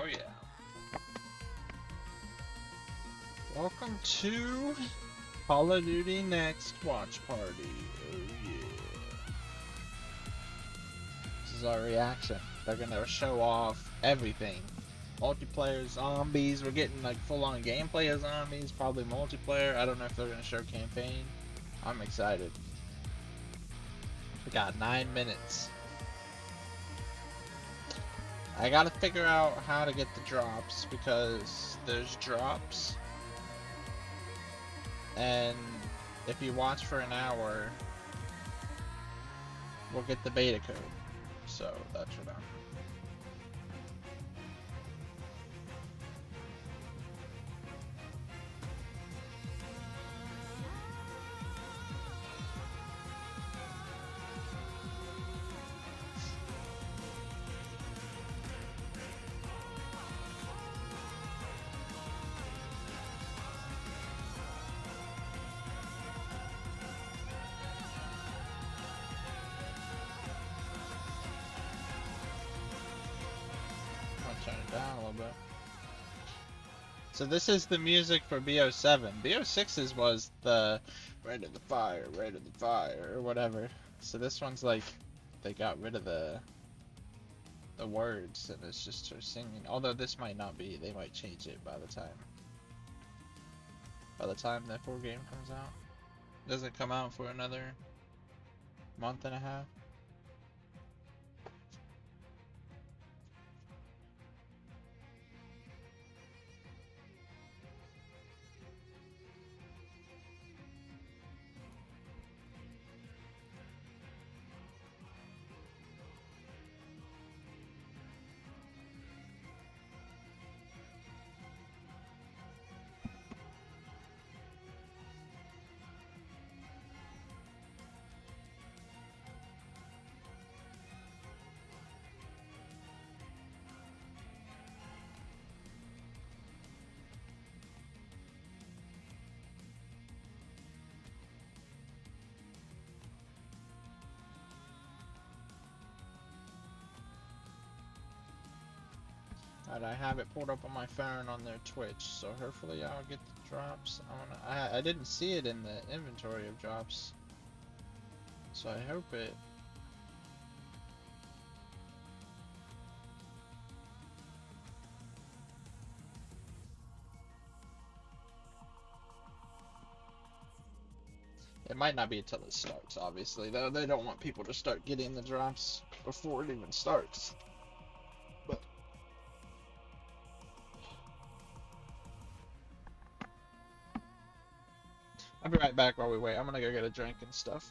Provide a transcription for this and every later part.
yeah. Welcome to Call of Duty Next Watch Party. Oh yeah. This is our reaction. They're gonna show off everything. Multiplayer zombies. We're getting like full-on gameplay of zombies. Probably multiplayer. I don't know if they're gonna show campaign. I'm excited. We got 9 minutes. I gotta figure out how to get the drops because there's drops. And if you watch for an hour, we'll get the beta code. So that's what I'm. Turn it down a little bit. So this is the music for BO7. BO6's was the right of the fire, or whatever. So this one's like they got rid of the words and it's just her singing. Although this might not be. They might change it by the time the full game comes out. Doesn't come out for another month and a half. Alright, I have it pulled up on my phone on their Twitch, so hopefully I'll get the drops. I didn't see it in the inventory of drops, so I hope it. It might not be until it starts, obviously, though. They don't want people to start getting the drops before it even starts. But I'll be right back while we wait. I'm gonna go get a drink and stuff.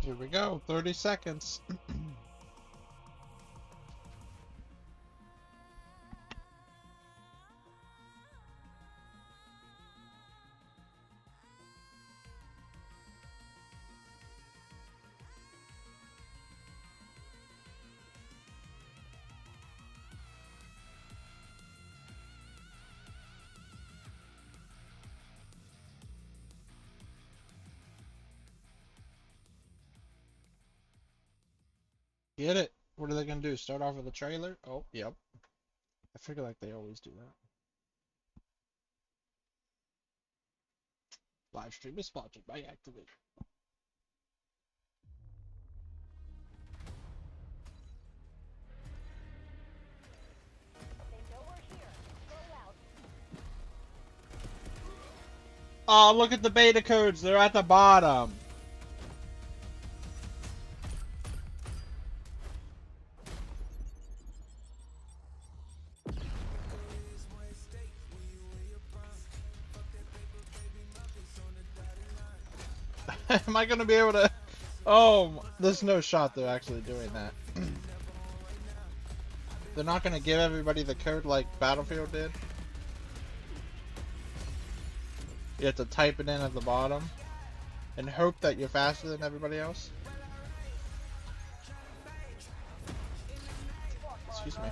Here we go. 30 seconds. Get it? What are they gonna do? Start off with a trailer? Oh, yep. I figure like they always do that. Live stream is sponsored by Activate. Oh, look at the beta codes. They're at the bottom. Am I gonna be able to? Oh, there's no shot they're actually doing that. They're not gonna give everybody the code like Battlefield did. You have to type it in at the bottom and hope that you're faster than everybody else. Excuse me.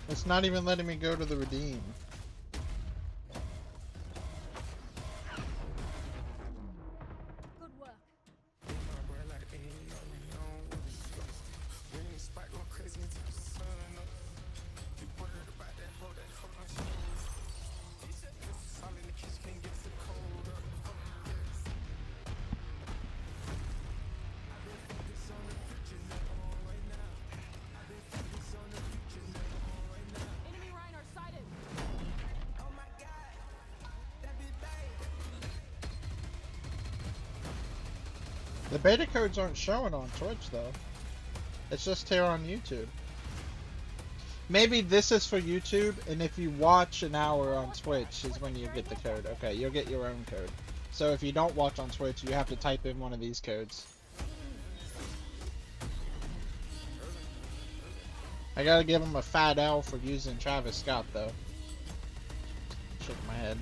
It's not even letting me go to the redeem. The beta codes aren't showing on Twitch though. It's just here on YouTube. Maybe this is for YouTube, and if you watch an hour on Twitch is when you get the code. Okay, you'll get your own code. So if you don't watch on Twitch, you have to type in one of these codes. I gotta give him a fat L for using Travis Scott though. Shake my head.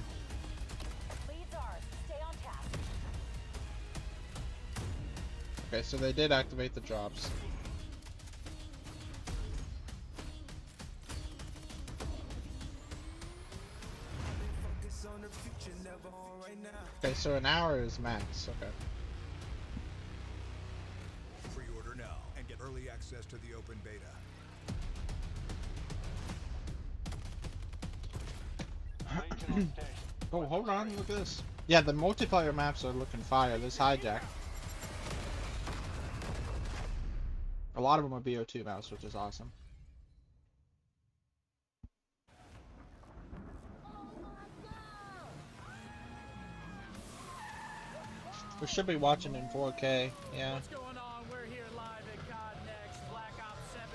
Okay, so they did activate the drops. Okay, so an hour is max. Okay. Pre-order now and get early access to the open beta. Oh, hold on, look at this. Yeah, the multiplayer maps are looking fire. This hijack. A lot of them are BO2 maps, which is awesome. We should be watching in 4K, yeah. What's going on? We're here live at COD Next, Black Ops 7.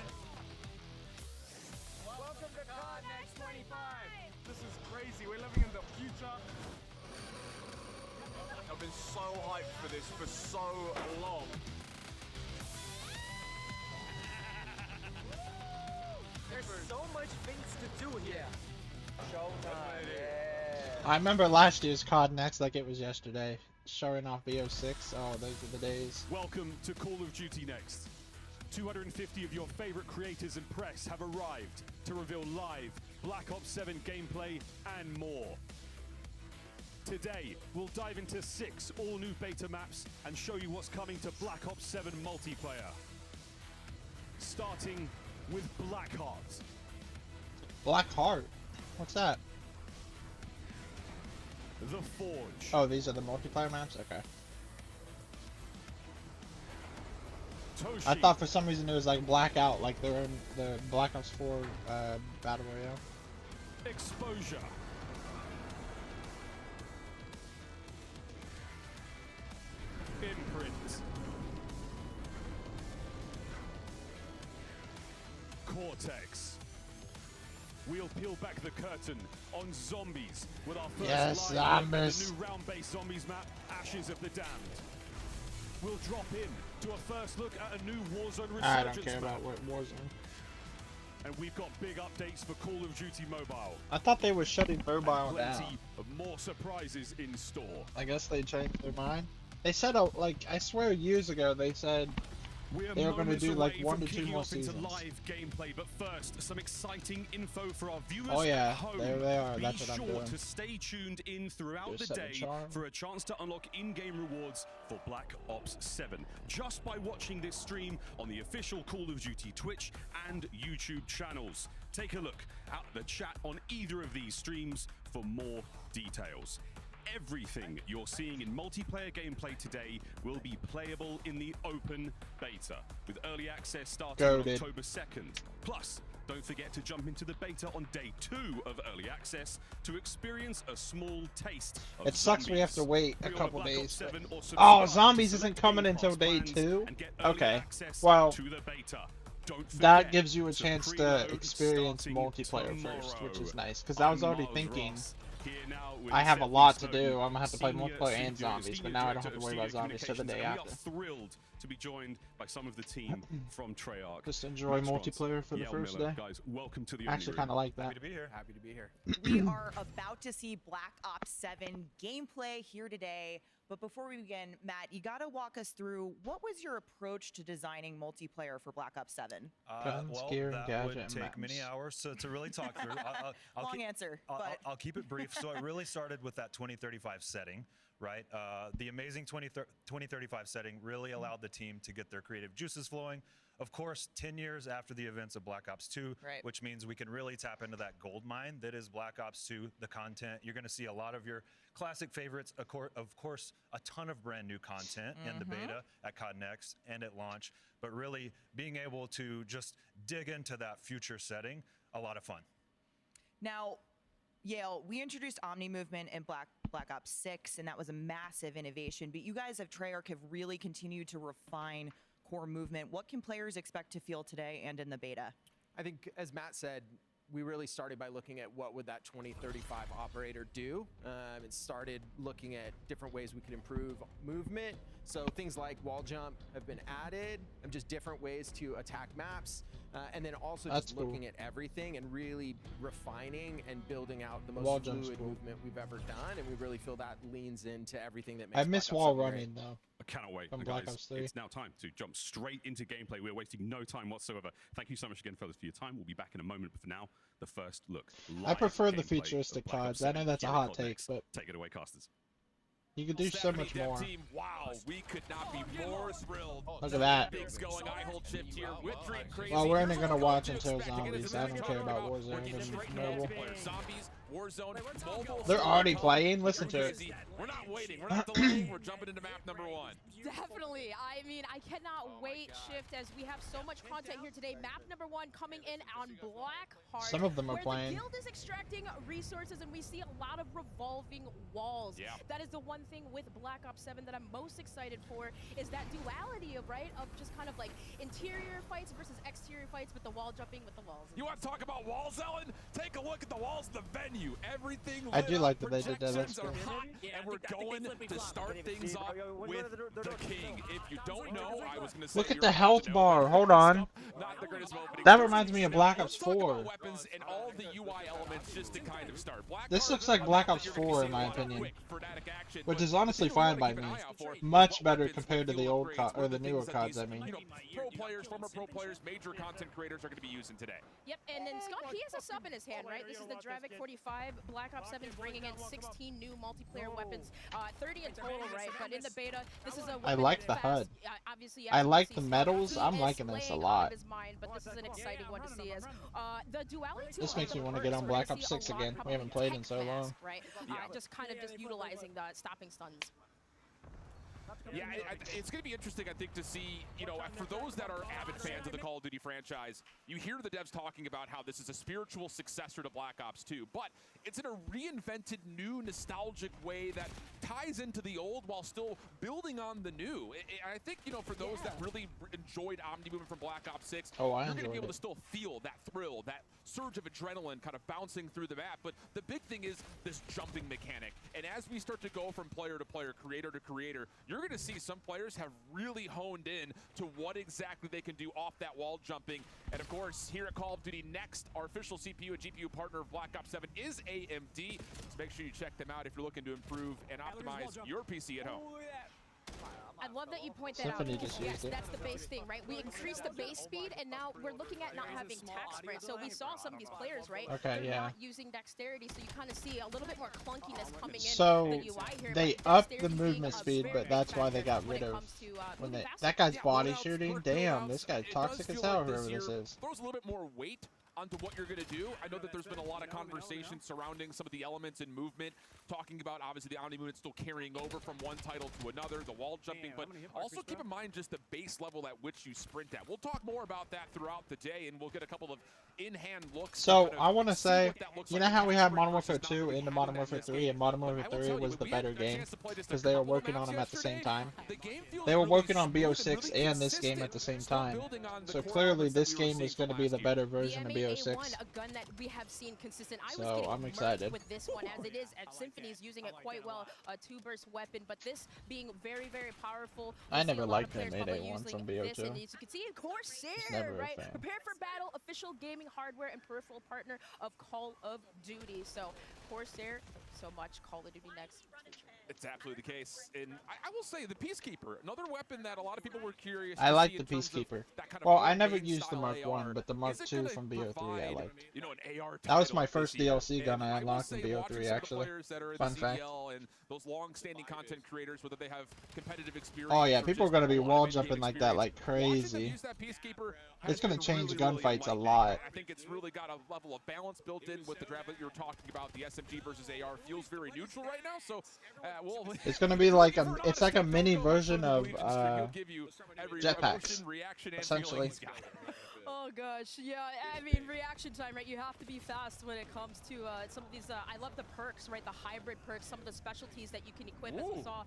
Welcome to COD Next 25. This is crazy. We're living in the future. I've been so hyped for this for so long. There's so much things to do here. Showtime. Yeah. I remember last year's COD Next like it was yesterday. Showing off BO6. Oh, those are the days. Welcome to Call of Duty Next. 250 of your favorite creators and press have arrived to reveal live Black Ops 7 gameplay and more. Today, we'll dive into 6 all-new beta maps and show you what's coming to Black Ops 7 multiplayer. Starting with Blackheart. Blackheart? What's that? The Forge. Oh, these are the multiplayer maps? Okay. Toshi. I thought for some reason it was like Blackout, like they're in the Black Ops 4 Battle Royale. Exposure. Imprint. Cortex. we'll peel back the curtain on zombies with our first Yes, live look at zombies. the new round-based zombies map, Ashes of the Damned. We'll drop in to a first look at a new Warzone Resurgence I don't care map. about what Warzone. And we've got big updates for Call of Duty Mobile. I thought they were shutting mobile And down. plenty of more surprises in store. I guess they changed their mind. They said, like, I swear years ago they said We're they were going to moments do like away 1 from to 2 kicking more off into seasons. live gameplay, but first, some exciting info for our viewers Oh yeah, at home. there they are. Be That's what I'm sure doing. to stay tuned in throughout There's the 7 day charm. for a chance to unlock in-game rewards for Black Ops 7, just by watching this stream on the official Call of Duty Twitch and YouTube channels. Take a look at the chat on either of these streams for more details. Everything you're seeing in multiplayer gameplay today will be playable in the open beta, with early access starting on Goated. October 2nd. Plus, don't forget to jump into the beta on day 2 of early access to experience a small taste of It sucks we have to zombies. wait a Pre-order couple Black Ops days. 7 or Oh, subscribe zombies to isn't select coming Game until Pass day plans 2? and get early Okay. access Well, to the beta. Don't that forget gives you a to chance to preload experience starting multiplayer first, which is tomorrow. nice. Because I was I'm already Miles thinking Ross, here now with I have a Seth lot to Eastone, do. I'm gonna have to play Senior multiplayer and Studio- zombies, but Senior now I don't Director have to of worry about Studio zombies till the day Communications, after. and we are thrilled to be joined by some of the team from Treyarch. Just enjoy Max Ross, multiplayer for the Yael first Miller. day. Guys, welcome to the I actually Omni kind of Room. like that. Happy to be here. Happy to be here. We are about to see Black Ops 7 gameplay here today. But before we begin, Matt, you got to walk us through what was your approach to designing multiplayer for Black Ops 7? Guns, Well, gear, that gadget, would and take many maps. hours to really talk through. I'll Long keep, answer, I'll, but I'll keep it brief. So it really started with that 2035 setting, right? The amazing 2035 setting really allowed the team to get their creative juices flowing. Of course, 10 years after the events of Black Ops 2, Right. which means we can really tap into that gold mine that is Black Ops 2, the content. You're going to see a lot of your classic favorites, of course, a ton of brand new content in the beta at COD Next and at launch, but really being able to just dig into that future setting, a lot of fun. now, Yale, we introduced Omni Movement in Black Ops 6, and that was a massive innovation. But you guys of Treyarch have really continued to refine core movement. What can players expect to feel today and in the beta? I think, as Matt said, we really started by looking at what would that 2035 operator do. It started looking at different ways we could improve movement. So things like wall jump have been added, and just different ways to attack maps. And then also That's just cool. looking at everything and really refining and building out the Wall most jump's fluid cool. movement we've ever done. And we really feel that leans into everything that makes I miss Black Ops wall 7 great. running though. I cannot wait. From And Black guys, Ops 3. it's now time to jump straight into gameplay. We're wasting no time whatsoever. Thank you so much again, fellas, for your time. We'll be back in a moment, but for now, the first look. I prefer the live gameplay futuristic of Black Ops CODs. I know 7 that's a here at hot COD take, Next. but Take it away, casters. you could do so Stephanie, much Dev more. Team, wow, we could not be more thrilled. Look at that. Things going. I hold shift here with Dream Crazy. Well, we're only gonna Here's watch what until to expect. Again, zombies. as I we don't talked care about we're Warzone getting and straight into mobile. multiplayer. Zombies, Warzone, mobile. They're already playing. Listen to it. Crazy. We're not waiting. We're not delaying. We're jumping into map number 1. Definitely. I mean, I cannot wait, Shift, as we have so much content here today. Map number 1 coming in on Blackheart. Some of them are where playing. the guild is extracting resources, and we see a lot of revolving walls. Yeah. That is the one thing with Black Ops 7 that I'm most excited for, is that duality of, of just kind of like interior fights versus exterior fights with the wall jumping with the walls. You want to talk about walls, Ellen? Take a look at the walls of the venue. Everything I do lit like up. that they did that. That's Projections are cool. hot, and we're going to start things off with the king. If you don't know, I was going to say Look at you're the about to health know, bar. but Hold this on. stuff, not the greatest opening. That reminds me of Black Ops Let's talk 4. about weapons and all the UI elements just to kind of start. This Blackheart looks like is Black a map Ops that you're gonna 4 see in a my lot of opinion, quick, frenetic action, which but is honestly the thing we fine by wanna me. keep an eye out for is Much what better weapons, compared to what the fuel old upgrades, COD or what the newer things that CODs. these, I mean, pro players, former pro players, major content creators are going to be using today. Yep, and then Scott, he has a sub in his hand, right? This is the Dravik 45. Black Ops 7 is bringing in 16 new multiplayer weapons, 30 in total, right? But in the beta, this is a weapon like that's the HUD. fast. Obviously, I as you like can the see, medals. he I'm is liking this a slaying lot. out of his mind, but this is an exciting one to see. As the duality This of makes the me wanna perks, get on we're Black gonna Ops see a 6 lot again. We coming haven't played in tech so fast, long. right? Just kind of just utilizing the stopping stuns. Yeah, it's going to be interesting, I think, to see, for those that are avid fans of the Call of Duty franchise, you hear the devs talking about how this is a spiritual successor to Black Ops 2, but it's in a reinvented, new, nostalgic way that ties into the old while still building on the new. I think, you know, for those that really enjoyed Omni movement from Black Ops 6, Oh, I you're going to be able enjoyed to still feel that thrill, that surge of adrenaline kind of bouncing through the map. But the big thing is this jumping mechanic. And as we start to go from player to player, creator to creator, you're going to see some players have really honed in to what exactly they can do off that wall jumping. And of course, here at Call of Duty Next, our official CPU and GPU partner of Black Ops 7 is AMD. So make sure you check them out if you're looking to improve and optimize your PC at home. I love that you point that Symphony out. just Yes, used it. that's the base thing, right? We increased the base speed, and now we're looking at not having tack sprint. So we saw some of these players, right? Okay, They're yeah. not using dexterity, so you kind of see a little bit more clunkiness coming in So the UI here. they but upped the dexterity being movement a speed, very but big that's why they factor got when rid it of comes to, when moving they faster. that guy's Yeah, body loadouts, shooting. perk Damn, loadouts, this guy's it toxic does as feel hell. like Whoever this this year is. throws a little bit more weight onto what you're going to do. I know that there's been a lot of conversation surrounding some of the elements in movement, talking about obviously the Omni movement still carrying over from one title to another, the wall jumping, but also keep in mind just the base level at which you sprint at. We'll talk more about that throughout the day, and we'll get a couple of in-hand looks. So kind of I want to see say, what that looks you like know how in we have sprint Modern versus Warfare not 2 really into having Modern that in Warfare this 3, game. and Modern But Warfare I will 3 tell you, was the we had better a game chance to play just a because they were couple of working on them at maps the same yesterday. time. The game feels They were really working on smooth and BO6 really and this game consistent, at the same still time. building on the So core clearly elements that this we were game seeing is going to from be last the year. better The version of BO6. M8A1, a gun that we have seen consistent. I was So, getting I'm murked excited. with this one as it is, and Symphony's using it quite well, a two-burst weapon, but this being very, very powerful. I We see never a lot liked of players the probably M8A1 using from this, and BO2. as you can see, Corsair, never a right? fan. Prepare for battle, official gaming hardware and peripheral partner of Call of Duty. So Corsair, so much Call of Duty Next. It's absolutely the case. And I will say the Peacekeeper, another weapon that a lot of people were curious I to like see the in terms of Peacekeeper. that kind of Well, more I never main used the style Mark 1, AR. but the Mark Is it 2 gonna from BO3 I provide, liked. you know, an AR That was title my this first year? DLC gun I will unlocked in say, watching BO3 some of the actually. players that are in Fun the fact. CDL and those long-standing content creators, whether they have competitive experience. Oh yeah, or people are just going to be a lot of wall in-game jumping like that like experience. Watching them crazy. use that Peacekeeper has It's going been to change really, really gunfights a enlightening. lot. I think it's really got a level of balance built in with the draft that you're talking about. The SMG versus AR feels very neutral right now, so we'll. It's going to be like it's like a mini version of jetpacks, essentially. Oh gosh, yeah, I mean reaction time, right? You have to be fast when it comes to some of these, I love the perks, right? The hybrid perks, some of the specialties that you can equip, as we saw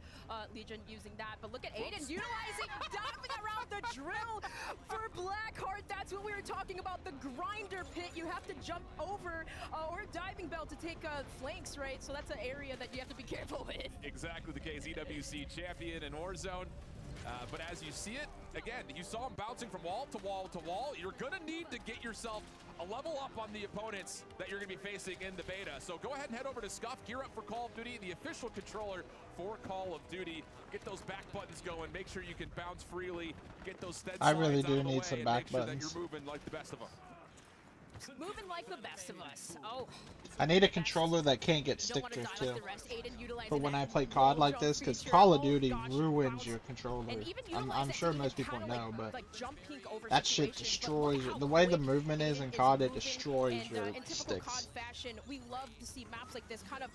Legion using that. But look at Aiden utilizing, diving around the drill for Blackheart. That's what we were talking about, the grinder pit. You have to jump over or diving bell to take flanks, right? So that's an area that you have to be careful with. Exactly the case, EWC champion in Warzone. But as you see it, again, you saw him bouncing from wall to wall to wall. You're going to need to get yourself a level up on the opponents that you're going to be facing in the beta. So go ahead and head over to Scuff, gear up for Call of Duty, the official controller for Call of Duty. Get those back buttons going. Make sure you can bounce freely. Get those stead I slides really out do of the need way some and back make sure that buttons. you're moving like the best of them. Moving like the best of us. Oh. I need a controller that can't get Don't stick want to die drift like too. the rest. Aiden utilizing For when that I play wall COD like jump this, because feature. Call of Oh, Duty gosh, ruins bounce. your controller. And even I'm utilize sure it, most even people kinda know, but like jump pink over that shit situations, but look destroys how the way the quick movement is Aiden in COD. It moving, destroys and, your in typical COD sticks. fashion, we love to see maps like this kind of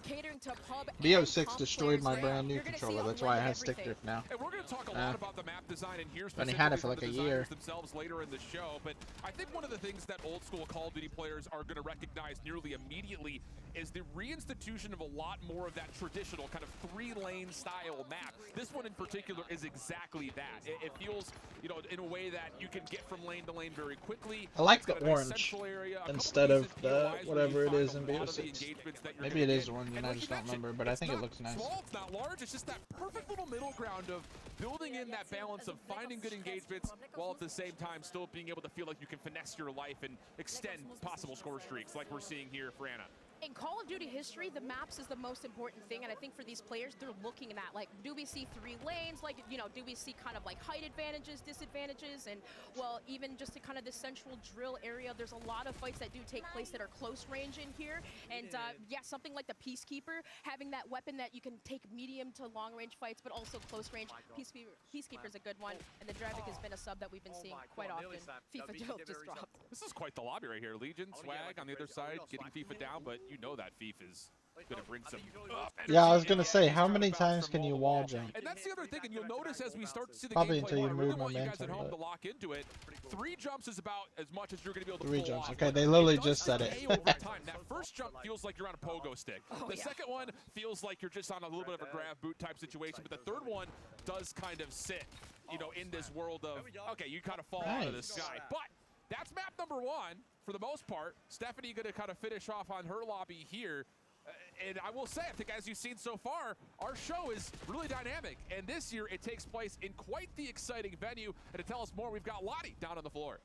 catering to pub and BO6 comp destroyed players, my right? brand new You're gonna see controller. a That's why I blend of had stick everything. drift now. And we're going to talk a lot about the map design and here Only had it for specifically like from a the year. designers themselves later in the show. But I think one of the things that old school Call of Duty players are going to recognize nearly immediately is the reinstitution of a lot more of that traditional kind of three-lane style map. This one in particular is exactly that. It feels, you know, in a way that you can get from lane to lane very quickly. I like It's the got a nice orange central area, a couple instead decent of the POIs where you whatever it find is a in lot of the BO6. engagements that you're Maybe gonna it is get. orange and And I like just you don't mentioned, remember, but I it's think it not looks nice. small, it's not large, it's just that perfect little middle ground of building in that balance of finding good engagements while at the same time still being able to feel like you can finesse your life and extend possible score streaks like we're seeing here for Anna. In Call of Duty history, the maps is the most important thing, and I think for these players, they're looking at that. Like, do we see 3 lanes? Like, you know, do we see kind of like height advantages, disadvantages? And, well, even just to kind of the central drill area, there's a lot of fights that do take place that are close range in here. And, yeah, something like the Peacekeeper, having that weapon that you can take medium to long range fights, but also close range. Peacekeeper's a good one, and the Dravic has been a sub that we've been seeing quite often. FIFA just dropped. This is quite the lobby right here. Legion, Swag on the other side, getting FIFA down, but you know that FIFA is Gonna bring some Yeah, I was energy gonna in. say, He's how trying to many bounce times from can you wall to wall wall. jump? And that's the other thing, and you'll notice as we start to see the Probably gameplay until you more, I really move want you guys at momentum, home but- to lock into it. 3 jumps is about as much as you're going to be able to 3 pull jumps. off. Okay, but they literally it does just said it. decay over time. That first jump feels like you're on a pogo stick. Oh, The yeah. second one feels like you're just on a little bit of a grab boot type situation, but the third one does kind of sit, you know, in this world of, okay, you kind of fall out of the Nice. sky. But that's map number 1 for the most part. Stephanie going to kind of finish off on her lobby here. And I will say, I think as you've seen so far, our show is really dynamic. And this year, it takes place in quite the exciting venue. And to tell us more, we've got Lottie down on the floor.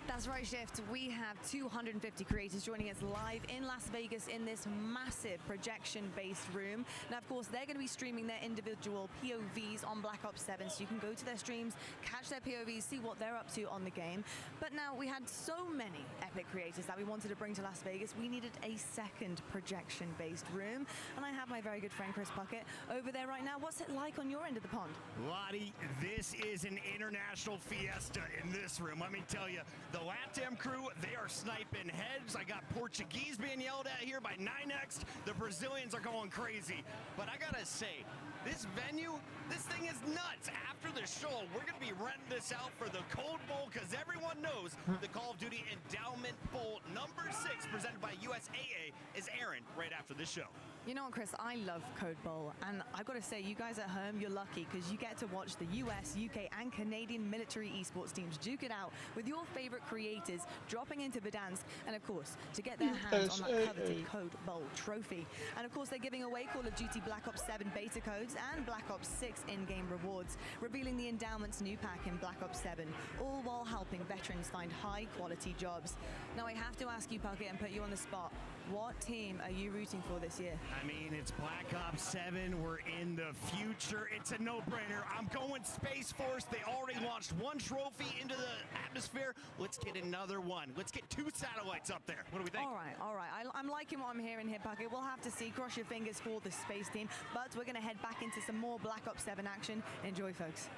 That's right, Shift. We have 250 creators joining us live in Las Vegas in this massive projection-based room. Now, of course, they're going to be streaming their individual POVs on Black Ops 7, so you can go to their streams, catch their POVs, see what they're up to on the game. But now, we had so many epic creators that we wanted to bring to Las Vegas, we needed a second projection-based room. And I have my very good friend, Chris Puckett, over there right now. What's it like on your end of the pond? Lottie, this is an international fiesta in this room. Let me tell you, the LATAM crew, they are sniping heads. I got Portuguese being yelled at here by 9X. The Brazilians are going crazy. But I gotta say, this venue, this thing is nuts. After the show, we're gonna be renting this out for the Cold Bowl because everyone knows the Call of Duty Endowment Bowl number 6 presented by USAA is airing right after this show. You know what, Chris? I love Code Bowl, and I've got to say, you guys at home, you're lucky because you get to watch the US, UK, and Canadian military esports teams duke it out with your favorite creators dropping into Verdansk, and of course, to get their hands on that coveted Code Bowl trophy. And of course, they're giving away Call of Duty Black Ops 7 beta codes and Black Ops 6 in-game rewards, revealing the Endowments new pack in Black Ops 7, all while helping veterans find high-quality jobs. Now, I have to ask you, Puckett, and put you on the spot. What team are you rooting for this year? I mean, it's Black Ops 7. We're in the future. It's a no-brainer. I'm going Space Force. They already launched 1 trophy into the atmosphere. Let's get another one. Let's get 2 satellites up there. What do we think? All right, all right. I'm liking what I'm hearing here, Puckett. We'll have to see. Cross your fingers for the space team. But we're going to head back into some more Black Ops 7 action. Enjoy, folks.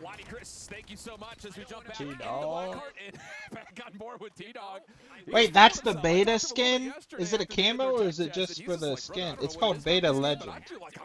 Lottie, Chris, thank you so much as we jump back into T-Dog. Blackheart and back on board with T-Dog. Wait, that's the beta skin? Is it a camo or is it just for the skin? It's called Beta Legend.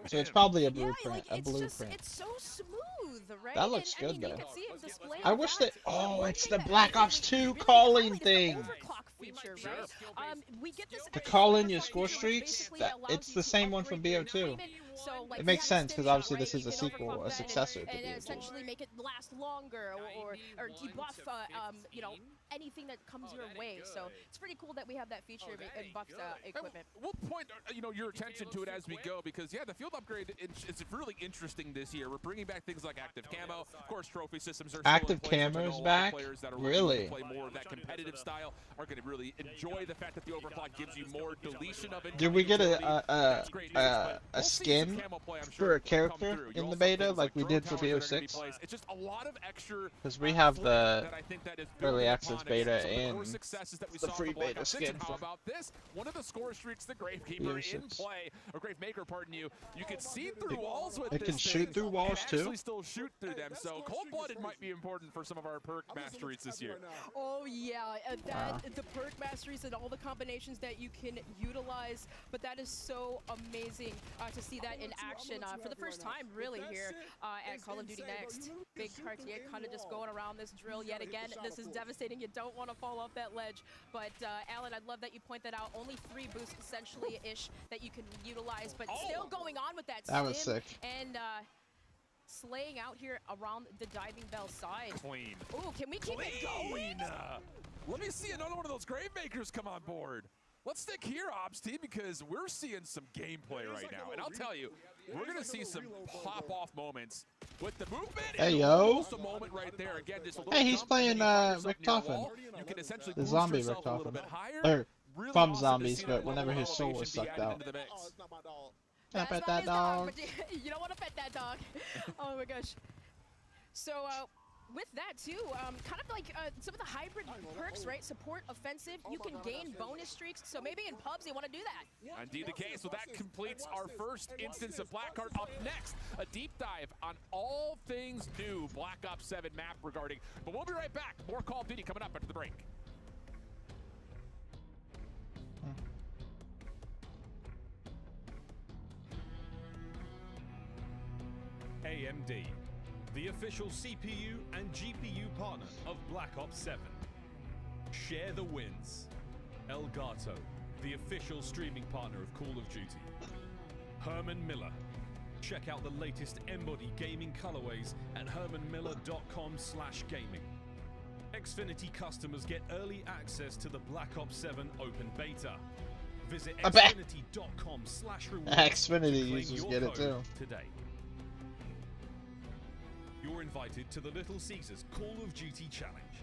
So it's probably a Yeah, blueprint. like, A it's just, blueprint. it's so smooth, right? That looks And, I good, mean, though. You can see it displayed I in wish fact. that. Oh, One it's thing the that Black I Ops really 2 like calling is the thing. overclock feature, right? We get this The extra call-in your overclock score feature, which streaks. basically That allows it's you the to same one from upgrade your BO2. equipment. So, like, It you makes have a sense because stim obviously shot, this right? is a You can sequel, overclock a that successor to and BO2. essentially make it last longer, or debuff, you know, anything that comes your way. So it's pretty cool that we have that feature in buffed equipment. We'll point you know, your attention to it as we go because, yeah, the field upgrade is really interesting this year. We're bringing back things like active camo. Of course, trophy systems are Active still in place, which I know camo's a lot of back? players that are Really? looking to play more of that competitive style are going to really enjoy the fact that the overclock gives you more deletion of Did we get utility. That's great news, but a we'll see some skin camo play, I'm for sure, a come character through. You in the also have beta things like we drone did for towers that are gonna be BO6? placed. It's just a lot of extra Because we have the that I think that is early building access upon beta some of the core and successes that we the saw free from Black beta Ops 6. skin And how for about this? One of the score streaks, the Gravekeeper in BO6. play, or Gravemaker, pardon you. You can see through walls with It this can shoot thing, through walls, and too? actually still shoot through them. So cold-blooded might be important for some of our perk masteries this year. Oh yeah, the perk masteries and all the combinations that you can utilize, but that is so amazing to see that in action for the first time really here at Call of Duty Next. Big Cartier kind of just going around this drill yet again. This is devastating. You don't want to fall off that ledge, but Alan, I'd love that you point that out. Only 3 boosts essentially-ish that you can utilize, but still going on with that That was stim sick. and slaying out here around the diving bell side. Clean. Ooh, can we keep it going? Let me see another one of those Gravemakers come on board. Let's stick here, Ops team, because we're seeing some gameplay right now. And I'll tell you, we're going to see some pop-off moments with the movement. Hey, and yo. almost a moment right there. Again, just a little Hey, he's jump, and then playing you find yourself Rick near a Toffin. wall. You can essentially The boost zombie yourself Rick a little Toffin. bit higher. Or Really from awesome to zombies, see but that whenever level his of soul elevation was be sucked added out. into the mix. Can't That's pet not that his dog. but you don't want to pet that dog. Oh my gosh. So with that too, kind of like some of the hybrid perks, right? Support, offensive, you can gain bonus streaks. So maybe in pubs you want to do that. Indeed the case. So that completes our first instance of Blackheart. Up next, a deep dive on all things new Black Ops 7 map regarding. But we'll be right back. More Call of Duty coming up after the break. AMD, the official CPU and GPU partner of Black Ops 7. Share the wins. Elgato, the official streaming partner of Call of Duty. Herman Miller. Check out the latest Embody gaming colorways at hermanmiller.com/gaming. Xfinity customers get early access to the Black Ops 7 open beta. Visit xfinity.com/rewards. Xfinity users get it too. Today. You're invited to the Little Caesars Call of Duty Challenge.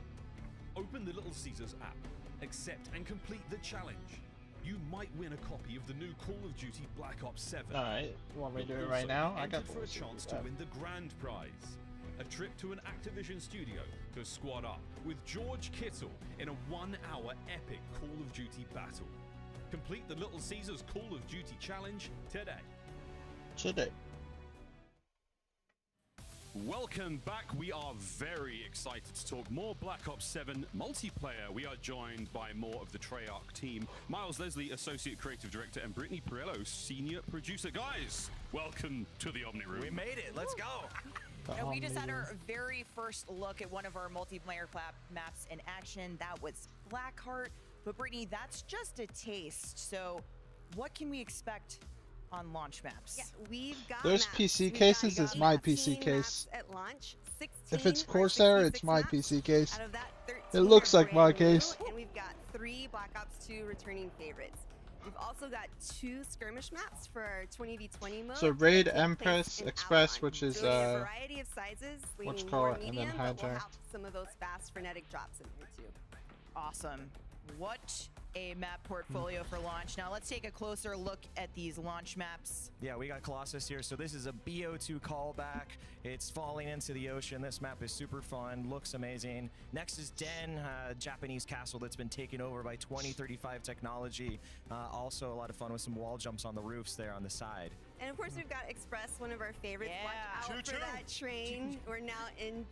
Open the Little Caesars app, accept and complete the challenge. You might win a copy of the new Call of Duty Black Ops 7. Alright, you want me to do it right now? I got for a chance to win the grand prize. A trip to an Activision studio to squad up with George Kittle in a 1-hour epic Call of Duty battle. Complete the Little Caesars Call of Duty Challenge today. Today. Welcome back. We are very excited to talk more Black Ops 7 multiplayer. We are joined by more of the Treyarch team. Miles Leslie, Associate Creative Director, and Brittany Perello, Senior Producer. Guys, welcome to the Omni Room. We made it. Let's go. And we just had our very first look at one of our multiplayer maps in action. That was Blackheart. But Brittany, that's just a taste. So what can we expect on launch maps? Yeah, we've got There's maps. PC We've cases. got It's my 18 PC case. maps at launch, 16 If it's or Corsair, it's 66 my maps. PC case. Out of that, 13 It looks are like my brand new, case. And we've got 3 Black Ops 2 returning favorites. We've also got 2 skirmish maps for our 20v20 mode. So Raid, that take Empress, place in Express, Avalon. which is So we have a variety of sizes, leaning call more it, and then medium, but we'll Hijack. have some of those fast frenetic drops in there too. Awesome. What a map portfolio for launch. Now let's take a closer look at these launch maps. Yeah, we got Colossus here. So this is a BO2 callback. It's falling into the ocean. This map is super fun, looks amazing. Next is Den, Japanese castle that's been taken over by 2035 technology. Also a lot of fun with some wall jumps on the roofs there on the side. And of course we've got Express, one of our favorites. Yeah. Watch out for that train. We're now in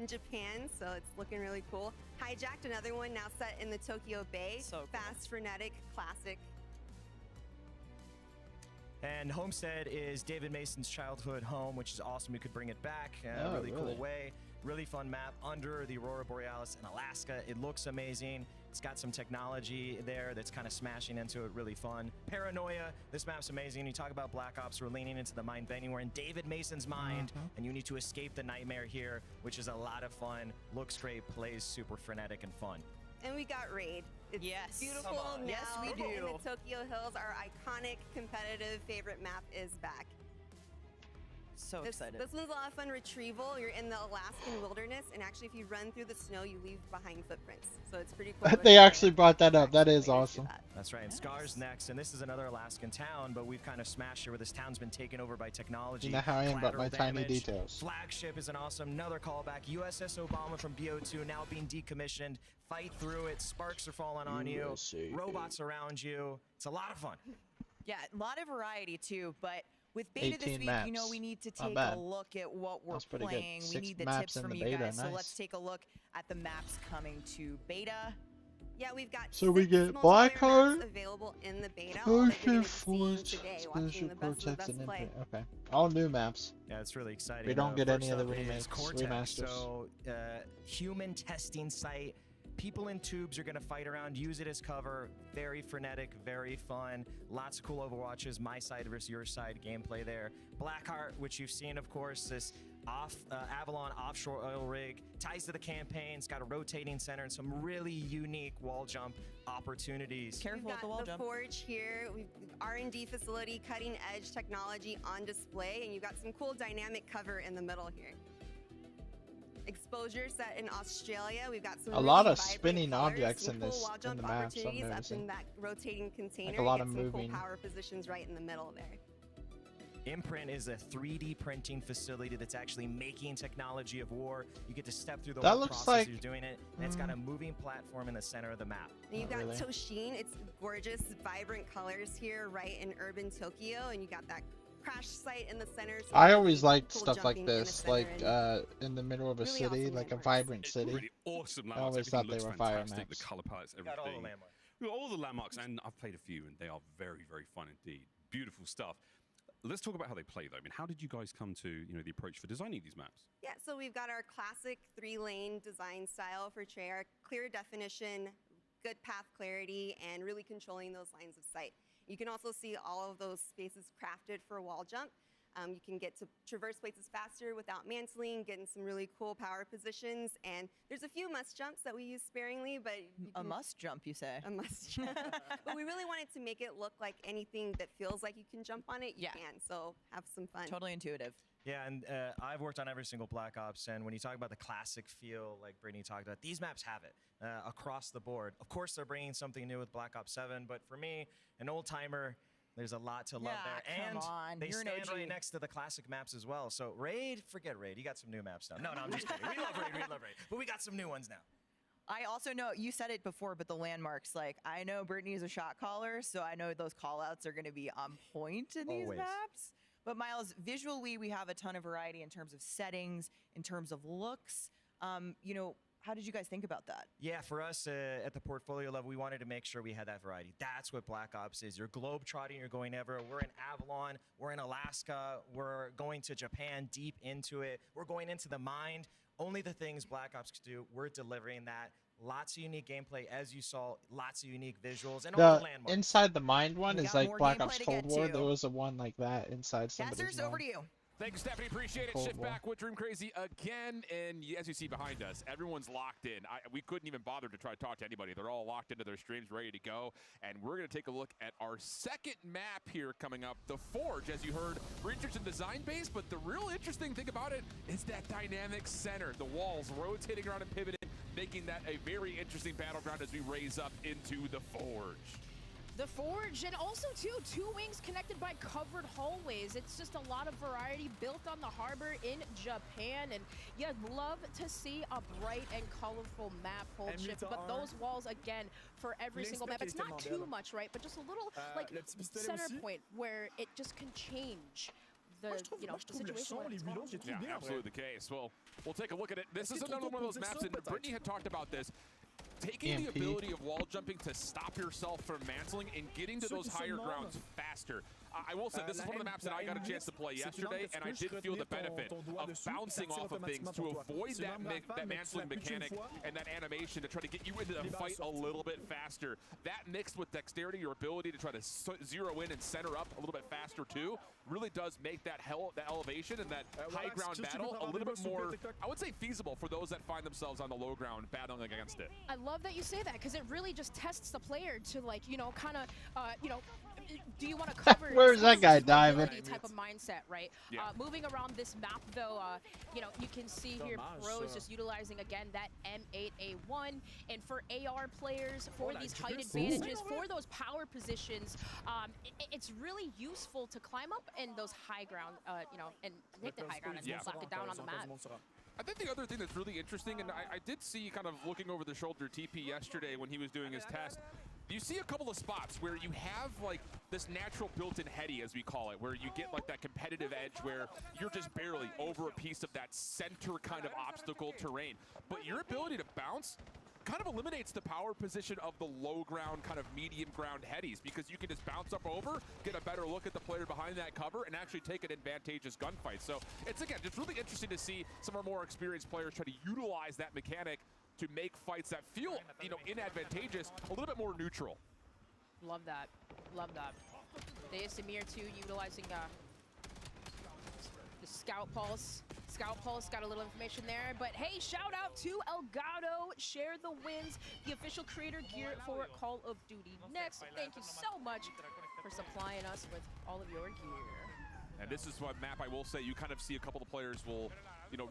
Japan, so it's looking really cool. Hijacked, another one now set in the Tokyo Bay. So cool. Fast, frenetic, classic. And Homestead is David Mason's childhood home, which is awesome. We could bring it back in a Oh, really really? cool way. Really fun map under the Aurora Borealis in Alaska. It looks amazing. It's got some technology there that's kind of smashing into it, really fun. Paranoia, this map's amazing. You talk about Black Ops, we're leaning into the mind bending. We're in David Mason's mind, and you need to escape the nightmare here, which is a lot of fun. Looks great, plays super frenetic and fun. And we got Raid. It's Yes. beautiful Come on. now. Yes, we In do. the Tokyo Hills, our iconic competitive favorite map is back. So This excited. one's a lot of fun retrieval. You're in the Alaskan wilderness, and actually if you run through the snow, you leave behind footprints. So it's pretty cool. They actually brought that up. That is awesome. That's right, and Scar's next, and this is another Alaskan town, but we've kind of smashed it where this town's been taken over by technology. You know how I am about my Collateral tiny damage. details. Flagship is an awesome, another callback. USS Obama from BO2 now being decommissioned. Fight through it, sparks are falling on you, USA. robots around you. It's a lot of fun. Yeah, a lot of variety too, but with beta this 18 week, you know, maps. we need to Not take bad. a look at what we're That's pretty good. playing. We 6 need the maps tips in from the you beta, guys. So nice. let's take a look at the maps coming to beta. Yeah, we've got So we 6 get multiplayer Blackheart, maps available in the beta. all that you're Ocean gonna be seeing Force, today, watching Special the best of the Cortex, best and play. Infinite. Okay. All new maps. Yeah, it's really exciting. We don't get any First of the up is remakes, Cortex. remasters. So, human testing site. People in tubes are going to fight around, use it as cover. Very frenetic, very fun. Lots of cool Overwatches, my side versus your side gameplay there. Blackheart, which you've seen, of course, this Avalon offshore oil rig. Ties to the campaign. It's got a rotating center and some really unique wall jump opportunities. Careful We've with the got wall the jump. Forge here. We've R&D facility, cutting edge technology on display, and you've got some cool dynamic cover in the middle here. Exposure set in Australia. We've got some A lot really of vibrant spinning colors, objects some in cool this- wall in jump the maps, I'm opportunities up noticing. in that rotating container. Like a lot You of get some moving. cool power positions right in the middle there. Imprint is a 3D printing facility that's actually making technology of war. You get to step through the That whole looks process like- as you're doing it. And it's got a moving platform in the center of the map. And you've Not got really. Toshin. It's gorgeous, vibrant colors here, right in urban Tokyo, and you got that crash site in the center. some I really always liked cool stuff like jumping in the this, center like and in the middle of a really city, awesome like a landmarks. vibrant It's city. really awesome I landmarks. always Everything thought they looks were fire fantastic. maps. The color palettes, Got all the everything. landmarks. We've got all the landmarks, and I've played a few, and they are very, very fun indeed. Beautiful stuff. Let's talk about how they play, though. I mean, how did you guys come to, the approach for designing these maps? Yeah, so we've got our classic 3-lane design style for Treyarch, clear definition, good path clarity, and really controlling those lines of sight. You can also see all of those spaces crafted for wall jump. You can get to traverse places faster without mantling, get in some really cool power positions, and there's a few must jumps that we use sparingly, but A must jump, you say? a must jump. But we really wanted to make it look like anything that feels like you can jump on it, you can. So have some fun. Totally intuitive. Yeah, and I've worked on every single Black Ops, and when you talk about the classic feel, like Brittany talked about, these maps have it across the board. Of course, they're bringing something new with Black Ops 7, but for me, an old timer, there's a lot to love there. come And on, they you're an stand OG. right next to the classic maps as well. So Raid, forget Raid. You got some new maps now. No, I'm just kidding. We love Raid, we love Raid. But we got some new ones now. I also know, you said it before, but the landmarks, like, I know Brittany is a shot caller, so I know those call outs are going to be on point in these Always. maps. But Miles, visually, we have a ton of variety in terms of settings, in terms of looks. How did you guys think about that? Yeah, for us at the portfolio level, we wanted to make sure we had that variety. That's what Black Ops is. You're globe-trotting, you're going everywhere. We're in Avalon, we're in Alaska, we're going to Japan, deep into it. We're going into the mind. Only the things Black Ops can do, we're delivering that. Lots of unique gameplay, as you saw, lots of unique visuals, and all the The landmarks. Inside the Mind one We is got like more Black gameplay Ops to Cold get War. to. There was a one like that inside somebody's Gassers, mind. over to you. Thank you, Stephanie. Appreciate it. Cold Shift War. back with Dream Crazy again. And as you see behind us, everyone's locked in. We couldn't even bother to try to talk to anybody. They're all locked into their streams, ready to go. And we're going to take a look at our second map here coming up, the Forge. As you heard, we're interested in design base, but the real interesting thing about it is that dynamic center. The walls rotating around and pivoting, making that a very interesting battleground as we raise up into the Forge. The Forge, and also, too, 2 wings connected by covered hallways. It's just a lot of variety built on the harbor in Japan, and you'd love to see a bright and colorful map hold shift, but those walls, again, for every single map, it's not too much, right? But just a little, like, center point where it just can change the, the situation. Yeah, absolutely the case. Well, we'll take a look at it. This is another one of those maps, and Brittany had talked about this. Taking the EMP. ability of wall jumping to stop yourself from mantling and getting to those higher grounds faster. I will say this is one of the maps that I got a chance to play yesterday, and I did feel the benefit of bouncing off of things to avoid that mantling mechanic and that animation to try to get you into the fight a little bit faster. That mixed with dexterity, your ability to try to zero in and center up a little bit faster too, really does make that elevation and that high ground battle a little bit more, I would say, feasible for those that find themselves on the low ground battling against it. I love that you say that, because it really just tests the player to, like, kind of, do you want to cover Where's that guy diving? type of mindset, right? Yeah. Moving around this map, though, you can see here pros just utilizing, again, that M8A1, and for AR players, for these height advantages, for those power positions, it's really useful to climb up in those high ground, and hit the high ground and lock it down on the map. I think the other thing that's really interesting, and I did see kind of looking over the shoulder TP yesterday when he was doing his test, you see a couple of spots where you have like this natural built-in heady, as we call it, where you get like that competitive edge where you're just barely over a piece of that center kind of obstacle terrain. But your ability to bounce kind of eliminates the power position of the low ground, kind of medium ground headies, because you can just bounce up over, get a better look at the player behind that cover, and actually take an advantageous gunfight. So it's, again, just really interesting to see some of our more experienced players try to utilize that mechanic to make fights that feel, inadvantageous a little bit more neutral. Love that. Love that. Samir, too, utilizing the Scout Pulse. Scout Pulse got a little information there, but hey, shout out to Elgato, Share the Wins, the official creator gear for Call of Duty Next. Thank you so much for supplying us with all of your gear. And this is one map I will say you kind of see a couple of players will,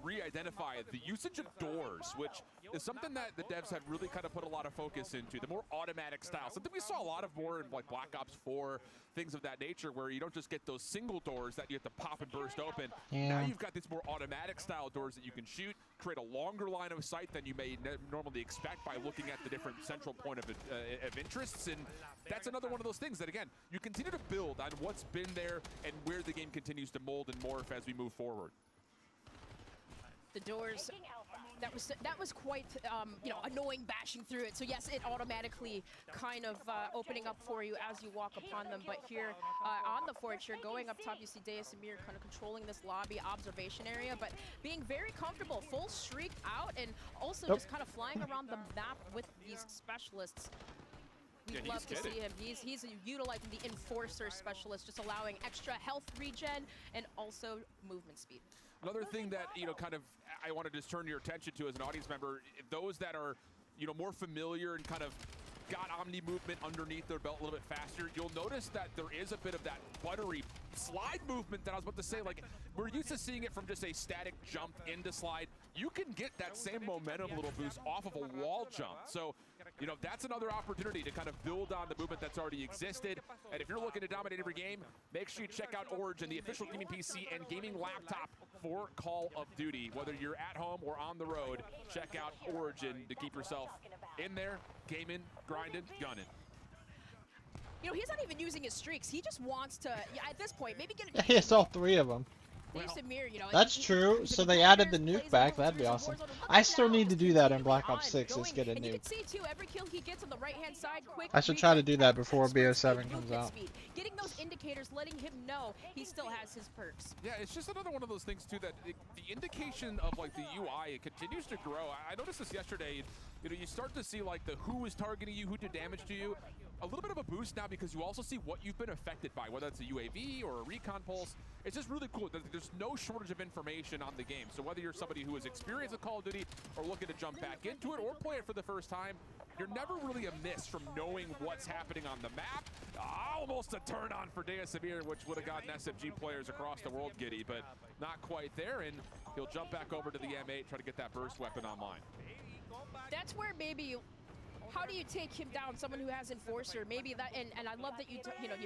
re-identify the usage of doors, which is something that the devs have really kind of put a lot of focus into, the more automatic style. Something we saw a lot of more in like Black Ops 4, things of that nature, where you don't just get those single doors that you have to pop and burst open. Yeah. Now you've got these more automatic style doors that you can shoot, create a longer line of sight than you may normally expect by looking at the different central point of interests. And that's another one of those things that, again, you continue to build on what's been there and where the game continues to mold and morph as we move forward. The doors that was quite you know, annoying bashing through it. So yes, it automatically kind of opening up for you as you walk upon them. But here on the forge here, going up top, you see Deus Amir kind of controlling this lobby observation area, but being very comfortable, full streak out, and also just kind of flying around the map with these specialists. We'd love to see him. He's utilizing the Enforcer specialist, just allowing extra health regen and also movement speed. Another thing that, you know, kind of I wanted to turn your attention to as an audience member, those that are, you know, more familiar and kind of got Omni movement underneath their belt a little bit faster, you'll notice that there is a bit of that buttery slide movement that I was about to say. Like, we're used to seeing it from just a static jump into slide. You can get that same momentum little boost off of a wall jump. So, you know, that's another opportunity to kind of build on the movement that's already existed. And if you're looking to dominate every game, make sure you check out Origin, the official gaming PC and gaming laptop for Call of Duty. Whether you're at home or on the road, check out Origin to keep yourself in there, gaming, grinding, gunning. You know, he's not even using his streaks. He just wants to, at this point, maybe get Yeah, he has all 3 of them. Amir, you know, That's true. So they added the nuke back. That'd be awesome. I still need to do that in Black Ops 6. Let's get a and you nuke. can see too, every kill he gets on the right-hand side, quick. I should try to do that before BO7 comes out. Getting those indicators, letting him know he still has his perks. Yeah, it's just another one of those things too that the indication of like the UI, it continues to grow. I noticed this yesterday. You know, you start to see like the who is targeting you, who did damage to you. A little bit of a boost now because you also see what you've been affected by, whether it's a UAV or a recon pulse. It's just really cool. There's no shortage of information on the game. So whether you're somebody who has experienced with Call of Duty or looking to jump back into it or play it for the first time, you're never really amiss from knowing what's happening on the map. Almost a turn on for Deus Amir, which would have gotten SMG players across the world giddy, but not quite there. And he'll jump back over to the M8, try to get that burst weapon online. That's where maybe how do you take him down, someone who has Enforcer? Maybe that, and I love that you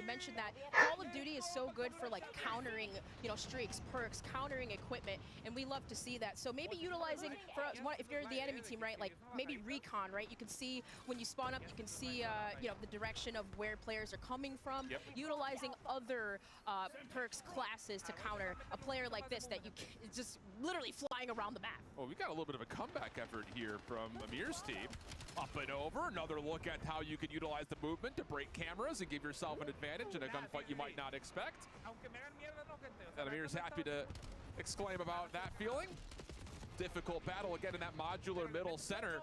mentioned that Call of Duty is so good for like countering, you know, streaks, perks, countering equipment, and we love to see that. So maybe utilizing, for if you're the enemy team, right, like maybe recon, right? You can see when you spawn up, you can see, you know, the direction of where players are coming from. Yep. Utilizing other perks, classes to counter a player like this that you it's just literally flying around the map. Well, we got a little bit of a comeback effort here from Amir's team. Up and over, another look at how you can utilize the movement to break cameras and give yourself an advantage in a gunfight you might not expect. And Amir's happy to exclaim about that feeling. Difficult battle again in that modular middle center.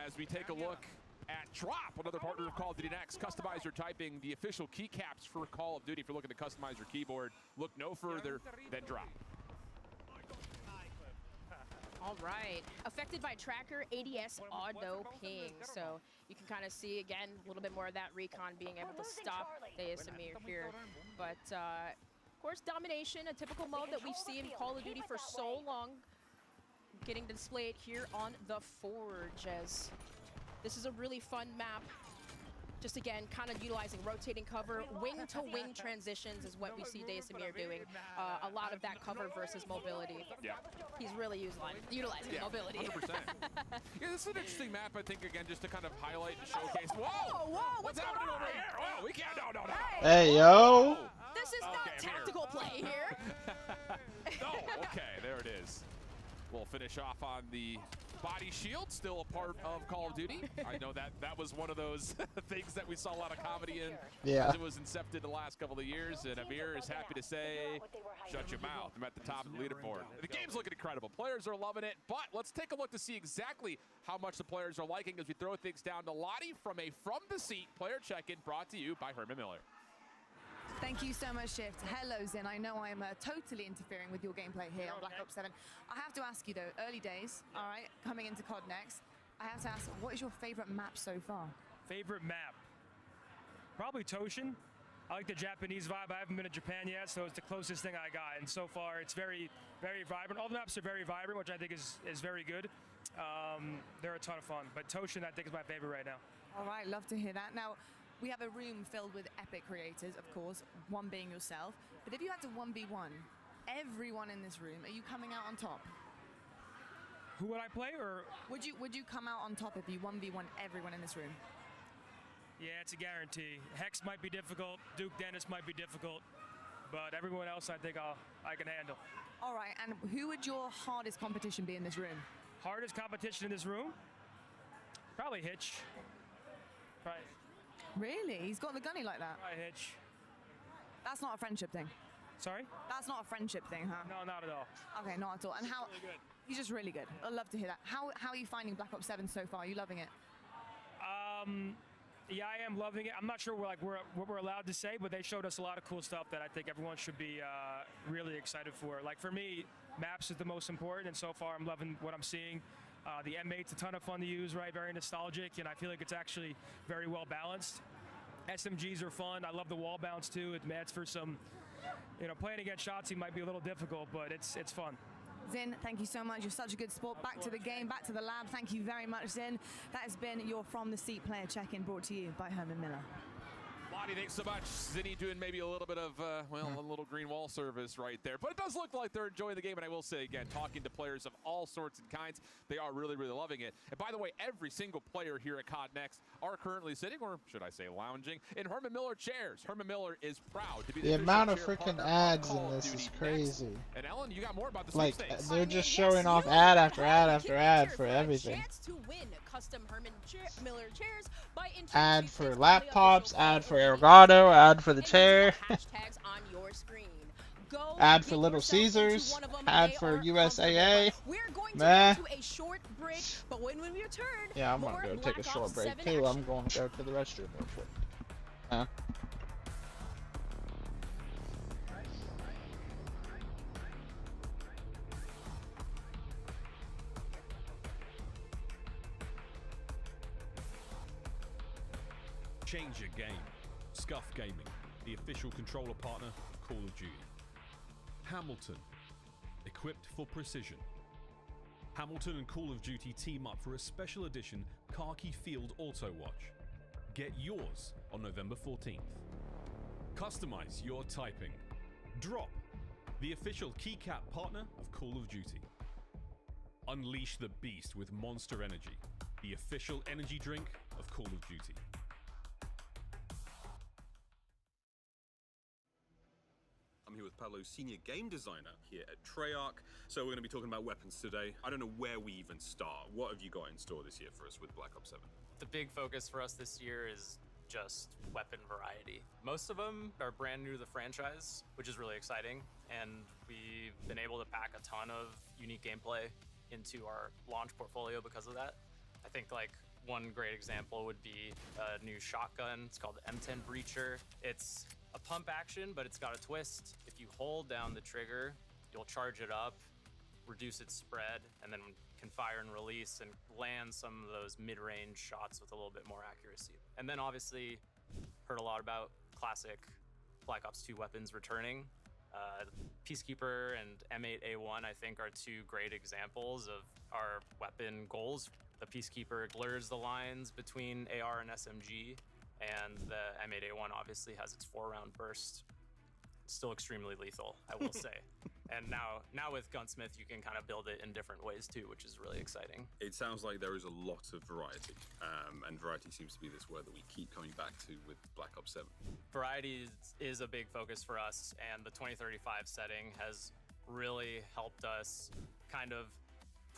As we take a look at Drop, another partner of Call of Duty Next. Customize your typing, the official keycaps for Call of Duty. If you're looking to customize your keyboard, look no further than Drop. All right, affected by tracker, ADS, auto ping. So you can kind of see, again, a little bit more of that recon being able to stop Deus Amir here. But, of course, domination, a typical mode that we've seen in Call of Duty for so long, getting displayed here on the Forge, as this is a really fun map. Just again, kind of utilizing rotating cover, wing-to-wing transitions is what we see Deus Amir doing. A lot of that cover versus mobility. Yeah. He's really utilizing mobility. 100%. Yeah, this is an interesting map, I think, again, just to kind of highlight and showcase. Whoa! Whoa! What's happening over here? Oh, we can't. No. Hey, yo! This is not tactical play here. No, okay, there it is. We'll finish off on the body shield, still a part of Call of Duty. I know that was one of those things that we saw a lot of comedy in. Yeah. As it was incepted the last couple of years, and Amir is happy to say, shut your mouth. I'm at the top of the leaderboard. The game's looking incredible. Players are loving it, but let's take a look to see exactly how much the players are liking as we throw things down to Lottie from a From the Seat player check-in brought to you by Herman Miller. Thank you so much, Shift. Hello, Zin. I know I'm totally interfering with your gameplay here on Black Ops 7. I have to ask you, though, early days, all right, coming into COD Next, I have to ask, what is your favorite map so far? Favorite map? Probably Toshin. I like the Japanese vibe. I haven't been to Japan yet, so it's the closest thing I got. And so far, it's very, very vibrant. All the maps are very vibrant, which I think is very good. They're a ton of fun. But Toshin, I think, is my favorite right now. All right, love to hear that. Now, we have a room filled with epic creators, of course, one being yourself. But if you had to 1v1 everyone in this room, are you coming out on top? Who would I play, or would you come out on top if you 1v1 everyone in this room? Yeah, it's a guarantee. Hex might be difficult, Duke Dennis might be difficult, but everyone else I think I can handle. All right, and who would your hardest competition be in this room? Hardest competition in this room? Probably Hitch. Probably, Really? He's got the gunny like that? probably Hitch. That's not a friendship thing. Sorry? That's not a friendship thing, huh? No, not at all. Okay, not at all. And how? Really good. He's just really good. I'd love to hear that. How are you finding Black Ops 7 so far? Are you loving it? Yeah, I am loving it. I'm not sure what we're allowed to say, but they showed us a lot of cool stuff that I think everyone should be really excited for. Like for me, maps is the most important, and so far I'm loving what I'm seeing. The M8's a ton of fun to use, right? Very nostalgic, and I feel like it's actually very well balanced. SMGs are fun. I love the wall bounce too. It adds for some, playing against Shotzi might be a little difficult, but it's fun. Zin, thank you so much. You're such a good sport. Back to the game, back to the lab. Thank you very much, Zin. That has been your From the Seat player check-in brought to you by Herman Miller. Lottie, thanks so much. Zinni doing maybe a little bit of, a little green wall service right there. But it does look like they're enjoying the game. And I will say, again, talking to players of all sorts and kinds, they are really, really loving it. And by the way, every single player here at COD Next are currently sitting, or should I say lounging, in Herman Miller chairs. Herman Miller is proud to be The amount of freaking ads in this is crazy. And Ellen, you got more about the Like, sweepstakes. they're just showing off ad after ad after ad for everything. Chance to win custom Herman Miller chairs by entering Ad for sweepstakes on the laptops, official ad for Call of Duty Elgato, ad for the and use chair, hashtags on your screen. Go ad for get Little yourself into Caesars, one of them. ad They for are USAA. comfortable. We're going to Meh. go to a short break, but when we return, Yeah, I'm more gonna go Black take a short Ops break 7 too. action. I'm going to go to the restroom real quick. Huh? Change your game. Scuff Gaming, the official controller partner of Call of Duty. Hamilton, equipped for precision. Hamilton and Call of Duty team up for a special edition Khaki Field Auto Watch. Get yours on November 14th. Customize your typing. Drop, the official keycap partner of Call of Duty. Unleash the beast with Monster Energy, the official energy drink of Call of Duty. I'm here with Pablo, senior game designer here at Treyarch. So we're going to be talking about weapons today. I don't know where we even start. What have you got in store this year for us with Black Ops 7? The big focus for us this year is just weapon variety. Most of them are brand new to the franchise, which is really exciting. And we've been able to pack a ton of unique gameplay into our launch portfolio because of that. I think like one great example would be a new shotgun. It's called the M10 Breacher. It's a pump action, but it's got a twist. If you hold down the trigger, you'll charge it up, reduce its spread, and then can fire and release and land some of those mid-range shots with a little bit more accuracy. And then obviously heard a lot about classic Black Ops 2 weapons returning. Peacekeeper and M8A1 I think are two great examples of our weapon goals. The Peacekeeper blurs the lines between AR and SMG, and the M8A1 obviously has its 4-round burst. Still extremely lethal, I will say. And now with Gunsmith, you can kind of build it in different ways too, which is really exciting. It sounds like there is a lot of variety, and variety seems to be this word that we keep coming back to with Black Ops 7. Variety is a big focus for us, and the 2035 setting has really helped us kind of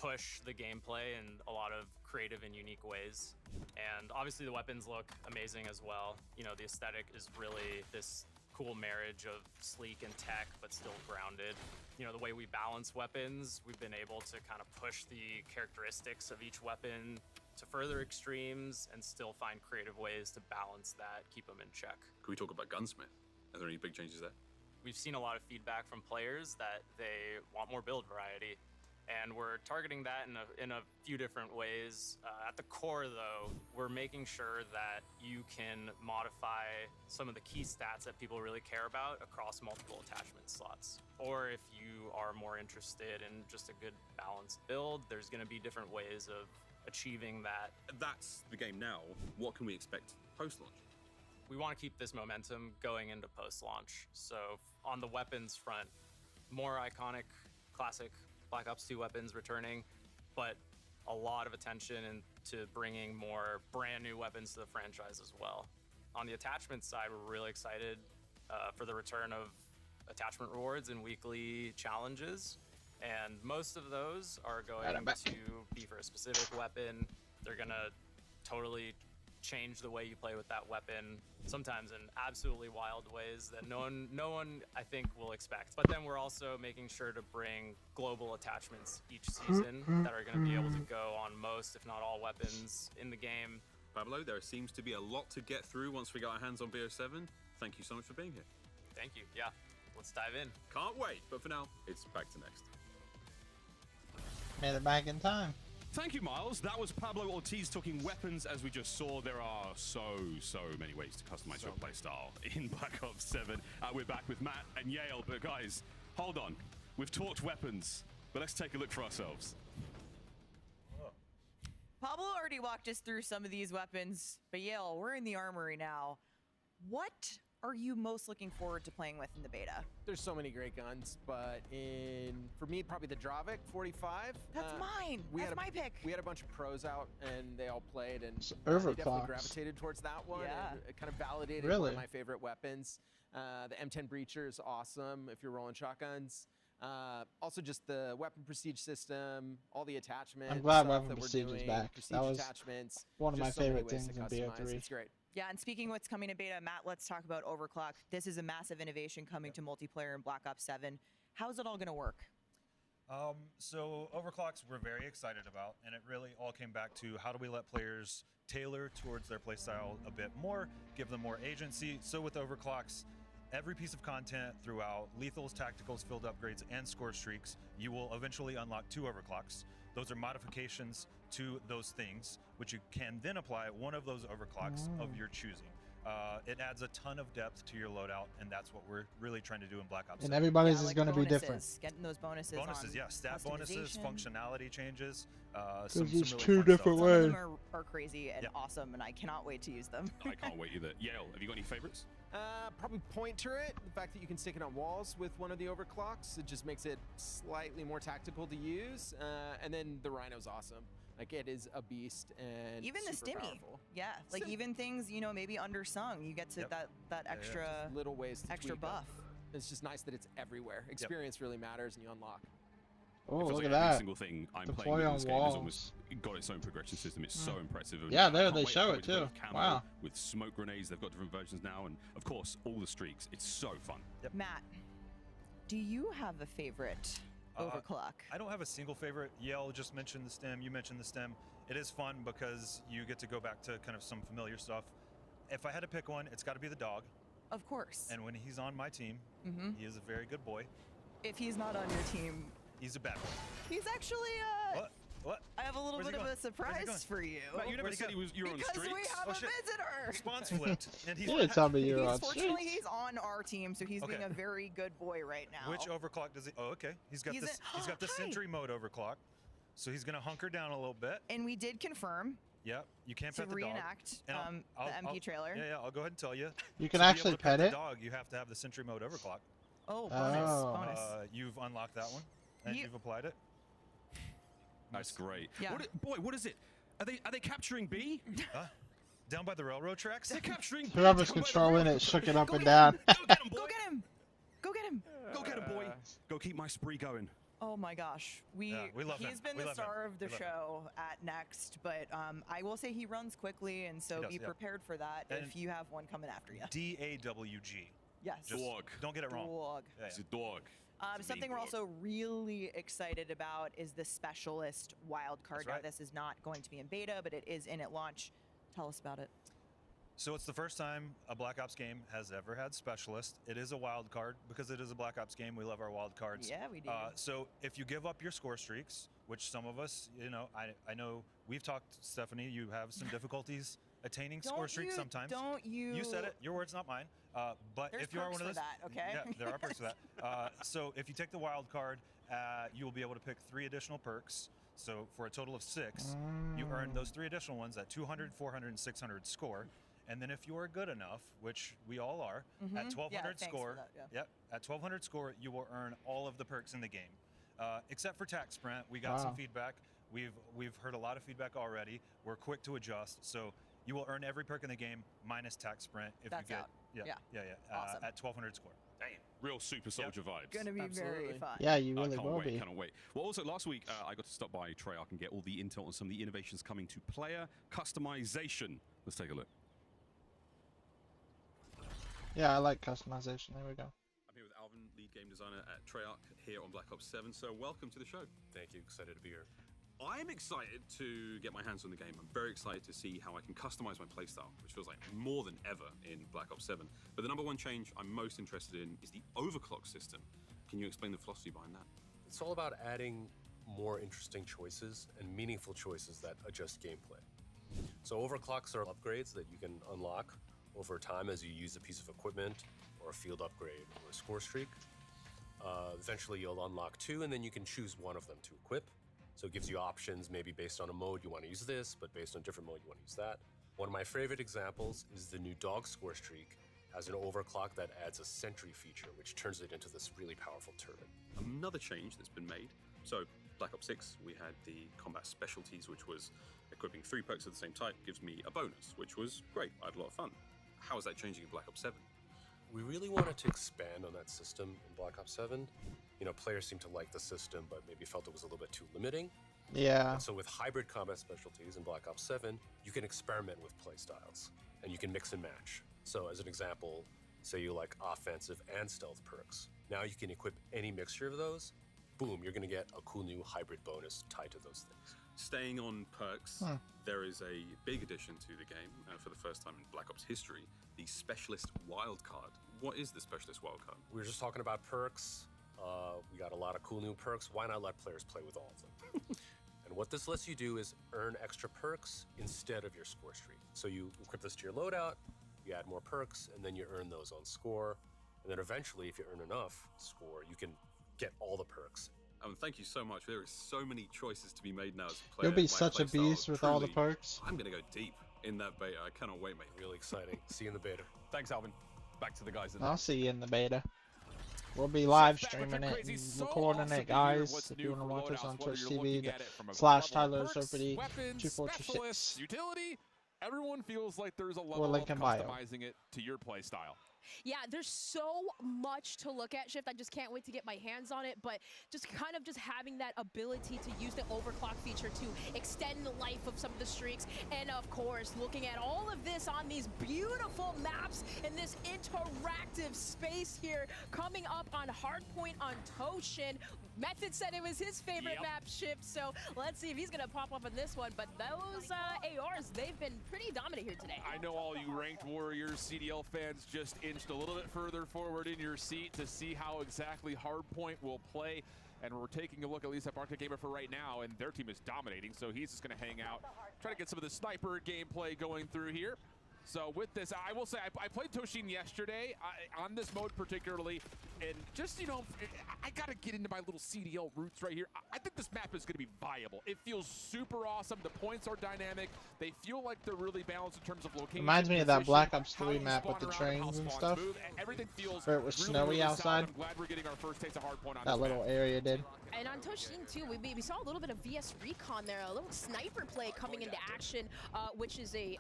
push the gameplay in a lot of creative and unique ways. And obviously the weapons look amazing as well. You know, the aesthetic is really this cool marriage of sleek and tech, but still grounded. You know, the way we balance weapons, we've been able to kind of push the characteristics of each weapon to further extremes and still find creative ways to balance that, keep them in check. Can we talk about Gunsmith? Are there any big changes there? We've seen a lot of feedback from players that they want more build variety, and we're targeting that in a few different ways. At the core, though, we're making sure that you can modify some of the key stats that people really care about across multiple attachment slots. Or if you are more interested in just a good balanced build, there's going to be different ways of achieving that. That's the game now. What can we expect post-launch? We want to keep this momentum going into post-launch. So on the weapons front, more iconic, classic Black Ops 2 weapons returning, but a lot of attention into bringing more brand new weapons to the franchise as well. On the attachment side, we're really excited for the return of attachment rewards and weekly challenges. And most of those are going I'm back. to be for a specific weapon. They're gonna totally change the way you play with that weapon, sometimes in absolutely wild ways that no one I think will expect. But then we're also making sure to bring global attachments each season that are going to be able to go on most, if not all, weapons in the game. Pablo, there seems to be a lot to get through once we got our hands on BO7. Thank you so much for being here. Thank you. Yeah, let's dive in. Can't wait, but for now, it's back to next. Made it back in time. Thank you, Miles. That was Pablo Ortiz talking weapons. As we just saw, there are so many ways to customize your playstyle in Black Ops 7. We're back with Matt and Yale, but guys, hold on. We've talked weapons, but let's take a look for ourselves. Pablo already walked us through some of these weapons, but Yale, we're in the armory now. What are you most looking forward to playing with in the beta? There's so many great guns, but for me, probably the Dravic 45. That's mine. That's my pick. We had a bunch of pros out, and they all played, and they Overclock. definitely gravitated towards that one. Yeah. And it kind of validated one of my favorite weapons. The M10 Breacher is awesome if you're rolling shotguns. Also, just the weapon prestige system, all the attachments. I'm glad weapon prestige is back. That was attachments, one of my so many favorite ways things to in customize. BO3. It's great. Yeah, and speaking of what's coming to beta, Matt, let's talk about Overclock. This is a massive innovation coming to multiplayer in Black Ops 7. How's it all going to work? So overclocks we're very excited about, and it really all came back to how do we let players tailor towards their playstyle a bit more, give them more agency. So with overclocks, every piece of content throughout lethals, tacticals, field upgrades, and score streaks, you will eventually unlock 2 overclocks. Those are modifications to those things, which you can then apply one of those overclocks of your choosing. It adds a ton of depth to your loadout, and that's what we're really trying to do in Black Ops 7. And everybody's Yeah, is like going to be bonuses, different. Getting those bonuses. Bonuses, on yeah, stat bonuses, customization. functionality changes. There's Some just really 2 fun different stuff. ways. Some of them are crazy and awesome, and I cannot wait to use them. I can't wait either. Yale, have you got any favorites? Probably point turret. The fact that you can stick it on walls with one of the overclocks, it just makes it slightly more tactical to use. And then the Rhino's awesome. Like, it is a beast and Even the super stimmy. powerful. Yeah, like even things, you know, maybe undersung, you get to that extra Just little ways to extra tweak them. buff. It's just nice that it's everywhere. Experience really matters, and you unlock. Oh, It feels look like at every that. single thing I'm Deploy playing in on this game has walls. almost got its own progression system. It's so impressive. And Yeah, I there can't they wait- I show can't it wait to play too. with camo, Wow. With smoke grenades, they've got different versions now, and of course, all the streaks. It's so fun. Matt, do you have a favorite overclock? I don't have a single favorite. Yale just mentioned the stem. You mentioned the stem. It is fun because you get to go back to kind of some familiar stuff. If I had to pick one, it's got to be the dog. Of course. And when he's on my team, he is a very good boy. If he's not on your team, He's a bad boy. he's actually What? I have a little Where's he bid of going? a surprise for you. Matt, you never Where'd he said go? you were on Because streaks. we have a visitor. Spawns flipped, and he's You didn't tell me you were on Fortunately, streaks. he's on our team, so he's being Okay. a very good boy right now. Which overclock does he? Oh, okay. He's got He's this. in- He's got the Hi. sentry mode overclock, so he's gonna hunker down a little bit. And we did confirm Yep. You can't to pet the dog. reenact And the MP trailer. Yeah, I'll go ahead and tell you. You can to be able actually to pet the it? dog, you have to have the sentry mode overclock. Oh, bonus, Oh. bonus. You've unlocked that one, and You- you've applied it. That's great. Yeah. Boy, what is it? Are they capturing B? Down by the railroad tracks? They're capturing B. Whoever's down by the controlling railroad it shook it tracks. up and down. Go get him, boy. Go get him! Go get him! Go get him, boy. Go keep my spree going. Oh my gosh, We love him. he's been We the love him. star of the We love him. show at Next, but I will say he runs quickly, and so He does, be yeah. prepared for that And- if you have one coming after you. DAWG. Yes. Just Dog. don't get it wrong. Dog. Yeah, It's a dog. It's a Something mean we're dog. also really excited about is the Specialist wild card. That's Now, right. this is not going to be in beta, but it is in at launch. Tell us about it. So it's the first time a Black Ops game has ever had Specialist. It is a wild card because it is a Black Ops game. We love our wild cards. Yeah, we do. So if you give up your score streaks, which some of us, I know we've talked, Stephanie, you have some difficulties attaining score streaks sometimes. Don't you? You said it. Your words, not mine. But There's if you are perks one of for those, that, okay? Yeah, there are perks for that. So if you take the wild card, you will be able to pick 3 additional perks. So for a total of 6, you earn those 3 additional ones at 200, 400, and 600 score. And then if you are good enough, which we all are, at 1200 Yeah, thanks for score, that, yeah. yep, at 1200 score, you will earn all of the perks in the game, except for Tac Sprint. We got some Wow. feedback. We've heard a lot of feedback already. We're quick to adjust, so you will earn every perk in the game minus Tac Sprint if That's you get out. yeah Awesome. at 1200 score. Damn. Real super soldier vibes. Gonna be very fun. Yeah, you really can't will wait, be. Cannot wait. Well, also last week I got to stop by Treyarch and get all the intel on some of the innovations coming to player customization. Let's take a look. Yeah, I like customization. There we go. I'm here with Alvin, lead game designer at Treyarch here on Black Ops 7. So welcome to the show. Thank you. Excited to be here. I'm excited to get my hands on the game. I'm very excited to see how I can customize my playstyle, which feels like more than ever in Black Ops 7. But the number one change I'm most interested in is the overclock system. Can you explain the philosophy behind that? It's all about adding more interesting choices and meaningful choices that adjust gameplay. So overclocks are upgrades that you can unlock over time as you use a piece of equipment or a field upgrade or a score streak. Eventually you'll unlock 2 and then you can choose one of them to equip. So it gives you options, maybe based on a mode you want to use this, but based on a different mode you want to use that. One of my favorite examples is the new dog score streak has an overclock that adds a sentry feature, which turns it into this really powerful turret. Another change that's been made. So Black Ops 6, we had the combat specialties, which was equipping 3 perks of the same type gives me a bonus, which was great. I had a lot of fun. How is that changing in Black Ops 7? We really wanted to expand on that system in Black Ops 7. You know, players seemed to like the system, but maybe felt it was a little bit too limiting. Yeah. And so with hybrid combat specialties in Black Ops 7, you can experiment with playstyles, and you can mix and match. So as an example, say you like offensive and stealth perks. Now you can equip any mixture of those. Boom, you're going to get a cool new hybrid bonus tied to those things. Staying on perks, there is a big addition to the game for the first time in Black Ops history, the Specialist Wildcard. What is the Specialist Wildcard? We were just talking about perks. We got a lot of cool new perks. Why not let players play with all of them? And what this lets you do is earn extra perks instead of your score streak. So you equip this to your loadout, you add more perks, and then you earn those on score. And then eventually, if you earn enough score, you can get all the perks. Thank you so much. There is so many choices to be made now as a player. You'll be My such a playstyle beast with all the truly- perks. I'm going to go deep in that beta. I cannot wait, mate. Really exciting. See you in the beta. Thanks, Alvin. Back to the guys. I'll see you in the beta. We'll be live streaming it and recording it, guys. If you want to watch us on Twitch TV, /TylerSurfity2426. Utility, everyone feels like there's a Or level of link in bio. customizing it to your play style. Yeah, there's so much to look at, Shift. I just can't wait to get my hands on it, but just kind of just having that ability to use the overclock feature to extend the life of some of the streaks, and of course, looking at all of this on these beautiful maps in this interactive space here, coming up on Hardpoint on Toshin. Method said it was his favorite map, Shift, so let's see if he's gonna pop up on this one, but those ARs, they've been pretty dominant here today. I know all you Ranked Warriors CDL fans just inched a little bit further forward in your seat to see how exactly Hardpoint will play. And we're taking a look at least at Arctic Gamer for right now, and their team is dominating, so he's just going to hang out, try to get some of the sniper gameplay going through here. So with this, I will say, I played Toshin yesterday on this mode particularly, and just, you know, I got to get into my little CDL roots right here. I think this map is going to be viable. It feels super awesome. The points are dynamic. They feel like they're really balanced in terms of location. Reminds me of that position, Black Ops how 3 you map spawn with the around, how trains and spawns stuff. move. Everything feels Where it was really, snowy really solid. outside. I'm glad we're getting our first taste of Hardpoint on That this little map. area did. And on Toshin too, we saw a little bit of VS Recon there, a little sniper play coming into action, which is a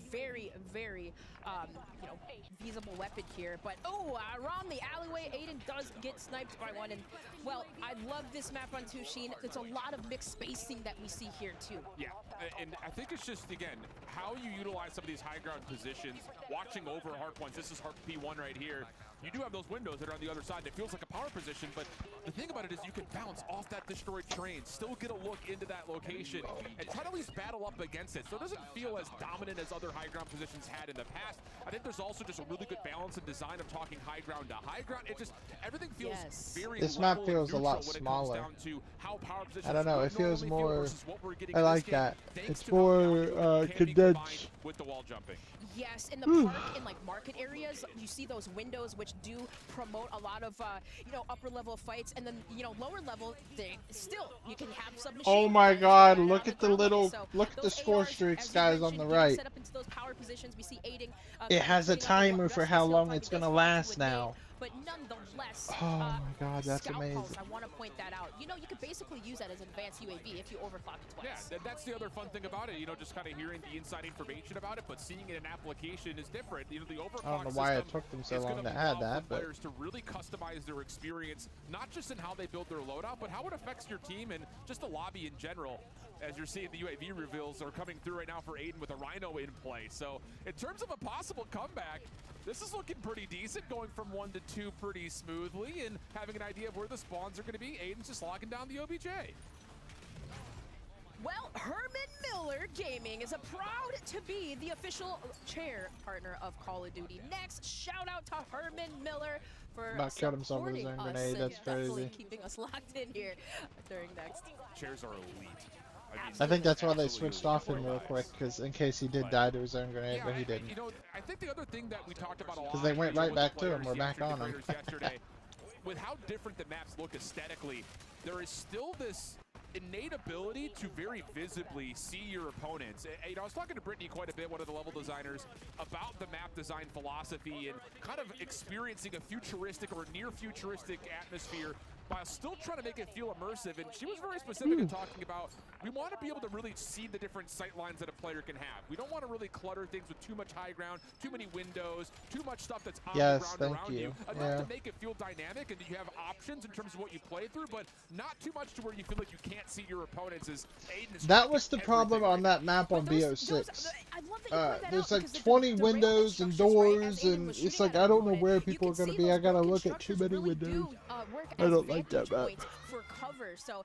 very, very, you know, feasible weapon here. But around the alleyway, Aiden does get sniped by one. And well, I love this map on Toshin. It's a lot of mixed spacing that we see here too. Yeah, and I think it's just, again, how you utilize some of these high ground positions, watching over hardpoints. This is P1 right here. You do have those windows that are on the other side. It feels like a power position, but the thing about it is you can bounce off that destroyed train, still get a look into that location, and try to at least battle up against it. So it doesn't feel as dominant as other high ground positions had in the past. I think there's also just a really good balance and design of talking high ground to high ground. It just, everything feels very This map level feels a and lot neutral when it smaller. comes down to how power positions I don't know, would it feels normally feel more, versus what we're getting I in this like game, that. thanks It's to how more can be condensed. combined with the wall jumping. Yes, in the park, in like market areas, you see those windows which do promote a lot of, you know, upper level fights, and then, you know, lower level, they still, you can have submachine. Oh my god, look at the little, look at the score streaks, guys, on the right. Set up into those power positions. We see aiding, It has a timer for how long it's gonna last now. but nonetheless, Oh my God, that's Scout amazing. Pulse, I want to point that out. You know, you could basically use that as an advanced UAV if you overclock it twice. Yeah, that's the other fun thing about it. You know, just kind of hearing the inside information about it, but seeing it in application is different. You know, the overclock I don't know why it system took them so is long gonna to add allow that, for but players to really customize their experience, not just in how they build their loadout, but how it affects your team and just the lobby in general. As you're seeing, the UAV reveals are coming through right now for Aiden with a Rhino in play. So in terms of a possible comeback, this is looking pretty decent, going from 1 to 2 pretty smoothly and having an idea of where the spawns are going to be. Aiden's just locking down the OBJ. Well, Herman Miller Gaming is proud to be the official chair partner of Call of Duty. Next, shout out to Herman Miller for about killed himself with his supporting own us grenade. and That's definitely crazy. keeping us locked in here during next. Chairs are elite. I think that's why they Absolutely switched off him real quick, because in case he did die to his own grenade, Yeah, but he didn't. You know, I think the other thing that we talked about a lot, Because they went you know, right with the back to him. players We're back yesterday, on him. the creators yesterday, with how different the maps look aesthetically, there is still this innate ability to very visibly see your opponents. You know, I was talking to Brittany quite a bit, one of the level designers, about the map design philosophy and kind of experiencing a futuristic or near futuristic atmosphere while still trying to make it feel immersive. And she was very specific in talking about, we want to be able to really see the different sight lines that a player can have. We don't want to really clutter things with too much high ground, too many windows, too much stuff that's on Yes, the ground thank around you. Enough Yeah. to make it feel dynamic and that you have options in terms of what you play through, but not too much to where you feel like you can't see your opponents. As Aiden is That was the problem on that map on BO6. There's like 20 windows and doors, and it's like I don't know where people are going to be. I gotta look at too many windows. I don't like that map. For cover. So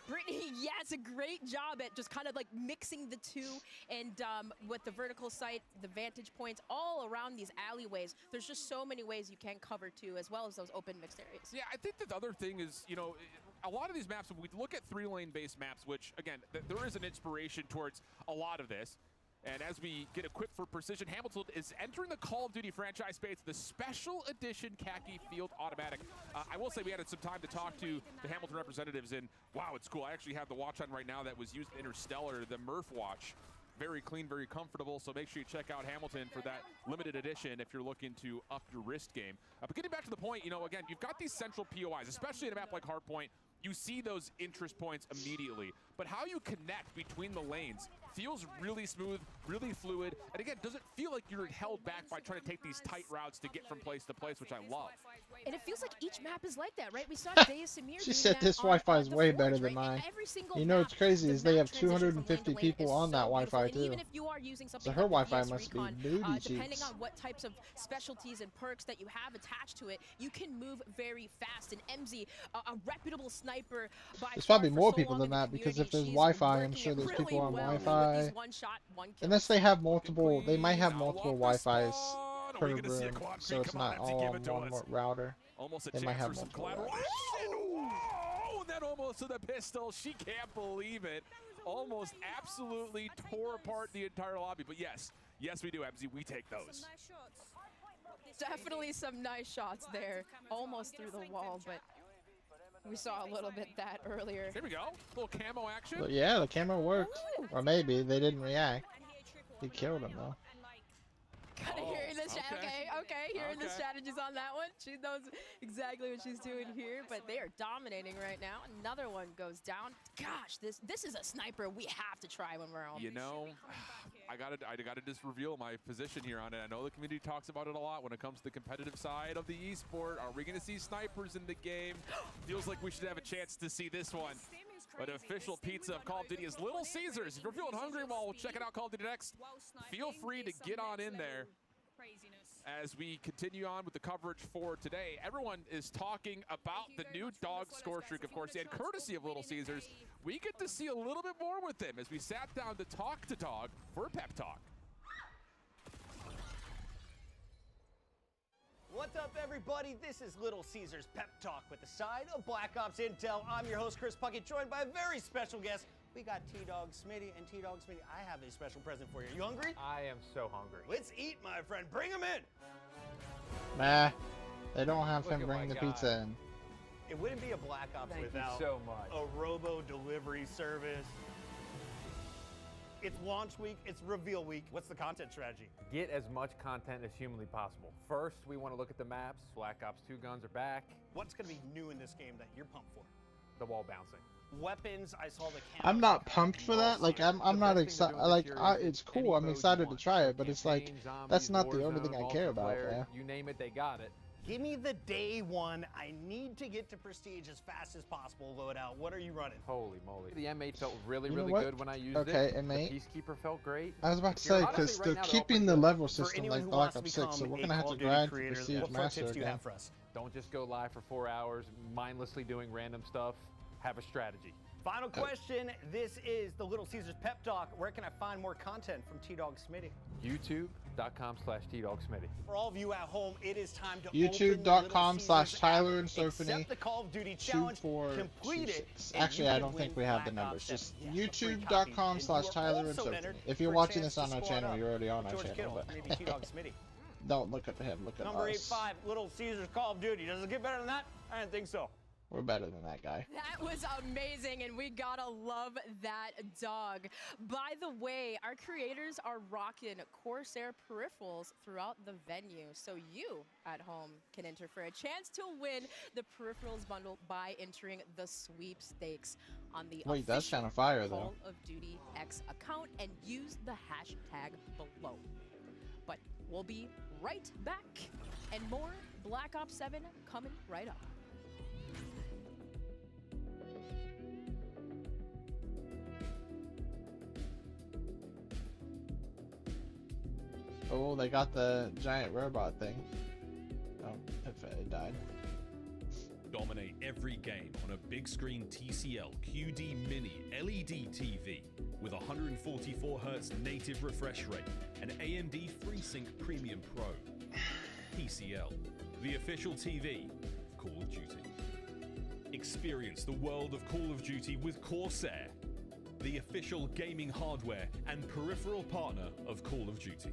Brittany, yeah, it's a great job at just kind of like mixing the two, and with the vertical sight, the vantage points all around these alleyways, there's just so many ways you can cover too, as well as those open mixed areas. Yeah, I think that the other thing is, you know, a lot of these maps, if we look at 3-lane based maps, which again, there is an inspiration towards a lot of this. And as we get equipped for precision, Hamilton is entering the Call of Duty franchise space, the special edition khaki field automatic. I will say we had some time to talk to the Hamilton representatives, and wow, it's cool. I actually have the watch on right now that was used in Interstellar, the Murph watch. Very clean, very comfortable, so make sure you check out Hamilton for that limited edition if you're looking to up your wrist game. But getting back to the point, you know, again, you've got these central POIs, especially in a map like Hardpoint. You see those interest points immediately, but how you connect between the lanes feels really smooth, really fluid, and again, doesn't feel like you're held back by trying to take these tight routes to get from place to place, which I love. And it feels like each map is like that, right? We saw Dea Samir She doing said that this on Wi-Fi is the way Forge, better than right? mine. Every single You know what's crazy the is they map have transition from lane to 250 lane people is on that so Wi-Fi beautiful. And too. even if you are using So something her like the Wi-Fi PS must be Recon, booty depending cheeks. on what types of specialties and perks that you have attached to it, you can move very fast. And MZ, a reputable sniper by There's far probably for more so people long than in the that, because if there's community. She's Wi-Fi, I'm working sure it there's really people on well with Wi-Fi. these one-shot, one-kills. Unless they have multiple, they might have multiple Wi-Fis per Are we gonna see a room, quad so feed? it's Come on, not MC, all give on it to one us. router. Almost a They chance might have for some multiple collateral. routers. Oh, and then almost to the pistol. She can't believe it. Almost absolutely tore apart the entire lobby. But yes, we do, MZ. We take those. Definitely some nice shots there, almost through the wall, but we saw a little bit that earlier. Here we go, little camo action. But yeah, the camera worked. Or maybe they didn't react. He killed him though. Kind of hearing the hearing the strategies on that one. She knows exactly what she's doing here, but they are dominating right now. Another one goes down. Gosh, this is a sniper we have to try when we're on. You know, I gotta just reveal my position here on it. I know the community talks about it a lot when it comes to the competitive side of the esport. Are we gonna see snipers in the game? Feels like we should have a chance to see this one. But official pizza of Call of Duty is Little Caesars. If you're feeling hungry while checking out Call of Duty Next, feel free to get on in there. As we continue on with the coverage for today, everyone is talking about the new dog score streak, of course, and courtesy of Little Caesars, we get to see a little bit more with them as we sat down to talk to Dog for a pep talk. What's up, everybody? This is Little Caesars Pep Talk with the side of Black Ops Intel. I'm your host, Chris Puckett, joined by a very special guest. We got T-Dog Smitty, and T-Dog Smitty, I have a special present for you. You hungry? I am so hungry. Let's eat, my friend. Bring him in. Nah, they don't have Look him at bring my the guy. pizza in. It wouldn't be a Black Ops Thank you without so much. a robo delivery service. it's launch week, it's reveal week. What's the content strategy? Get as much content as humanly possible. First, we want to look at the maps. Black Ops 2 guns are back. What's going to be new in this game that you're pumped for? The wall bouncing. Weapons, I saw the I'm not pumped for that. Like I'm not excited. Like it's cool. I'm excited to try it, but it's like that's not the only thing I care about, man. You name it, they got it. Give me the day one. I need to get to Prestige as fast as possible loadout. What are you running? Holy moly. The M8 felt really You know really what? good when I used it. Okay, M8. The Peacekeeper felt great. I was about to If you're say, because honestly they're right now, keeping the level system like Black Ops 6, so we're gonna have to grind for Prestige what pro Master tips do you again. have for us? Don't just go live for 4 hours mindlessly doing random stuff. Have a strategy. Final question. This is the Little Caesars Pep Talk. Where can I find more content from T-Dog Smitty? YouTube.com/TDogSmitty. For all of you at home, it is time to YouTube.com/Tyler and Sophony. Accept the Call of Duty challenge, complete it. Actually, I don't think we have the numbers. Just YouTube.com/Tyler and Sophony. If you're watching this on our channel, you're already on our channel. Maybe But T-Dog Smitty. don't look at him. Look at Number us. 85, Little Caesars Call of Duty. Does it get better than that? I didn't think so. We're better than that guy. That was amazing, and we gotta love that dog. By the way, our creators are rocking Corsair peripherals throughout the venue, so you at home can enter for a chance to win the peripherals bundle by entering the sweepstakes on the Wait, that's official kind of fire, though. Call of Duty X account and use the hashtag below. But we'll be right back, and more Black Ops 7 coming right up. Oh, they got the giant robot thing. Oh, it died. Dominate every game on a big screen TCL QD Mini LED TV with 144Hz native refresh rate and AMD FreeSync Premium Pro. TCL, the official TV of Call of Duty. Experience the world of Call of Duty with Corsair, the official gaming hardware and peripheral partner of Call of Duty.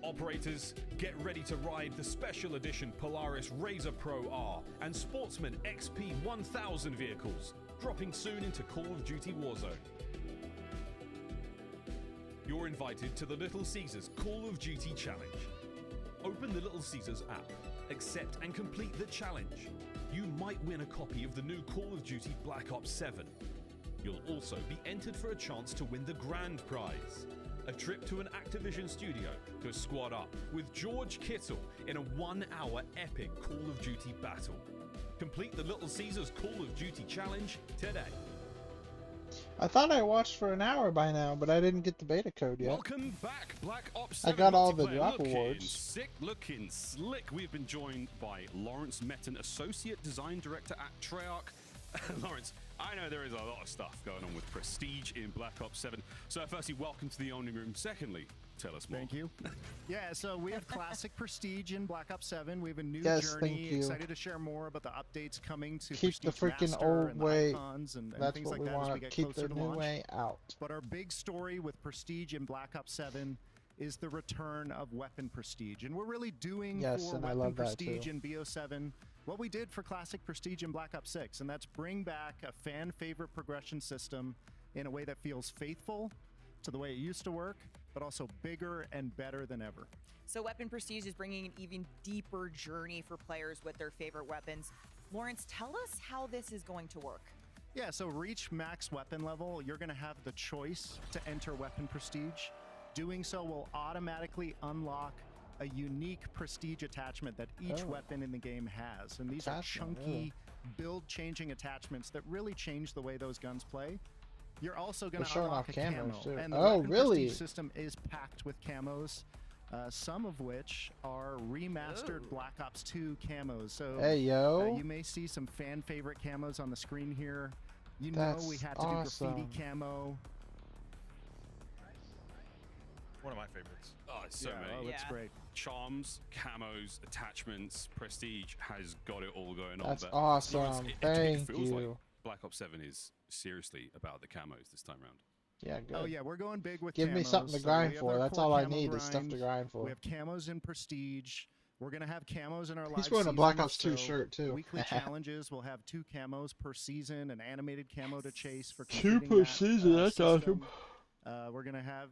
Operators, get ready to ride the special edition Polaris Razor Pro R and Sportsman XP 1000 vehicles, dropping soon into Call of Duty Warzone. You're invited to the Little Caesars Call of Duty Challenge. Open the Little Caesars app, accept and complete the challenge. You might win a copy of the new Call of Duty Black Ops 7. You'll also be entered for a chance to win the grand prize, a trip to an Activision studio to squad up with George Kittle in a 1-hour epic Call of Duty battle. Complete the Little Caesars Call of Duty Challenge today. I thought I watched for an hour by now, but I didn't get the beta code yet. Welcome back, Black Ops I 7 got all the multiplayer. drop Looking awards. Sick, looking slick. We've been joined by Lawrence Metten, Associate Design Director at Treyarch. Lawrence, I know there is a lot of stuff going on with Prestige in Black Ops 7. So firstly, welcome to the Owning Room. Secondly, tell us more. Thank you. Yeah, so we have classic Prestige in Black Ops 7. We have a new Yes, journey. thank you. Excited to share more about the updates coming to Keep the Prestige freaking Master old and the way. icons and That's things what like we that as we want. get Keep closer the to new launch. way out. But our big story with Prestige in Black Ops 7 is the return of Weapon Prestige. And we're really doing Yes, for and I Weapon love that Prestige too. in BO7 what we did for Classic Prestige in Black Ops 6, and that's bring back a fan favorite progression system in a way that feels faithful to the way it used to work, but also bigger and better than ever. So Weapon Prestige is bringing an even deeper journey for players with their favorite weapons. Lawrence, tell us how this is going to work. Yeah, so reach max weapon level, you're going to have the choice to enter Weapon Prestige. Doing so will automatically unlock a unique prestige attachment that each weapon in the game has. And these are chunky, build-changing attachments that really change the way those guns play. You're also going They're to showing unlock off a camos, camo. too. And the Oh, Weapon really? Prestige system is packed with camos, some of which are remastered Black Ops 2 camos. So Hey, yo. you may see some fan favorite camos on the screen here. You That's know we had to awesome. do graffiti camo. One of my favorites. Oh, it's so Yeah, many. oh, that's great. Charms, camos, attachments, Prestige has got it all going That's on. awesome. Lawrence, it Thank feels like you. Black Ops 7 is seriously about the camos this time around. Yeah, good. Oh yeah, we're going big with Give me camos. something to So grind we have for. our That's core all I camo need is stuff to grind. grind for. We have camos in Prestige. We're gonna have camos in our live He's wearing a Black season, Ops 2 so shirt, too. Weekly challenges. We'll have 2 camos per season, an animated camo to chase for 2 completing per that, season, that's system. awesome. We're going to have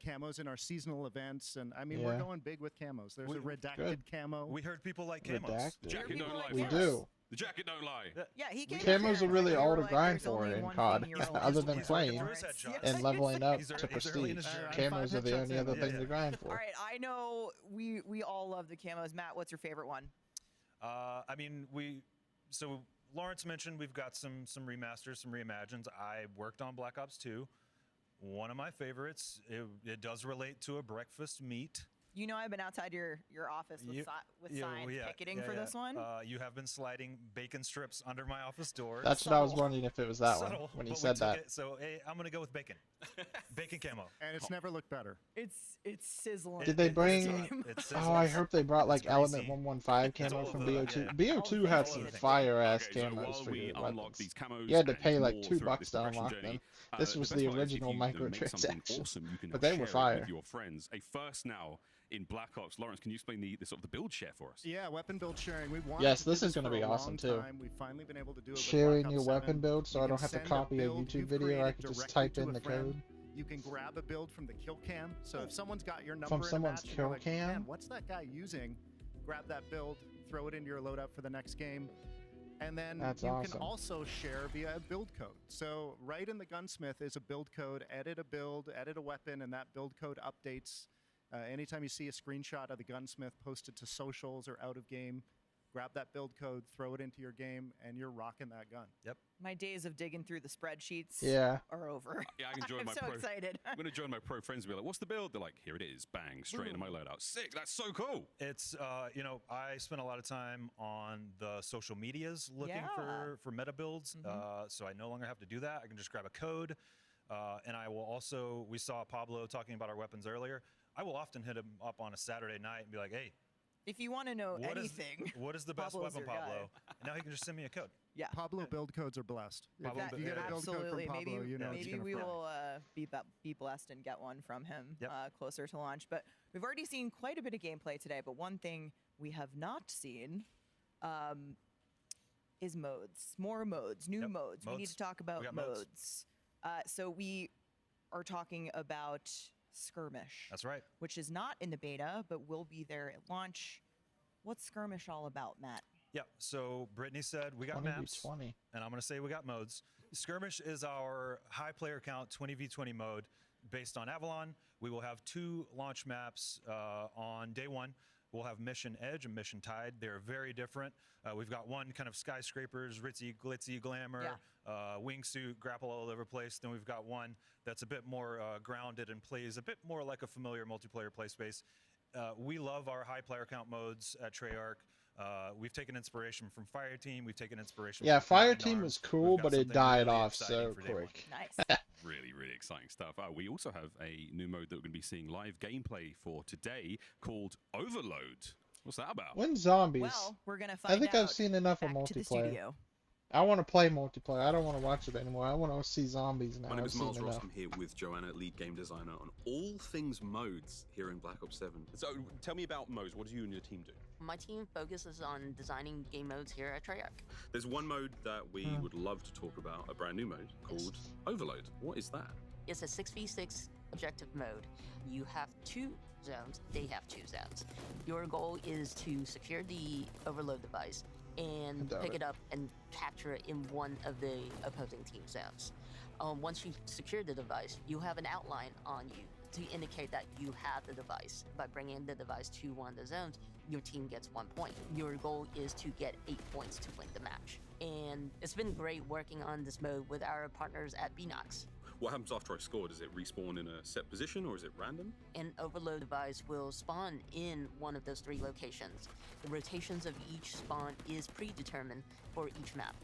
camos in our seasonal events. And I mean, we're Yeah. going big with camos. There's a redacted Good. camo. We heard people like camos. Redacted. Jacket don't lie. We folks. do. The jacket don't lie. Yeah, he came Camos are really all all to grind for in COD, other than playing and leveling up to prestige. Camos are the only other thing to grind All for. right, I know we all love the camos. Matt, what's your favorite one? I mean, so Lawrence mentioned we've got some remasters, some reimagines. I worked on Black Ops 2. One of my favorites. It does relate to a breakfast meat. You know, I've been outside your office with, signs picketing for this one. You have been sliding bacon strips under my office door. That's what I was wondering if it was that one when you said that. So hey, I'm gonna go with bacon. Bacon camo. And it's never looked better. It's sizzling. Did they bring? Oh, I hope they brought like Element 115 camo from BO2. BO2 had some fire ass camos for your weapons. You had to pay like $2 to unlock them. This was the original microtransaction, but they were fire. With your friends. A first now in Black Ops. Lawrence, can you explain the sort of the build share for us? Yeah, weapon build sharing. We wanted Yes, to do this is going to for be a awesome long too. time. We've finally been able to do it with Sharing Black your Ops weapon 7. build, so You I don't can have to send copy a build YouTube you've video. I created can just directly type to in a the friend. code. You can grab a build from the kill cam. So if someone's got your number From in a someone's match and you're kill like, cam? "Man, what's that guy using?" Grab that build, throw it into your loadout for the next game. And then That's you awesome. can also share via a build code. So right in the gunsmith is a build code. Edit a build, edit a weapon, and that build code updates. Anytime you see a screenshot of the gunsmith posted to socials or out of game, grab that build code, throw it into your game, and you're rocking that gun. Yep. My days of digging through the spreadsheets are over. Yeah, I can join I'm my so pro. excited. I'm gonna join my pro friends and be like, "What's the build?" They're like, "Here it is, bang, straight into my loadout." Sick. That's so cool. It's you know, I spend a lot of time on the social medias looking for meta builds, so I no longer have to do that. I can just grab a code, and I will also. We saw Pablo talking about our weapons earlier. I will often hit him up on a Saturday night and be like, "Hey, if you want to know anything, what is the best Pablo's weapon, your guy. Pablo?" And now he can just send me a code. Yeah. Pablo build codes are blessed. Pablo If you get a build code Absolutely. from Pablo, Maybe you know it's maybe gonna we fly. will be blessed and get one from him closer to launch. But we've already seen quite a bit of gameplay today. But one thing we have not seen is modes. More modes, new modes. We need Modes. to talk about We got modes. modes. So we are talking about Skirmish. That's right. Which is not in the beta, but will be there at launch. What's Skirmish all about, Matt? Yeah, so Brittany said we got 20v20. maps, and I'm going to say we got modes. Skirmish is our high player count 20v20 mode based on Avalon. We will have 2 launch maps on day 1. We'll have Mission Edge and Mission Tide. They're very different. We've got one kind of skyscrapers, ritzy, glitzy, glamour, wingsuit, grapple all over the place. Then we've got one that's a bit more grounded and plays a bit more like a familiar multiplayer play space. We love our high player count modes at Treyarch. We've taken inspiration from Fireteam. We've taken inspiration Yeah, from Command Fireteam Arms. was cool, We've got but it something died really off exciting so for day one. quick. Nice. Really, really exciting stuff. We also have a new mode that we're going to be seeing live gameplay for today called Overload. What's that about? When zombies? Well, we're gonna find I think out. I've seen enough of Back to the multiplayer. studio. I want to play multiplayer. I don't want to watch it anymore. I want to see zombies now. My name I've is seen Miles Ross. enough. I'm here with Joanna, lead game designer on all things modes here in Black Ops 7. So tell me about modes. What do you and your team do? My team focuses on designing game modes here at Treyarch. There's one mode that we would love to talk about, a brand new mode called Overload. What is that? It's a 6v6 objective mode. You have 2 zones, they have 2 zones. Your goal is to secure the overload device and pick it up and capture it in one of the opposing team zones. Once you secure the device, you have an outline on you to indicate that you have the device. By bringing the device to one of the zones, your team gets 1 point. Your goal is to get 8 points to win the match. And it's been great working on this mode with our partners at Binox. What happens after I score? Does it respawn in a set position or is it random? An overload device will spawn in one of those 3 locations. The rotations of each spawn is predetermined for each map.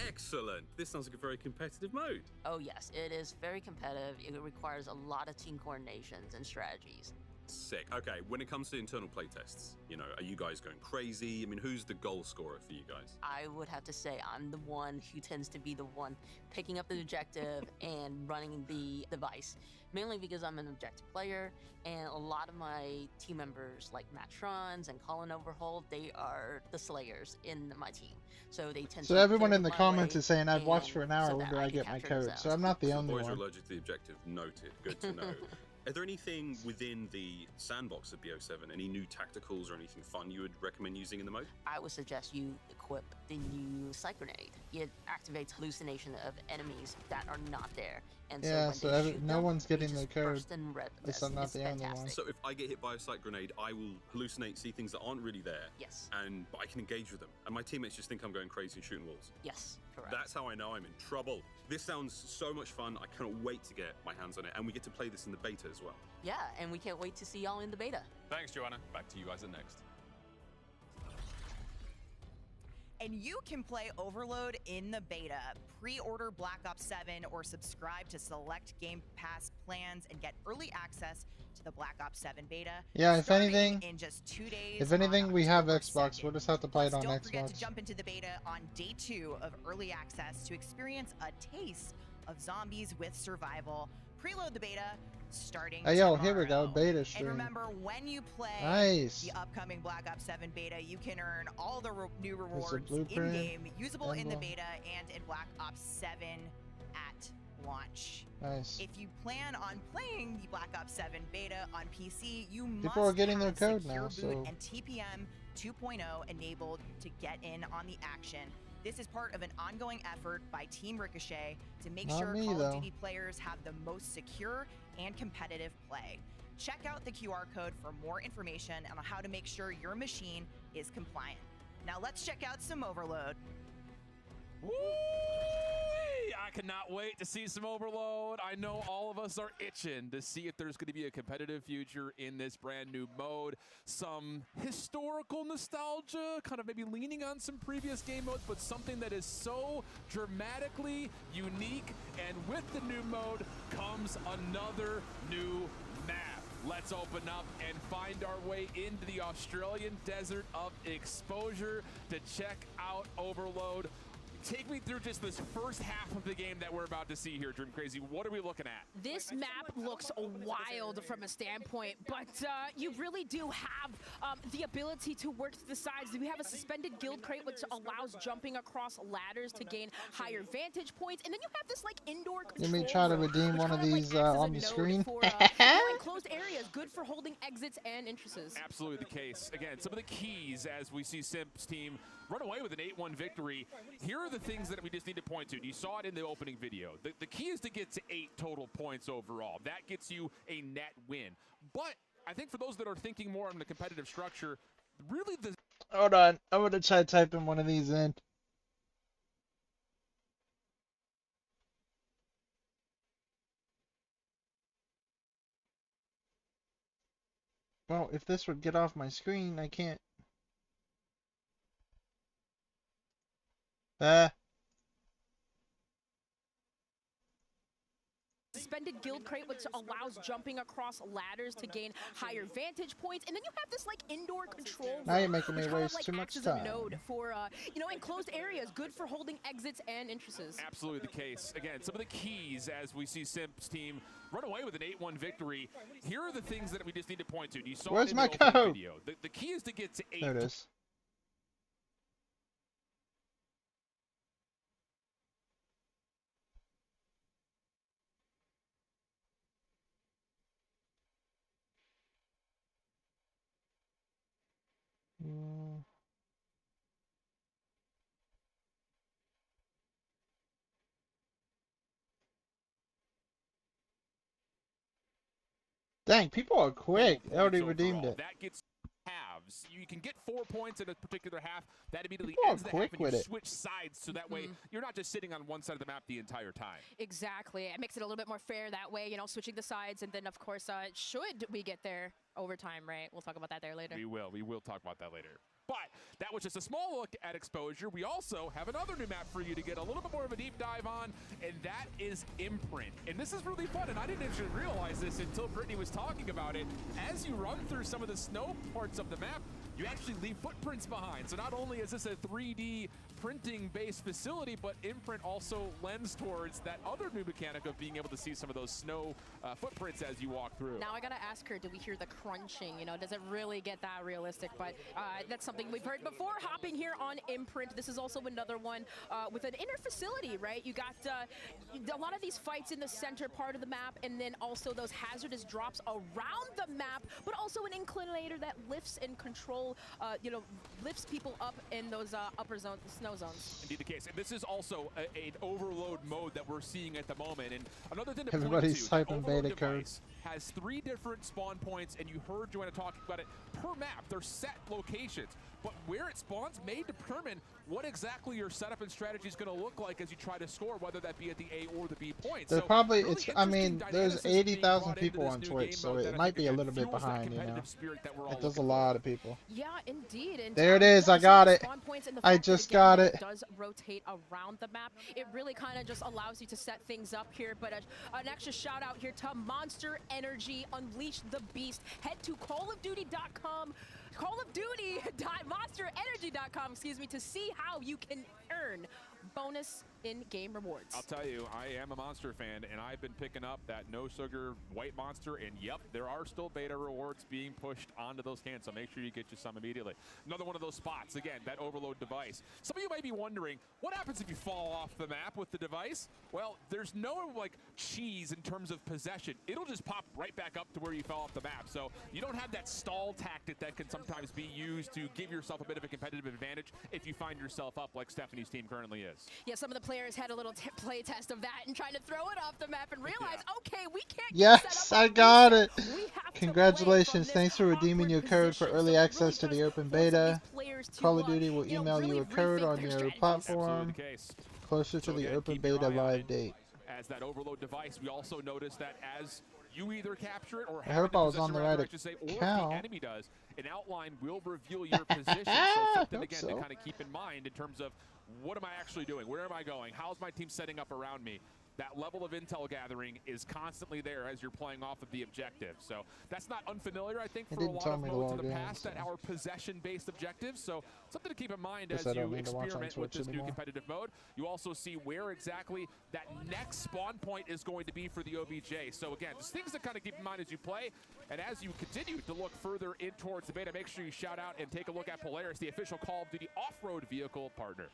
Excellent. This sounds like a very competitive mode. Oh yes, it is very competitive. It requires a lot of team coordinations and strategies. Sick. Okay, when it comes to internal playtests, you know, are you guys going crazy? I mean, who's the goal scorer for you guys? I would have to say I'm the one who tends to be the one picking up the objective and running the device, mainly because I'm an objective player, and a lot of my team members, like Matt Schruns and Colin Overhaul, they are the slayers in my team. So they tend So to everyone clear in the my comments way, is saying I've watched and for an hour. so When that do I can get my capture the code? So I'm not the So only boys are one. allergic to the objective. Noted. Good to know. Are there anything within the sandbox of BO7, any new tacticals or anything fun you would recommend using in the mode? I would suggest you equip the new Psych Grenade. It activates hallucination of enemies that are not there. And Yeah, so, so when they shoot no them, one's they getting the just code. burst in red. Guess I'm not It's the only one. fantastic. So if I get hit by a Psych Grenade, I will hallucinate, see things that aren't really there. Yes. But I can engage with them. And my teammates just think I'm going crazy and shooting walls. Yes, correct. That's how I know I'm in trouble. This sounds so much fun. I cannot wait to get my hands on it. And we get to play this in the beta as well. Yeah, and we can't wait to see y'all in the beta. Thanks, Joanna. Back to you guys at Next. And you can play Overload in the beta. Pre-order Black Ops 7 or subscribe to select Game Pass plans and get early access to the Black Ops 7 beta. Yeah, if starting anything, in just 2 days. if anything, we have October Xbox. 2nd. We'll just have to play it on Don't forget to Xbox. jump into the beta on day 2 of early access to experience a taste of zombies with survival. Preload the beta starting Hey, yo, tomorrow. here we go, beta And stream. remember, when you play Nice. the upcoming Black Ops 7 beta, you can earn all the new There's a rewards blueprint, in-game, usable in the emblem. beta and in Black Ops 7 at launch. Nice. If you plan on playing the Black Ops 7 beta on PC, you must People are getting their have code Secure now, Boot so and TPM 2.0 enabled to get in on the action. This is part of an ongoing effort by Team Ricochet to make Not sure me, Call though. of Duty players have the most secure and competitive play. Check out the QR code for more information on how to make sure your machine is compliant. Now let's check out some Overload. Woo! I cannot wait to see some Overload. I know all of us are itching to see if there's going to be a competitive future in this brand new mode. Some historical nostalgia, kind of maybe leaning on some previous game modes, but something that is so dramatically unique. And with the new mode comes another new map. Let's open up and find our way into the Australian desert of exposure to check out Overload. Take me through just this first half of the game that we're about to see here, Dream Crazy. What are we looking at? This map looks wild from a standpoint, but you really do have the ability to work to the sides. We have a suspended guild crate, which allows jumping across ladders to gain higher vantage points, and then you have this like indoor Let control me try to room, redeem which one of kind these acts as a on the node screen. for, enclosed areas, good for holding exits and entrances. Absolutely the case. Again, some of the keys as we see Simp's team run away with an 8-1 victory. Here are the things that we just need to point to. You saw it in the opening video. The key is to get to 8 total points overall. That gets you a net win. But I think for those that are thinking more on the competitive structure, really the... Hold on. I'm going to try typing one of these in. Well, if this would get off my screen, I can't. Suspended guild crate, which allows jumping across ladders to gain higher vantage points, and then you have this like indoor control room, Now you're making me which kind of, waste like, too much acts as a time. node for enclosed areas, good for holding exits and entrances. Absolutely the case. Again, some of the keys as we see Simp's team run away with an 8-1 victory. Here are the things that we just need to point to. You saw Where's it in my the opening code? video. The key is to get to 8. There it is. Dang, people are quick. They already redeemed it. That gets halves. You can get 4 points in a particular half. That immediately People are ends the half quick and you with it. switch sides so that way you're not just sitting on one side of the map the entire time. Exactly. It makes it a little bit more fair that way, switching the sides, and then of course, should we get there overtime, right? We'll talk about that there later. We will. We will talk about that later. But that was just a small look at exposure. We also have another new map for you to get a little bit more of a deep dive on, and that is Imprint. And this is really fun, and I didn't actually realize this until Brittany was talking about it. As you run through some of the snow parts of the map, you actually leave footprints behind. So not only is this a 3D printing-based facility, but Imprint also lends towards that other new mechanic of being able to see some of those snow footprints as you walk through. Now I gotta ask her, do we hear the crunching? You know, does it really get that realistic? But that's something we've heard before. Hopping here on Imprint, this is also another one with an inner facility, right? You got a lot of these fights in the center part of the map, and then also those hazardous drops around the map, but also an inclinator that lifts and control, you know, lifts people up in those upper zone, snow zones. Indeed the case. And this is also an overload mode that we're seeing at the moment. And another thing to Everybody's point to, typing the overload beta code. device has 3 different spawn points, and you heard Joanna talking about it per map. They're set locations, but where it spawns may determine what exactly your setup and strategy is going to look like as you try to score, whether that be at the A or the B point. There's So probably, really I mean, interesting there's dynamics being 80,000 brought into people this on new Twitch, game so mode it that might be a I think little bit fuels that behind, you know. competitive spirit that we're all It does a looking lot of people. Yeah, indeed. And There it is, I got it. I just got it. Does rotate around the map. It really kind of just allows you to set things up here. But an extra shout out here to Monster Energy, Unleash the Beast. Head to callofduty.com, callofduty.monsterenergy.com, excuse me, to see how you can earn bonus in-game rewards. I'll tell you, I am a Monster fan, and I've been picking up that no sugar white Monster, and yep, there are still beta rewards being pushed onto those cans, so make sure you get you some immediately. Another one of those spots, again, that overload device. Some of you might be wondering, what happens if you fall off the map with the device? Well, there's no like cheese in terms of possession. It'll just pop right back up to where you fell off the map, so you don't have that stall tactic that can sometimes be used to give yourself a bit of a competitive advantage if you find yourself up like Stephanie's team currently is. Yeah, some of the players had a little play test of that and trying to throw it off the map and realize, okay, we can't Yes, I got it. Congratulations. Thanks for redeeming your code for early access to the open beta. Call of Duty will email you a code on your platform closer to the open beta live date. As that overload device, we also noticed that as you either capture it or I have hope it in I was on the possession, right I should say, or if account. the enemy does, an outline will reveal your position. So something again to kind of keep in mind in terms of what am I actually doing? Where am I going? How's my team setting up around me? That level of intel gathering is constantly there as you're playing off of the objective. So that's not unfamiliar, I think, for a lot of modes in the past that are possession-based objectives. So something to keep in mind as you experiment with this new competitive mode. You also see where exactly that next spawn point is going to be for the OBJ. So again, just things to kind of keep in mind as you play. And as you continue to look further in towards the beta, make sure you shout out and take a look at Polaris, the official Call of Duty off-road vehicle partner.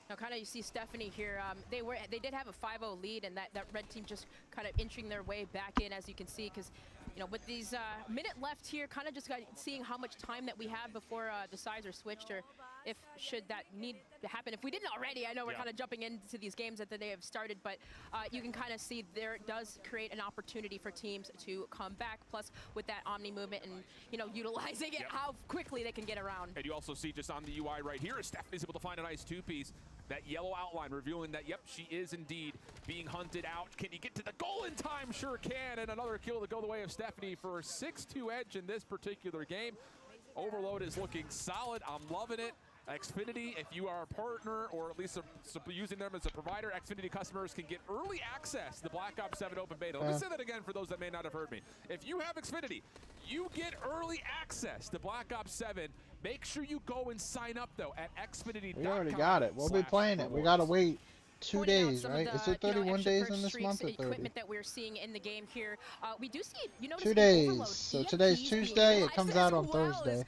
Now, kind of you see Stephanie here. They did have a 5-0 lead, and that red team just kind of inching their way back in, as you can see, because you know with these minute left here, kind of just seeing how much time that we have before the sides are switched, or if should that need to happen. If we didn't already, I know we're kind of jumping into these games that they have started, but you can kind of see there does create an opportunity for teams to come back. Plus, with that Omni movement and you know utilizing it, how quickly they can get around. And you also see just on the UI right here, Stephanie's able to find a nice two-piece. That yellow outline revealing that, yep, she is indeed being hunted out. Can you get to the goal in time? Sure can. And another kill to go the way of Stephanie for a 6-2 edge in this particular game. Overload is looking solid. I'm loving it. Xfinity, if you are a partner or at least using them as a provider, Xfinity customers can get early access to the Black Ops 7 open beta. Let me say that again for those that may not have heard me. If you have Xfinity, you get early access to Black Ops 7. Make sure you go and sign up, though, at xfinity.com. We already got it. We'll be playing it. We got to wait 2 days, right? Is it 31 days in this month or 30? Equipment that we're seeing in the game here. We do see, you notice 2 days. So today's Tuesday. It comes out on Thursday.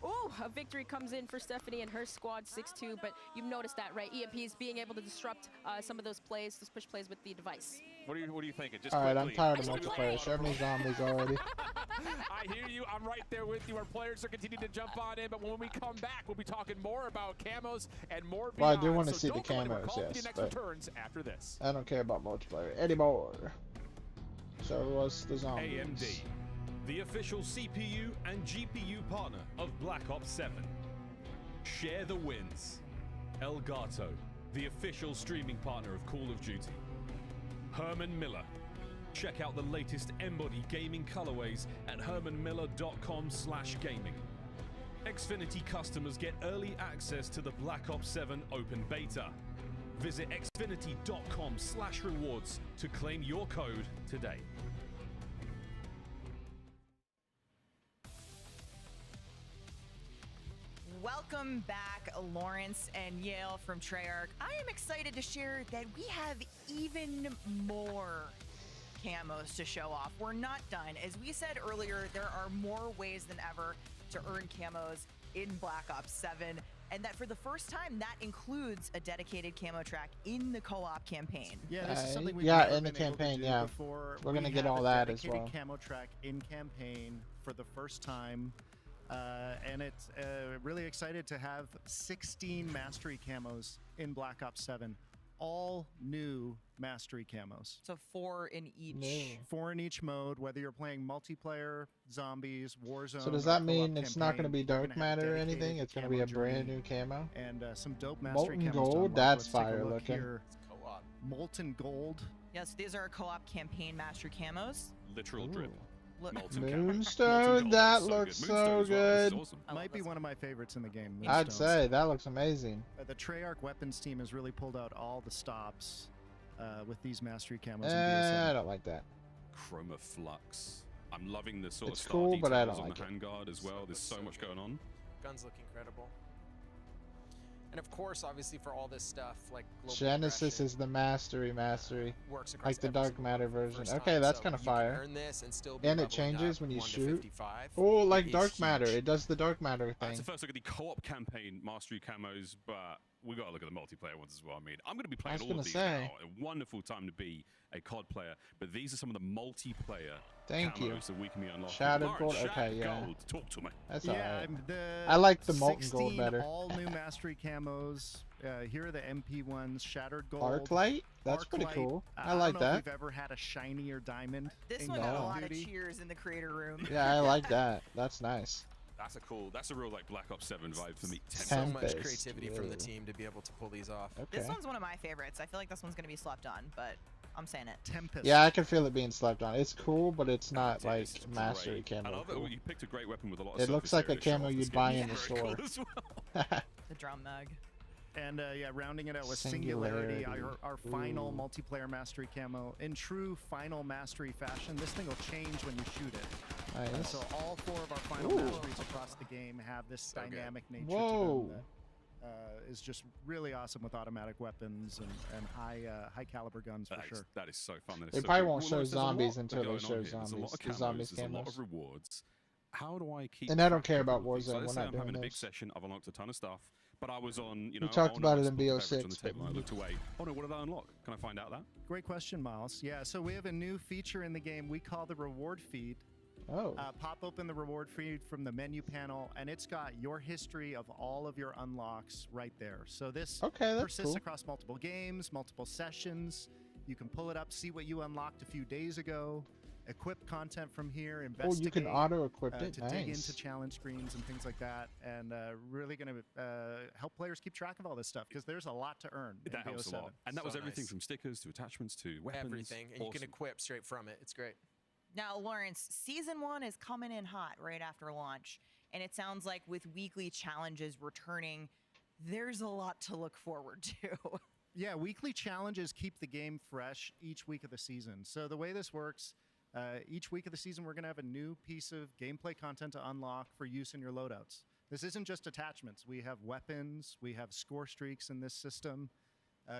Oh, a victory comes in for Stephanie and her squad, 6-2. But you've noticed that, right? EMP's being able to disrupt some of those plays, those push plays with the device. What are you thinking? Just all right, quickly. I'm tired of multiplayer. Show me zombies already. I hear you. I'm right there with you. Our players are continuing to jump on in, but when we come back, we'll be talking more about camos and more beyond. Well, I do want to so see the camos, yes, next but returns after this. I don't care about multiplayer anymore. So what's the zombies? AMD, the official CPU and GPU partner of Black Ops 7. Share the wins. Elgato, the official streaming partner of Call of Duty. Herman Miller. Check out the latest Embody gaming colorways at hermanmiller.com/gaming. Xfinity customers get early access to the Black Ops 7 open beta. Visit xfinity.com/rewards to claim your code today. Welcome back, Lawrence and Yale from Treyarch. I am excited to share that we have even more camos to show off. We're not done. As we said earlier, there are more ways than ever to earn camos in Black Ops 7, and that for the first time, that includes a dedicated camo track in the co-op campaign. Yeah, this is something we've yeah, never in the been able to campaign, do yeah. before. We're gonna We get have all a that as dedicated well. camo track in campaign for the first time. And it's really excited to have 16 mastery camos in Black Ops 7. All new mastery camos. So 4 in each. 4 in each mode, whether you're playing multiplayer, zombies, Warzone. So does or that co-op mean it's not going to campaign, be we're dark gonna have matter or dedicated anything? It's going to camo be a brand journey new camo? And some dope mastery Molten camos to gold? unlock. That's Let's take a fire look looking. here. Co-op. Molten gold. Yes, these are co-op campaign mastery camos. Literal drip. Look. Moonstone, that looks so good. Might be one of my favorites in the game. I'd Moonstones. say that looks amazing. The Treyarch weapons team has really pulled out all the stops with these mastery camos. in I BO7. don't like that. Chroma Flux. I'm loving the sort It's of cool, star but I details don't on like the it. handguard as well. There's so much going on. Guns look incredible. And of course, obviously, for all this stuff, like global Genesis is the mastery, works across like the every dark single matter level version. first Okay, time, that's so kind of you can fire. earn this and still be And it leveling changes up when you 1 to shoot. 55. Oh, like It dark is matter. huge. It does the dark matter That's thing. the first look at the co-op campaign mastery camos, but we got to look at the multiplayer ones as well. I mean, I'm going to be playing was all gonna of these say. now. A wonderful time to be a COD player, but these are some of the multiplayer Thank you. camos that we can be unlocking. Shattered Lawrence, gold. Shattered Okay, yeah. Gold. Talk to me. That's Yeah, alright. I like the molten gold 16 better. all new mastery camos. Here are the MP ones. Shattered gold. Arclight? That's pretty Arclight. cool. I don't like know that. If we've ever had a shinier diamond. This in one Call got a of lot of Duty. cheers in the creator room. Yeah, I like that. That's nice. That's a real like Black Ops 7 vibe for me. So much Tempest. creativity from the Ooh. team to be able to pull these off. Okay. This one's one of my favorites. I feel like this one's going to be slept on, but I'm saying it. Tempest. Yeah, I can feel it being slept on. It's cool, but it's not like It's mastery great. I camo. love Cool. it. You picked a great weapon with a lot of It looks surface like a area to show camo off the you'd skin. buy in the Very cool store. as well. The drum mug. And yeah, rounding it out with Singularity, Singularity. our final Ooh. multiplayer mastery camo. In true final mastery fashion, this thing will change when you shoot it. Nice. So all 4 of our final Ooh. masteries across the game have this good. dynamic nature Whoa. to them that is just really awesome with automatic weapons and high caliber guns for sure. That is so fun. That is They so probably cool. won't Well, show there's a lot zombies until they going on show here. There's a lot zombies. of The camos, zombies there's a lot camos. of rewards. How do I keep? And I don't track care of about all of these? So Warzone. let's We're say not I'm doing having a big this. session. I've unlocked a ton of stuff, but I was on. We talked about it in BO7 on the BO6, table and I but- looked away. Oh no, what did I unlock? Can I find out that? Great question, Miles. Yeah, so we have a new feature in the game we call the reward feed. Oh. Pop open the reward feed from the menu panel, and it's got your history of all of your unlocks right there. So this Okay, that's persists cool. across multiple games, multiple sessions. You can pull it up, see what you unlocked a few days ago, equip content from here, Oh, investigate. you can auto-equip it. To dig Nice. into challenge screens and things like that, and really going to help players keep track of all this stuff because there's a lot to earn. in That helps a BO7. lot. And that was So everything nice. from stickers to attachments to weapons. Everything, and you can Awesome. equip straight from it. It's great. Now, Lawrence, Season 1 is coming in hot right after launch, and it sounds like with weekly challenges returning, there's a lot to look forward to. Yeah, weekly challenges keep the game fresh each week of the season. So the way this works, each week of the season, we're going to have a new piece of gameplay content to unlock for use in your loadouts. This isn't just attachments. We have weapons, we have score streaks in this system.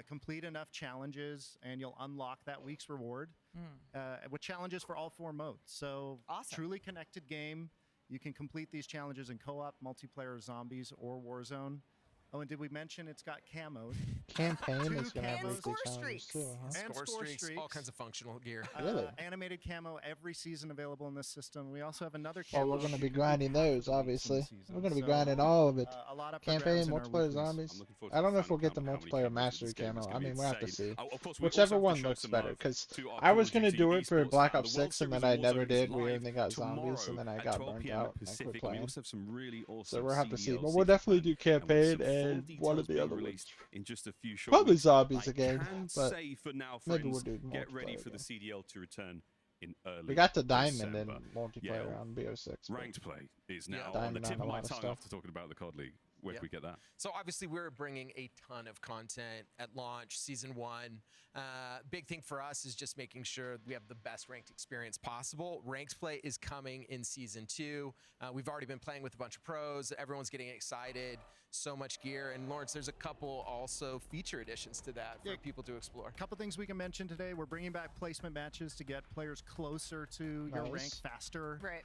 Complete enough challenges, and you'll unlock that week's reward with challenges for all 4 modes. So Awesome. truly connected game. You can complete these challenges in co-op, multiplayer, zombies, or Warzone. Oh, and did we mention it's got camos? Campaign Two is gonna have camos. weekly score challenges streaks. too, huh? And Score score streaks, all streaks. kinds of functional gear. Really? Animated camo every season available in this system. We also have another Well, camo. we're gonna you be can grinding complete those, for weeks in the obviously. season. We're gonna be So, grinding all of it. A lot up Campaign, in our multiplayer, weeklies. zombies. I'm looking forward I don't know to if we'll get the finding out how many multiplayer camos in mastery this game. camo. It's I gonna be mean, we'll have to insane. see. Oh, of course, we also Whichever have to one show looks some better, love because to our I was Call of gonna Duty do it for esports Black fan. Ops The World 6, and then Series I never Warzone is did. We live only got zombies, tomorrow and then I at got 12 burned PM out. And I quit Pacific. We playing. also have some really awesome So we'll have to see. But CDLC we'll definitely do and with campaign some full and one of details the being other ones. released in just a few short Probably weeks. zombies I again, can but say for now, maybe we'll friends, do get ready multiplayer for the again. CDL to return. in early We got the diamond December. in multiplayer on BO6. but- Ranked play is now on Diamond the tip on a of my lot of tongue stuff. after talking about the COD League. Where Yep. can we get that? So obviously we're bringing a ton of content at launch, season 1. Big thing for us is just making sure we have the best ranked experience possible. Ranked play is coming in season 2. We've already been playing with a bunch of pros. Everyone's getting excited. So much gear. And Lawrence, there's a couple also feature additions to that for people to explore. A couple things we can mention today. We're bringing back placement matches to get players closer to your rank faster. Right.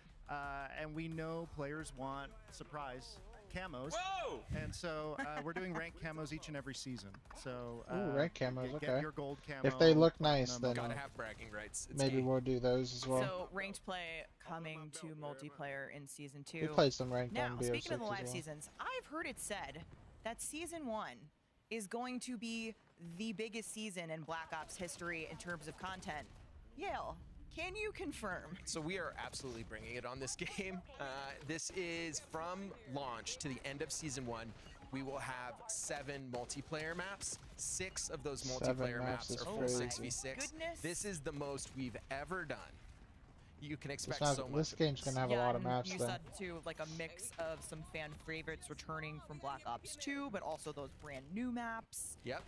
And we know players want surprise camos. Whoa! And so we're doing rank camos each and every season. So Ooh, rank camos, get okay. your gold camo. If they look nice, then Gotta have bragging rights. It's maybe key. we'll do those as well. So ranked play coming to multiplayer in season 2. We played some ranked Now, on BO6 speaking of the as live well. seasons, I've heard it said that season 1 is going to be the biggest season in Black Ops history in terms of content. Yale, can you confirm? So we are absolutely bringing it on this game. This is from launch to the end of season 1. We will have 7 multiplayer maps. 6 of those 7 multiplayer maps maps is are full crazy. 6v6. Goodness. This is the most we've ever done. You can expect not- so much. this of game's gonna have a lot of and maps you then. said too, like a mix of some fan favorites returning from Black Ops 2, but also those brand new maps. Yep.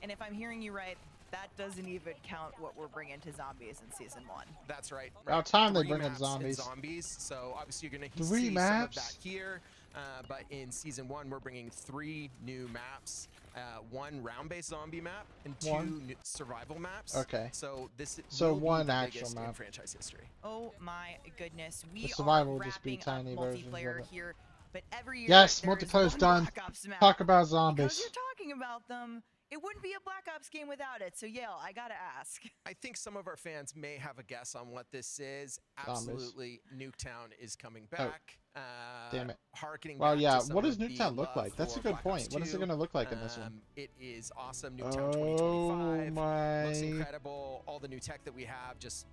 And if I'm hearing you right, that doesn't even count what we're bringing to zombies in season 1. That's right. About time they 3 bring in maps and zombies. zombies. So obviously you're going to 3 see maps? some of that here. But in season 1, we're bringing 3 new maps. 1 round-based zombie map and 2 One? new survival maps. Okay. So this So will be one the actual biggest in map. franchise history. Oh my goodness. We The survival are will just be wrapping tiny up versions of multiplayer it. here, but every year Yes, there is multiplayer's one done. Black Ops map. Talk about Because zombies. you're talking about them, it wouldn't be a Black Ops game without it. So Yale, I gotta ask. I think some of our fans may have a guess on what this is. Zombies. Absolutely, Nuketown is coming Oh, back. damn it. Harkening Well, back yeah, to some what does of the Nuketown look love like? That's a for good Black point. Ops What is it 2. gonna look like in this one? It is awesome. Nuketown 2025. Oh my. Looks incredible. All the new tech that we have, just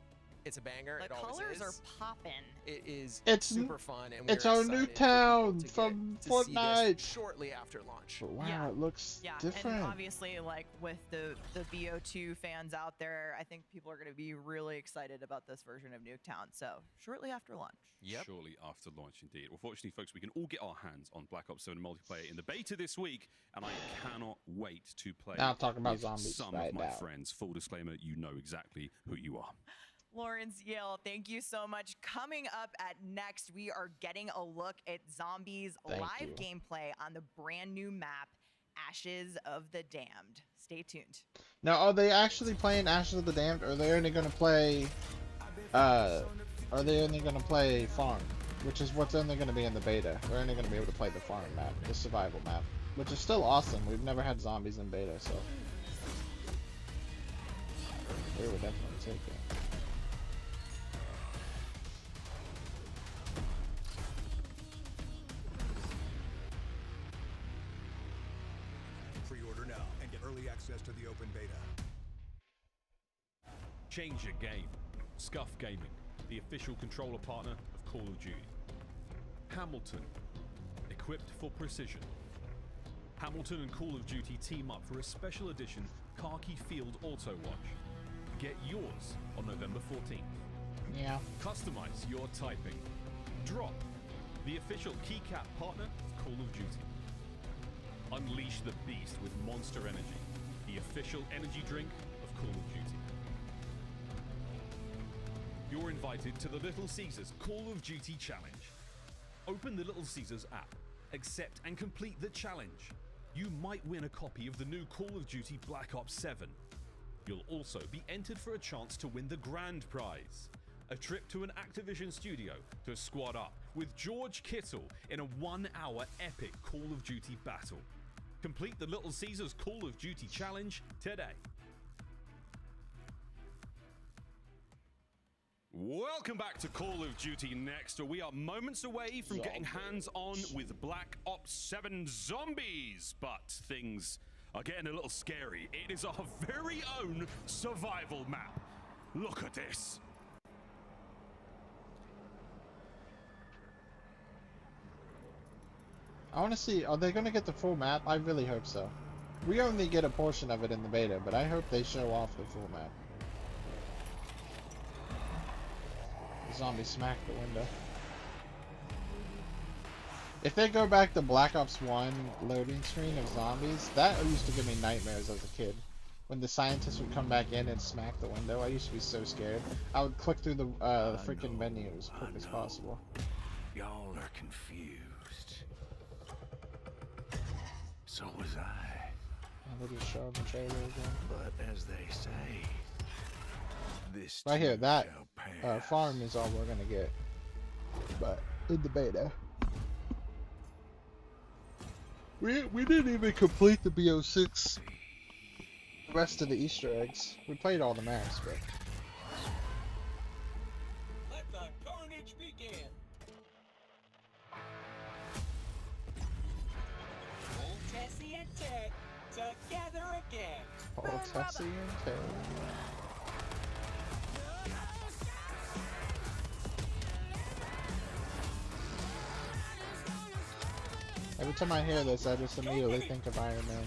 it's a banger. The It always colors are is. popping. It is It's super fun, and it's we're our excited for Nuketown people to from get to see this Fortnite. shortly after launch. But wow, Yeah. it looks Yeah, different. and obviously, like with the BO2 fans out there, I think people are going to be really excited about this version of Nuketown. So shortly after launch. Shortly after launch, indeed. Well, fortunately, folks, we can all get our hands on Black Ops 7 multiplayer in the beta this week, and I cannot wait to play Now I'm talking about with zombies some right of my now. friends. Full disclaimer, you know exactly who you are. Lawrence, Yale, thank you so much. Coming up at next, we are getting a look at Zombies Thank live you. gameplay on the brand new map, Ashes of the Damned. Stay tuned. Now, are they actually playing Ashes of the Damned, or are they only gonna play? Are they only gonna play Farm, which is what's only gonna be in the beta? They're only gonna be able to play the Farm map, the survival map, which is still awesome. We've never had zombies in beta, so they would definitely take it. Pre-order now and get early access to the open beta. Change your game. Scuff Gaming, the official controller partner of Call of Duty. Hamilton, equipped for precision. Hamilton and Call of Duty team up for a special edition Khaki Field Auto Watch. Get yours on November 14th. Yeah. Customize your typing. Drop, the official keycap partner of Call of Duty. Unleash the beast with Monster Energy, the official energy drink of Call of Duty. You're invited to the Little Caesars Call of Duty Challenge. Open the Little Caesars app, accept and complete the challenge. You might win a copy of the new Call of Duty Black Ops 7. You'll also be entered for a chance to win the grand prize. A trip to an Activision studio to squad up with George Kittle in a 1-hour epic Call of Duty battle. Complete the Little Caesars Call of Duty Challenge today. Welcome back to Call of Duty Next. We are moments away from getting hands-on with Black Ops 7 Zombies, but things are getting a little scary. It is our very own survival map. Look at this. I want to see, are they going to get the full map? I really hope so. We only get a portion of it in the beta, but I hope they show off the full map. zombie smack the window. If they go back to Black Ops 1 loading screen of zombies, that used to give me nightmares as a kid. When the scientists would come back in and smack the window, I used to be so scared. I would click through the freaking menu as quick as possible. Y'all are confused. So was I. And they just showed the trailer again. But as they say, this Right here, too that shall pass. farm is all we're gonna get. But in the beta. We didn't even complete the BO6. The rest of the Easter eggs. We played all the maps, but Let the carnage begin. Old Tessie and Ted together again. all Tessie and Ted. Every time I hear this, I just immediately think of Iron Man.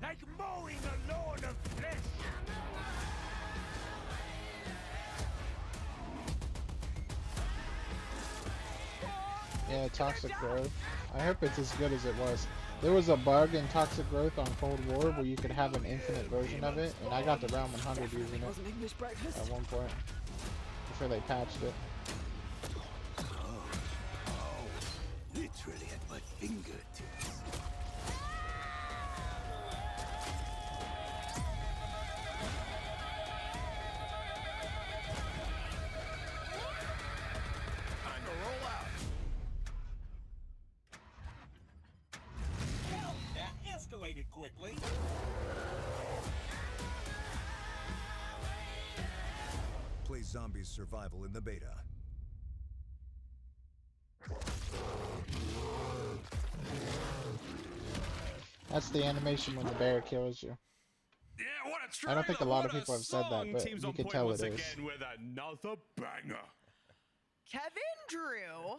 Like mowing a lawn of flesh. Yeah, Toxic Growth. I hope it's as good as it was. There was a bug in Toxic Growth on Cold War where you could have an infinite version of it, and I got to round 100 using it at one point. Before they patched it. Literally at my fingertips. Time to roll out. Well, that escalated quickly. Play Zombies Survival in the beta. That's the animation when the bear kills you. Yeah, what a I don't think a lot of what people have said that, song. but Teams you on can point tell once it is. again with another banger. Kevin Drew.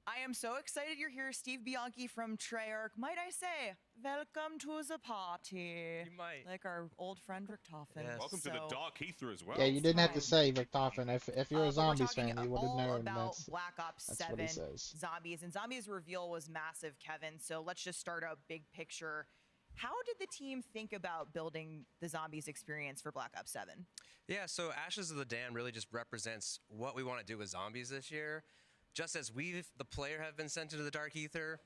I am so excited you're here, Steve Bianchi from Treyarch. Might I say, welcome to the party. You might. Like our old friend Richtofen. Yes. Welcome to the Dark Ether as well. Yeah, you didn't have to say Richtofen. If you're a But we're Zombies talking fan, you would have all known about that's Black Ops that's 7 what he says. Zombies. And Zombies reveal was massive, Kevin. So let's just start a big picture. How did the team think about building the Zombies experience for Black Ops 7? Yeah, so Ashes of the Dam really just represents what we want to do with zombies this year. Just as we, the player, have been sent into the Dark Ether,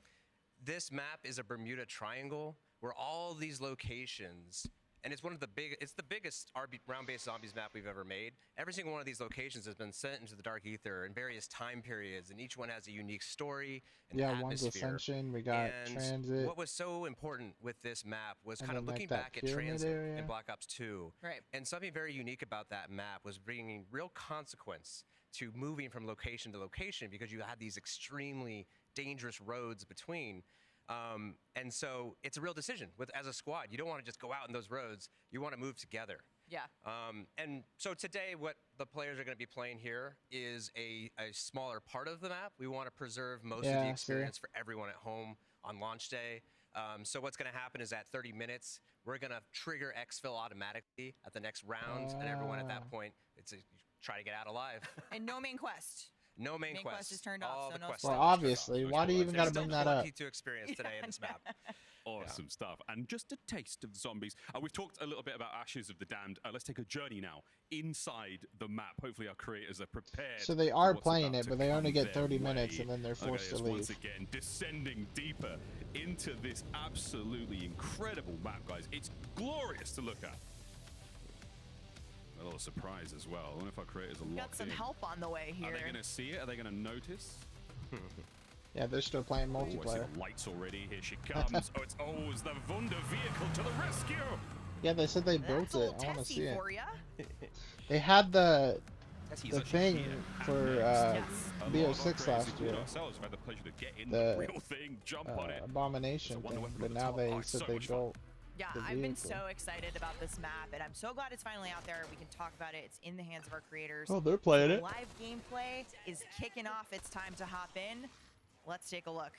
this map is a Bermuda Triangle where all these locations, and it's the biggest round-based zombies map we've ever made. Every single one of these locations has been sent into the Dark Ether in various time periods, and each one has a unique story and Yeah, atmosphere. one's Ascension, we got And Transit. what was so important with this map was And kind of then, like, looking that back at pyramid Transit area. in Black Ops 2. Right. And something very unique about that map was bringing real consequence to moving from location to location because you had these extremely dangerous roads between. And so it's a real decision as a squad. You don't want to just go out in those roads. You want to move together. Yeah. And so today what the players are going to be playing here is a smaller part of the map. We want to preserve most of the experience for everyone at home on launch day. So what's going to happen is at 30 minutes, we're going to trigger exfil automatically at the next round. And everyone at that point, try to get out alive. And no main quest. No main quest. quest is turned All off, the so no quests Well, are turned off. obviously, why do you even got to bring that up? Plenty to experience today in this map. Awesome stuff. And just a taste of zombies. We've talked a little bit about Ashes of the Damned. Let's take a journey now inside the map. Hopefully our creators are prepared. So they for are what's playing about it, to but they only come get their 30 minutes way. and then they're forced to it's leave. once again descending deeper into this absolutely incredible map, guys. It's glorious to look at. A little surprise as well. I wonder if our creators are We've locked got some in. help on the way here. Are they going to see it? Are they going to notice? Yeah, they're still playing Oh, I see multiplayer. the lights already. Here she comes. It's always the Wunder vehicle to the rescue. Yeah, they said they built That's it. old I want to Tessie see it. for ya. They had the Tessie's the actually thing here. for A lot of our BO6 creators, last including year. ourselves, have had the pleasure to get in The the real thing, jump on it. Abomination It's a Wonder thing, Weapon but at the now top. they Oh, it's said so they much fun. built. Yeah, the I've been vehicle. so excited about this map, and I'm so glad it's finally out there. We can talk about it. It's in the hands of our creators. Oh, they're playing it. Live gameplay is kicking off. It's time to hop in. Let's take a look.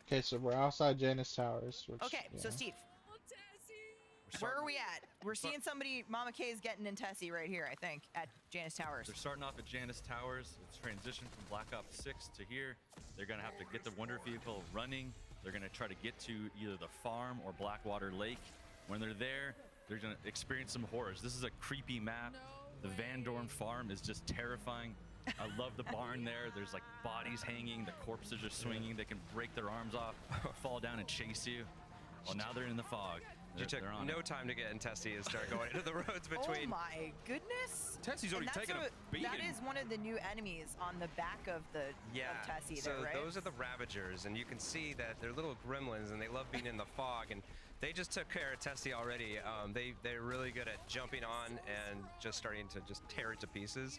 Okay, so we're outside Janus Towers. Which, Okay, so yeah. Steve. We're Where are we at? We're seeing somebody. Mama K is getting in Tessie right here, I think, at Janice Towers. They're starting off at Janice Towers. It's transition from Black Ops 6 to here. They're going to have to get the Wonder Vehicle running. They're going to try to get to either the farm or Blackwater Lake. When they're there, they're going to experience some horrors. This is a creepy map. The Van Dorn farm is just terrifying. I love the barn there. There's like bodies hanging. The corpses are swinging. They can break their arms off, fall down and chase you. Well, now they're in the fog. You took no time to get in Tessie and start going into the roads between. Oh my goodness! Tessie's already taken a beating. That is one of the new enemies on the back of the of Tessie so there, right? those are the Ravagers, and you can see that they're little gremlins, and they love being in the fog. And they just took care of Tessie already. They're really good at jumping on and just starting to just tear it to pieces.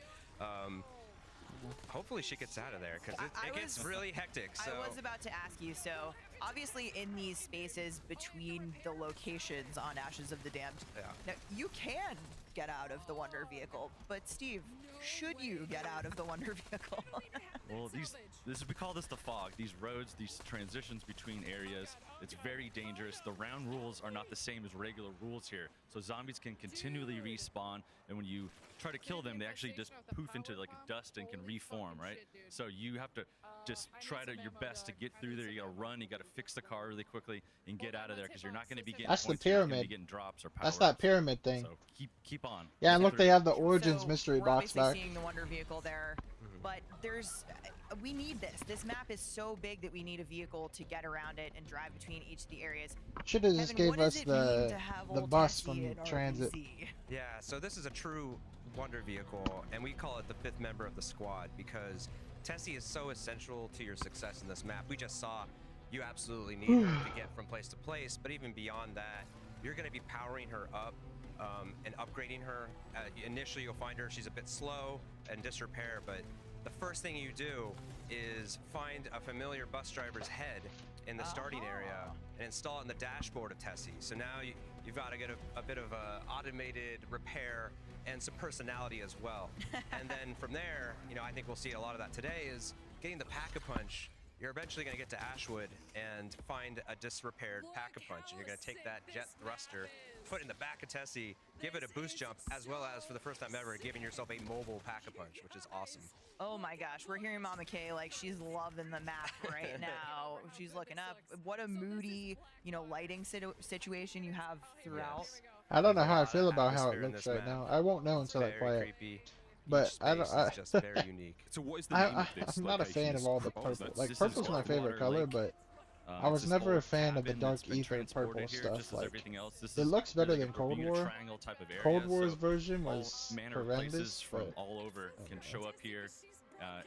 Hopefully she gets out of there because it gets really hectic. So. I was about to ask you. So obviously in these spaces between the locations on Ashes of the Damned, now you can get out of the Wonder Vehicle, but Steve, should you get out of the Wonder Vehicle? Well, we call this the fog. These roads, these transitions between areas, it's very dangerous. The round rules are not the same as regular rules here. So zombies can continually respawn, and when you try to kill them, they actually just poof into like dust and can reform, right? So you have to just try to your best to get through there. You gotta run, you gotta fix the car really quickly and get out of there because you're not gonna be getting That's the points, you're not gonna pyramid. be getting drops or power That's that pyramid thing. So keep on. Yeah, and look, they have the So Origins mystery we're box obviously back. seeing the Wonder Vehicle there, but we need this. This map is so big that we need a vehicle to get around it and drive between each of the areas. Should have just Kevin, gave what us does it mean the to have the old bus Tessie from in transit. RBC? Yeah, so this is a true Wonder Vehicle, and we call it the 5th member of the squad because Tessie is so essential to your success in this map. We just saw you absolutely need her to get from place to place, but even beyond that, you're going to be powering her up and upgrading her. Initially, you'll find her, she's a bit slow and disrepair, but the first thing you do is find a familiar bus driver's head in the starting area and install it in the dashboard of Tessie. So now you've got to get a bit of a automated repair and some personality as well. And then from there, I think we'll see a lot of that today is getting the Pack-a-Punch. You're eventually going to get to Ashwood and find a disrepaired Pack-a-Punch, and you're going to take that jet thruster, put it in the back of Tessie, give it a boost jump, as well as, for the first time ever, giving yourself a mobile Pack-a-Punch, which is awesome. Oh my gosh, we're hearing Mama K like she's loving the map right now. She's looking up. What a moody, lighting situation you have throughout. I don't know how I feel about how it looks right now. I won't know until I play it. But I don't. It's just very unique. So what is the name of this I'm not a fan of all the purple. Like purple's my favorite color, but I it's was this never a old fan of the cabin dark that's been ether transported purple here, stuff. just as Like everything else. This it is looks better like than a Cold Bermuda War. Triangle type of area, Cold War's so version all was manner of horrendous. places from But all over can show up here.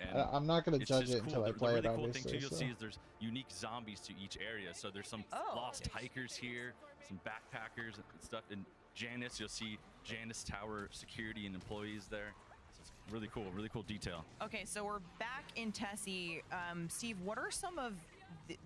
And I'm not gonna it's judge just it until cool. I The play it. really cool thing too Obviously, you'll so. see is there's unique zombies to each area. So there's some lost hikers here, some backpackers and stuff. In Janice, you'll see Janice Tower security and employees there. So it's really cool detail. Okay, so we're back in Tessie. Steve, what are some of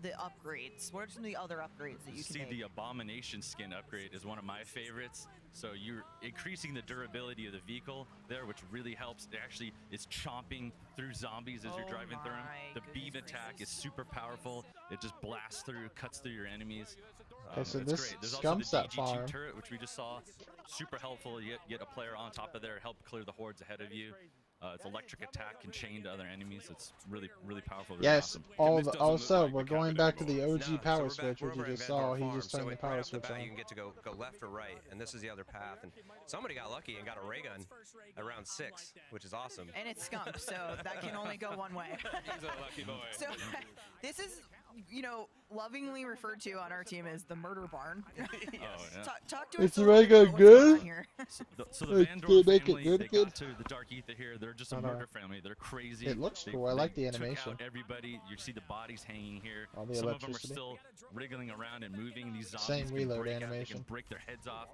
the upgrades? What are some of the other upgrades that you can See, make? the Abomination skin upgrade is one of my favorites. So you're increasing the durability of the vehicle there, which really helps. It actually is chomping through zombies as you're driving through them. The beam attack is super powerful. It just blasts through, cuts through your enemies. Okay, so it's this great. There's scumps also the that DG2 farm. turret, which we just saw. Super helpful. You get a player on top of there, help clear the hordes ahead of you. It's electric attack can chain to other enemies. It's really powerful. Really Yes. awesome. Also, we're going back to the OG power switch, which you just saw. He just turned the right power off the switch bat, on. you can get to go left or right, and this is the other path. And somebody got lucky and got a ray gun around 6, which is awesome. And it's Scump, so that can only go one way. He's a lucky boy. So this is, lovingly referred to on our team as the murder barn. yeah. Talk to us. It's a little bit mega about what's going on good. here. So the Hey, Van they Dorn make it family, good, they good? got to the Dark Ether here. They're just a I know. murder family. They're crazy. It looks They- cool. I like the they took animation. out everybody. You see the bodies hanging here. All the Some of them are electricity. still wriggling around and moving. These zombies Same can reload break out, they animation. can break their heads off,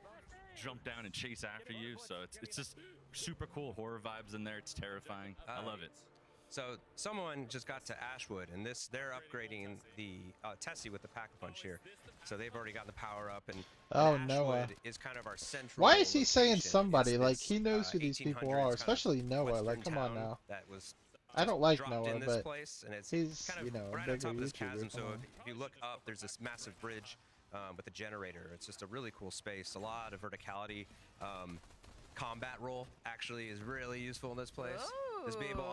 jump down and chase after you. So it's just super cool horror vibes in there. It's terrifying. I love it. So someone just got to Ashwood, and they're upgrading the Tessie with the Pack-a-Punch here. So they've already got the power up, and Oh, Ashwood Noah. is kind of our central. Why is he saying location. somebody? It's Like this, he knows who these people 1800s are, kind of especially Noah. Like, western come on town now. That was I don't like dropped Noah, in this but place, and it's he's kind of a right on bigger top of this YouTuber. chasm. So come on. if you look up, there's this massive bridge with the generator. It's just a really cool space. A lot of verticality. Combat roll actually is really useful in this place. Just be able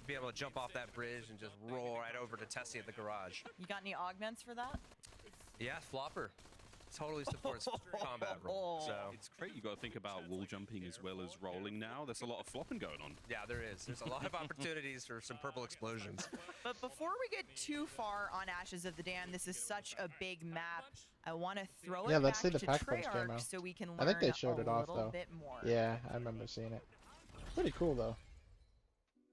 be able to jump off that bridge and just roll right over to Tessie at the garage. You got any augments for that? Yeah, flopper. Totally supports combat roll. So It's great. You got to think about wall jumping as well as rolling now. There's a lot of flopping going on. yeah, there is. There's a lot of opportunities for some purple explosions. But before we get too far on Ashes of the Dam, this is such a big map. I want to throw it let's see back the to Pack Punch Treyarch demo. so we can learn I think they showed it off a little though. bit more. Yeah, I remember seeing it. Pretty cool though.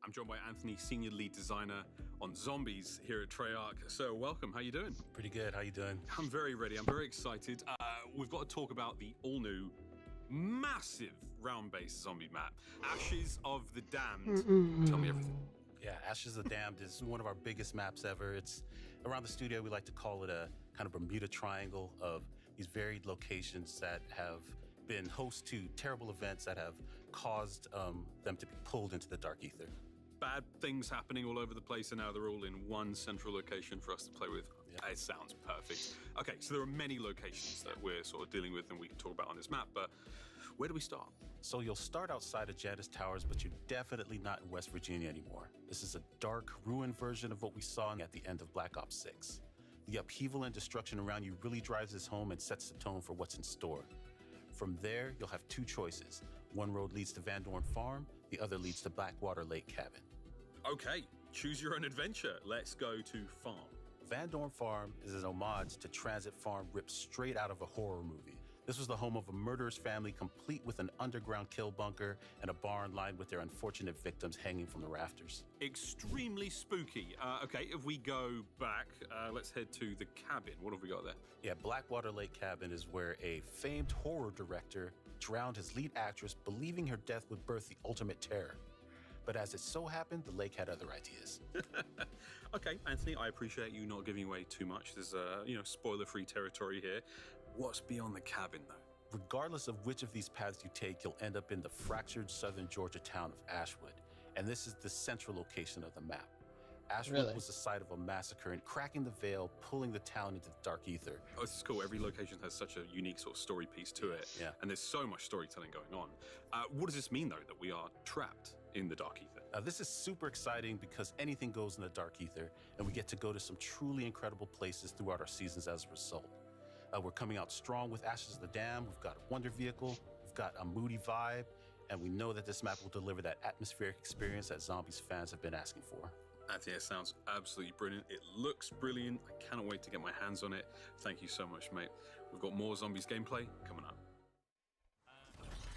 I'm joined by Anthony, Senior Lead Designer on Zombies here at Treyarch. So welcome, how you doing? Pretty good, how you doing? I'm very ready, I'm very excited. We've got to talk about the all-new, massive round-based zombie map, Ashes of the Damned. Tell me everything. Yeah, Ashes of the Damned is one of our biggest maps ever. It's around the studio, we like to call it a kind of Bermuda Triangle of these varied locations that have been host to terrible events that have caused them to be pulled into the dark ether. Bad things happening all over the place, and now they're all in one central location for us to play with. Yeah. It sounds perfect. Okay, so there are many locations that we're sort of dealing with and we can talk about on this map, but where do we start? So you'll start outside of Janice Towers, but you're definitely not in West Virginia anymore. This is a dark, ruined version of what we saw at the end of Black Ops 6. The upheaval and destruction around you really drives this home and sets the tone for what's in store. From there, you'll have two choices. One road leads to Van Dorn Farm, the other leads to Blackwater Lake Cabin. Okay, choose your own adventure. Let's go to Farm. Van Dorn Farm is an homage to Transit Farm ripped straight out of a horror movie. This was the home of a murderous family complete with an underground kill bunker and a barn lined with their unfortunate victims hanging from the rafters. Extremely spooky. Okay, if we go back, let's head to the cabin. What have we got there? Yeah, Blackwater Lake Cabin is where a famed horror director drowned his lead actress, believing her death would birth the ultimate terror. But as it so happened, the lake had other ideas. Okay, Anthony, I appreciate you not giving away too much. There's spoiler-free territory here. What's beyond the cabin, though? Regardless of which of these paths you take, you'll end up in the fractured southern Georgia town of Ashwood. And this is the central location of the map. Ashwood was the site of a massacre, and cracking the veil, pulling the town into the dark ether. Oh, this is cool. Every location has such a unique sort of story piece to it. Yeah. And there's so much storytelling going on. What does this mean, though, that we are trapped in the dark ether? This is super exciting because anything goes in the dark ether, and we get to go to some truly incredible places throughout our seasons as a result. We're coming out strong with Ashes of the Dam. We've got a wonder vehicle, we've got a moody vibe, and we know that this map will deliver that atmospheric experience that Zombies fans have been asking for. Anthony, it sounds absolutely brilliant. It looks brilliant. I cannot wait to get my hands on it. Thank you so much, mate. We've got more Zombies gameplay coming up.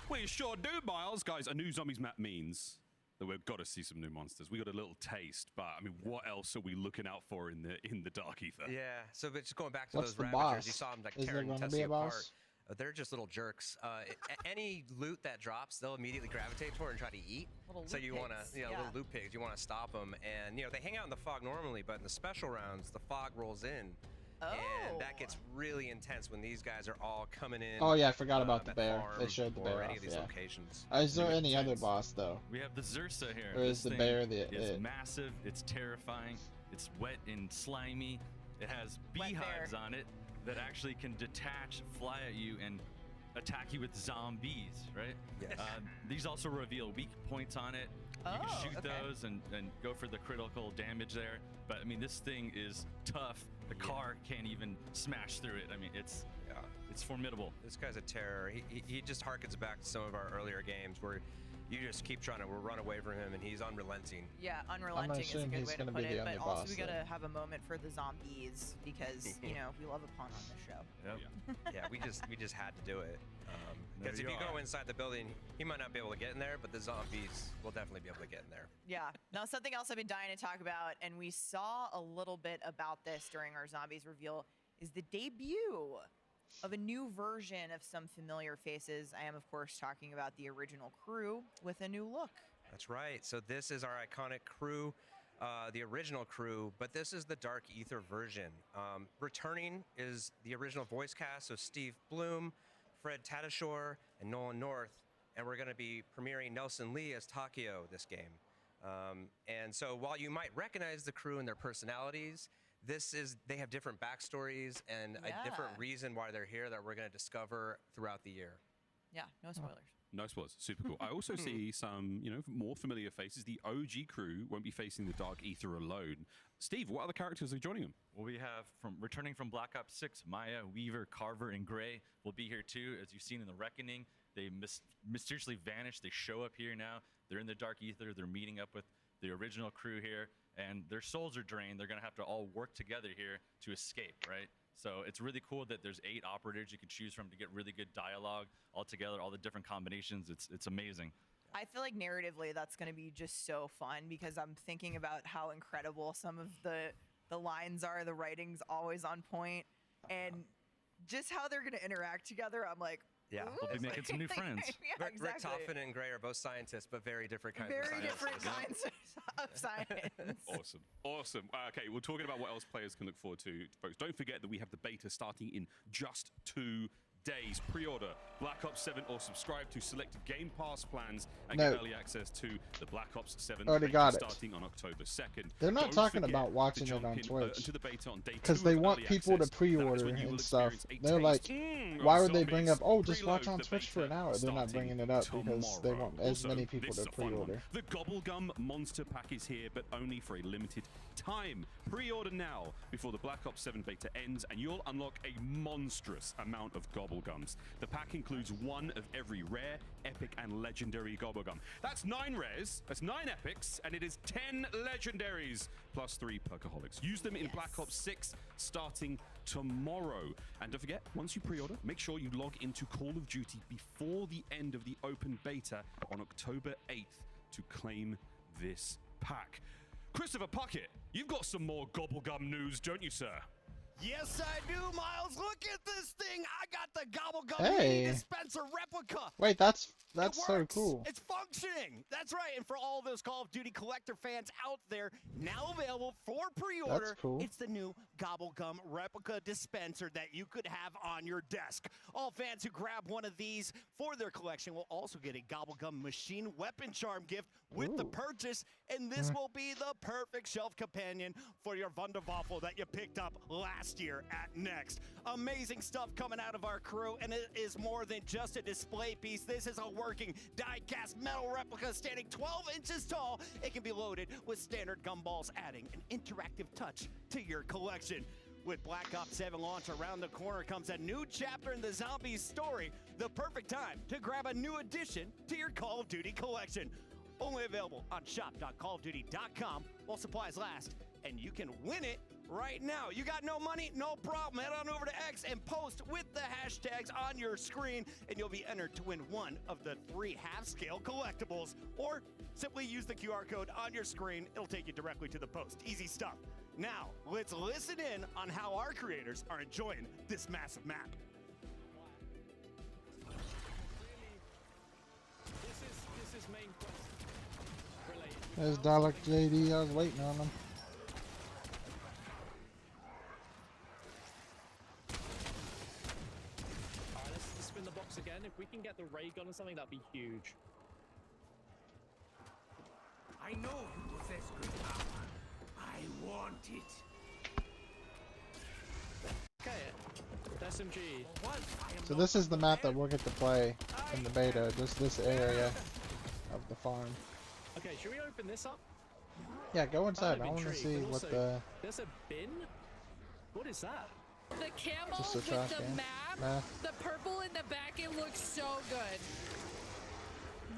We sure do, Miles. Guys, a new Zombies map means that we've got to see some new monsters. We got a little taste, but I mean, what else are we looking out for in the dark ether? Yeah, so but just going back to What's those the Ravagers, boss? you saw them like Is there tearing gonna Tessie be a apart. boss? They're just little jerks. Any loot that drops, they'll immediately gravitate toward and try to eat. Little So loot you want pigs, to, yeah. little loot pigs, you want to stop them. And, they hang out in the fog normally, but in the special rounds, the fog rolls in. And that gets really intense when these guys are all coming in. Oh yeah, I forgot about the at bear. farm They showed the or bear any off, of these yeah. locations. Is there any other boss though? We have the Zursa here. Or is This the thing bear the is it? massive, it's terrifying, it's wet and slimy. It has Wet beehives bear. on it that actually can detach, fly at you, and attack you with zombies, right? Yes. These also reveal weak points on it. You can Oh, shoot okay. those and go for the critical damage there. But I mean, this thing is tough. The car can't even smash through it. I mean, it's formidable. This guy's a terror. He just harkens back to some of our earlier games where you just keep trying to run away from him, and he's unrelenting. Yeah, unrelenting is a assume good he's way to gonna put be the it. But only also, boss we gotta then. have a moment for the zombies because we love a pun on the show. Yep. Yeah, we just had to do it. There Because if you you go are. inside the building, he might not be able to get in there, but the zombies will definitely be able to get in there. Yeah. Now, something else I've been dying to talk about, and we saw a little bit about this during our zombies reveal, is the debut of a new version of some familiar faces. I am, of course, talking about the original crew with a new look. That's right. So this is our iconic crew, the original crew, but this is the Dark Ether version. Returning is the original voice cast of Steve Bloom, Fred Tatasciore, and Nolan North, and we're going to be premiering Nelson Lee as Takio this game. And so while you might recognize the crew and their personalities, they have different backstories and a different reason why they're here that we're going to discover throughout the year. Yeah, no spoilers. No spoilers. Super cool. I also see some, more familiar faces. The OG crew won't be facing the Dark Ether alone. Steve, what other characters are joining them? Well, we have returning from Black Ops 6, Maya, Weaver, Carver, and Gray will be here too. As you've seen in the Reckoning, they mysteriously vanished. They show up here now. They're in the Dark Ether. They're meeting up with the original crew here, and their souls are drained. They're going to have to all work together here to escape, right? So it's really cool that there's 8 operators you can choose from to get really good dialogue all together, all the different combinations. It's amazing. I feel like narratively that's going to be just so fun because I'm thinking about how incredible some of the lines are. The writing's always on point, and just how they're going to interact together. I'm like, yeah, we'll be making some new friends. Yeah, Rick exactly. Toffin and Gray are both scientists, but very different kinds of Very scientists. different kinds of science. Awesome. Okay, we're talking about what else players can look forward to, folks. Don't forget that we have the beta starting in just 2 days. Pre-order Black Ops 7 or subscribe to selected Game Pass plans and get early access to the Black Ops 7 Already beta got it. starting on October 2nd. They're not Don't talking forget about watching to it jump on in, Twitch to the beta on day because 2 they of want early people to access. That pre-order is when you will and stuff. experience a They're like, taste of why would they bring zombies. up, oh, just watch Preload on the Twitch for an beta hour? They're not starting bringing it up because they tomorrow. want as Also, many people this to is a fun one. pre-order. The Gobblegum Monster Pack is here, but only for a limited time. Pre-order now before the Black Ops 7 beta ends, and you'll unlock a monstrous amount of Gobblegums. The pack includes 1 of every rare, epic, and legendary Gobblegum. That's 9 rares, that's 9 epics, and it is 10 legendaries, plus 3 perkaholics. Use them in Black Ops 6 starting tomorrow. And don't forget, once you pre-order, make sure you log into Call of Duty before the end of the open beta on October 8th to claim this pack. Christopher Puckett, you've got some more Gobblegum news, don't you, sir? Yes, I do, Miles. Look at this thing. I got the Gobblegum Hey. mini dispenser replica. Wait, that's It so works. cool. It's functioning. That's right. And for all those Call of Duty collector fans out there, now available for pre-order, That's cool. it's the new Gobblegum replica dispenser that you could have on your desk. All fans who grab one of these for their collection will also get a Gobblegum machine weapon charm gift with the purchase, and this will be the perfect shelf companion for your Wunderwaffel that you picked up last year at Next. Amazing stuff coming out of our crew, and it is more than just a display piece. This is a working die-cast metal replica standing 12 inches tall. It can be loaded with standard gumballs, adding an interactive touch to your collection. With Black Ops 7 launch around the corner comes a new chapter in the Zombies story. The perfect time to grab a new addition to your Call of Duty collection. Only available on shop.callofduty.com while supplies last, and you can win it right now. You got no money? No problem. Head on over to X and post with the hashtags on your screen, and you'll be entered to win one of the 3 half-scale collectibles. Or simply use the QR code on your screen. It'll take you directly to the post. Easy stuff. Now, let's listen in on how our creators are enjoying this massive map. This is main quest related. There's Dalek JD. I was waiting on him. Alright, let's spin the box again. If we can get the ray gun or something, that'd be huge. I know you possess good power. I want it. Okay, SMG. So this is the map that we'll get to play in the beta. Just this area of the farm. Okay, should we open this up? Yeah, go inside. I'm I want to intrigued, see but what also, the. There's a bin? What is that? The camo Just a with trash the can. map, Nah. the purple in the back, it looks so good.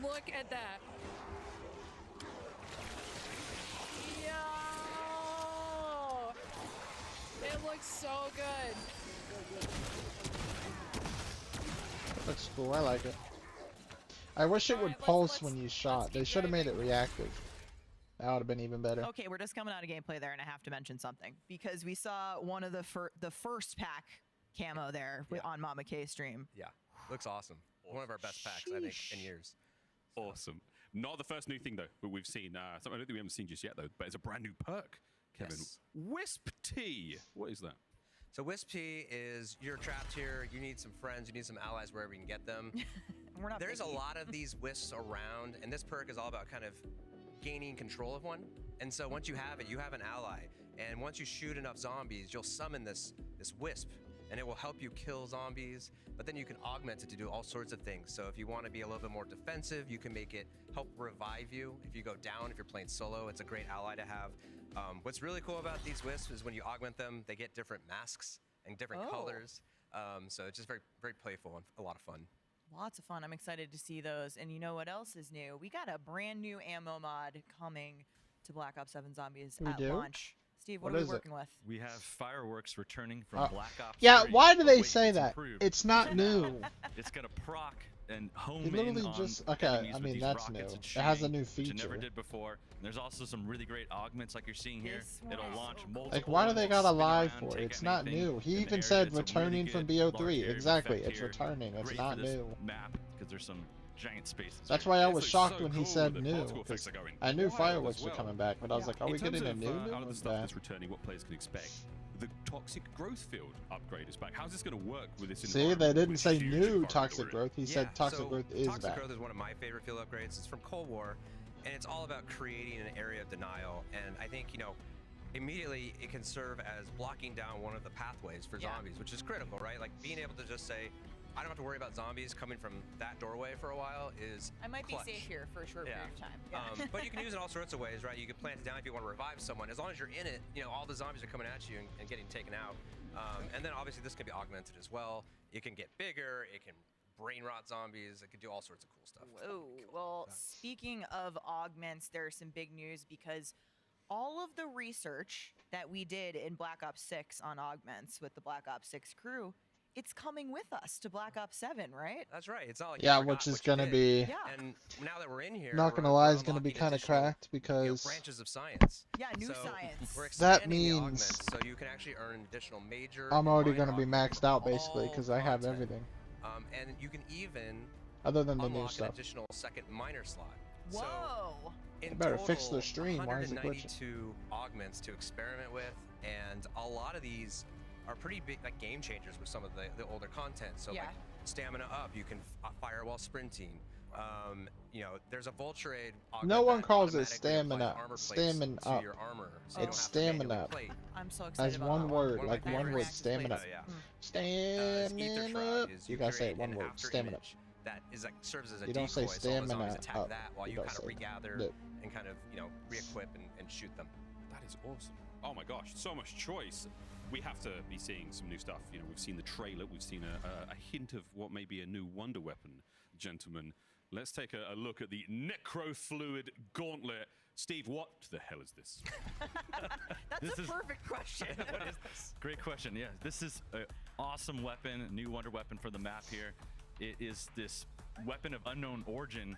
Look at that. Yo! It looks so good. Looks cool. I like it. I wish it would pulse when you shot. They should have made it reactive. That would have been even better. Okay, we're just coming out of gameplay there, and I have to mention something because we saw one of the first pack camo there on Mama K's stream. Yeah, looks awesome. One of our best packs, I think, in years. Awesome. Not the first new thing, though, that we've seen. Something I don't think we haven't seen just yet, though, but it's a brand new perk, Kevin. Yes. Wisp Tea. What is that? So Wisp Tea is you're trapped here. You need some friends. You need some allies wherever you can get them. There's a lot of these wisps around, and this perk is all about kind of gaining control of one. And so once you have it, you have an ally. And once you shoot enough zombies, you'll summon this wisp, and it will help you kill zombies, but then you can augment it to do all sorts of things. So if you want to be a little bit more defensive, you can make it help revive you. If you go down, if you're playing solo, it's a great ally to have. What's really cool about these wisps is when you augment them, they get different masks and different colors. So it's just very, very playful and a lot of fun. Lots of fun. I'm excited to see those. And you know what else is new? We got a brand new ammo mod coming to Black Ops 7 Zombies We at do? launch. Steve, what What are we is it? working with? We have fireworks returning from Black Ops. Yeah, 3, why do but they wait, say it's that? improved. It's not new. It's gonna proc and home They literally in on just- okay, enemies I with mean, these that's rockets new. and It has a shooting, new which it never feature. did before. And there's also some really great augments like you're seeing here. This It'll one is launch so multiple. Like, why do they got a spin live around, for it? take It's out not anything new. He in the even area. said It's a really returning good from large BO3. area of Exactly, effect it's here. returning. It's Great not for this new. map because there's some giant spaces. That's here. why I This was looks shocked so when he cool. said The new. particle 'Cause effects are going I knew wild fireworks as were well. coming back, but I was like, are In we terms getting a of, new out of the What's stuff that? that's returning, what players can expect, the toxic growth field upgrade is back. How's this going to work with this See, environment they didn't with say huge new environmental toxic risk? growth. He said toxic so growth is Toxic back. Growth is one of my favorite field upgrades. It's from Cold War, and it's all about creating an area of denial. And I think, immediately it can serve as blocking down one of the pathways for zombies, which is critical, right? Like being able to just say, I don't have to worry about zombies coming from that doorway for a while is I might clutch. be safe here for a short period of time. But you can use it all sorts of ways, right? You can plant it down if you want to revive someone. As long as you're in it, all the zombies are coming at you and getting taken out. And then obviously this can be augmented as well. It can get bigger. It can brain rot zombies. It can do all sorts of cool stuff. Whoa. Well, speaking of augments, there's some big news because all of the research that we did in Black Ops 6 on augments with the Black Ops 6 crew, it's coming with us to Black Ops 7, right? That's right. It's not like Yeah, you forgot which is what you gonna did. be- And now that we're in here, Not gonna we're lie, it's gonna be unlocking kind of additional, cracked because branches of science. Yeah, new So science. We're That expanding the means- augments, so you can actually earn additional major. I'm and already minor gonna be augments maxed out basically because I have content. everything And you can even other than the new unlock an stuff. additional second minor slot. Whoa. So They in better total, fix their stream. Why is it glitching? 192 augments to experiment with, and a lot of these are pretty big, like game changers with some of the older content. So like stamina up, you can fire while sprinting. There's a Vulture Aid augment No one that calls it automatically applies stamina. armor plates Stamina to up. your armor, so you It's don't have to stamina manually up. plate. I'm so excited As about one that word, One of like my one favorite word, reactive stamina. plates, yeah. Stamina up. You gotta say it one word. Stamina. That is like serves as a You don't say decoy, so all the zombies stamina attack up. that while You you don't kind of say regather no. and kind of re-equip and shoot them. That is awesome. Oh my gosh, so much choice. We have to be seeing some new stuff. We've seen the trailer. We've seen a hint of what may be a new wonder weapon, gentlemen. Let's take a look at the Necrofluid Gauntlet. Steve, what the hell is this? That's a perfect question. What is this? Great question. Yeah, this is an awesome weapon, new wonder weapon for the map here. It is this weapon of unknown origin.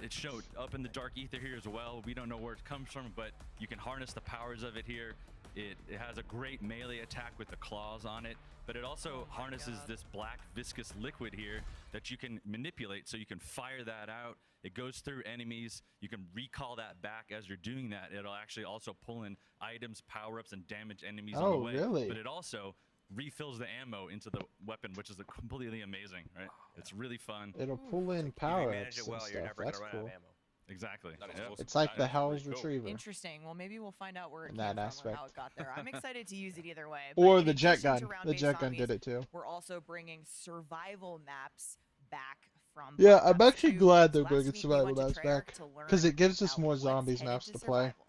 It showed up in the dark ether here as well. We don't know where it comes from, but you can harness the powers of it here. It has a great melee attack with the claws on it, but it also harnesses this black viscous liquid here that you can manipulate, so you can fire that out. It goes through enemies. You can recall that back as you're doing that. It'll actually also pull in items, power-ups, and damage enemies on the way. Really? But it also refills the ammo into the weapon, which is completely amazing, right? It's really fun. It'll pull in power-ups and stuff. That's cool. Exactly. Awesome. It's like the Hell's Retriever. Interesting. Well, maybe we'll find out where it In came that from or aspect. how it got there. I'm excited to use it either way. Or But in the jet addition to gun. The round-based jet gun zombies, did it too. We're also bringing survival maps back from. Yeah, Black I'm Ops actually 2. glad they're Last bringing week we survival went to maps Treyarch back to learn because it gives us about more what's zombies headed maps to to play. survival.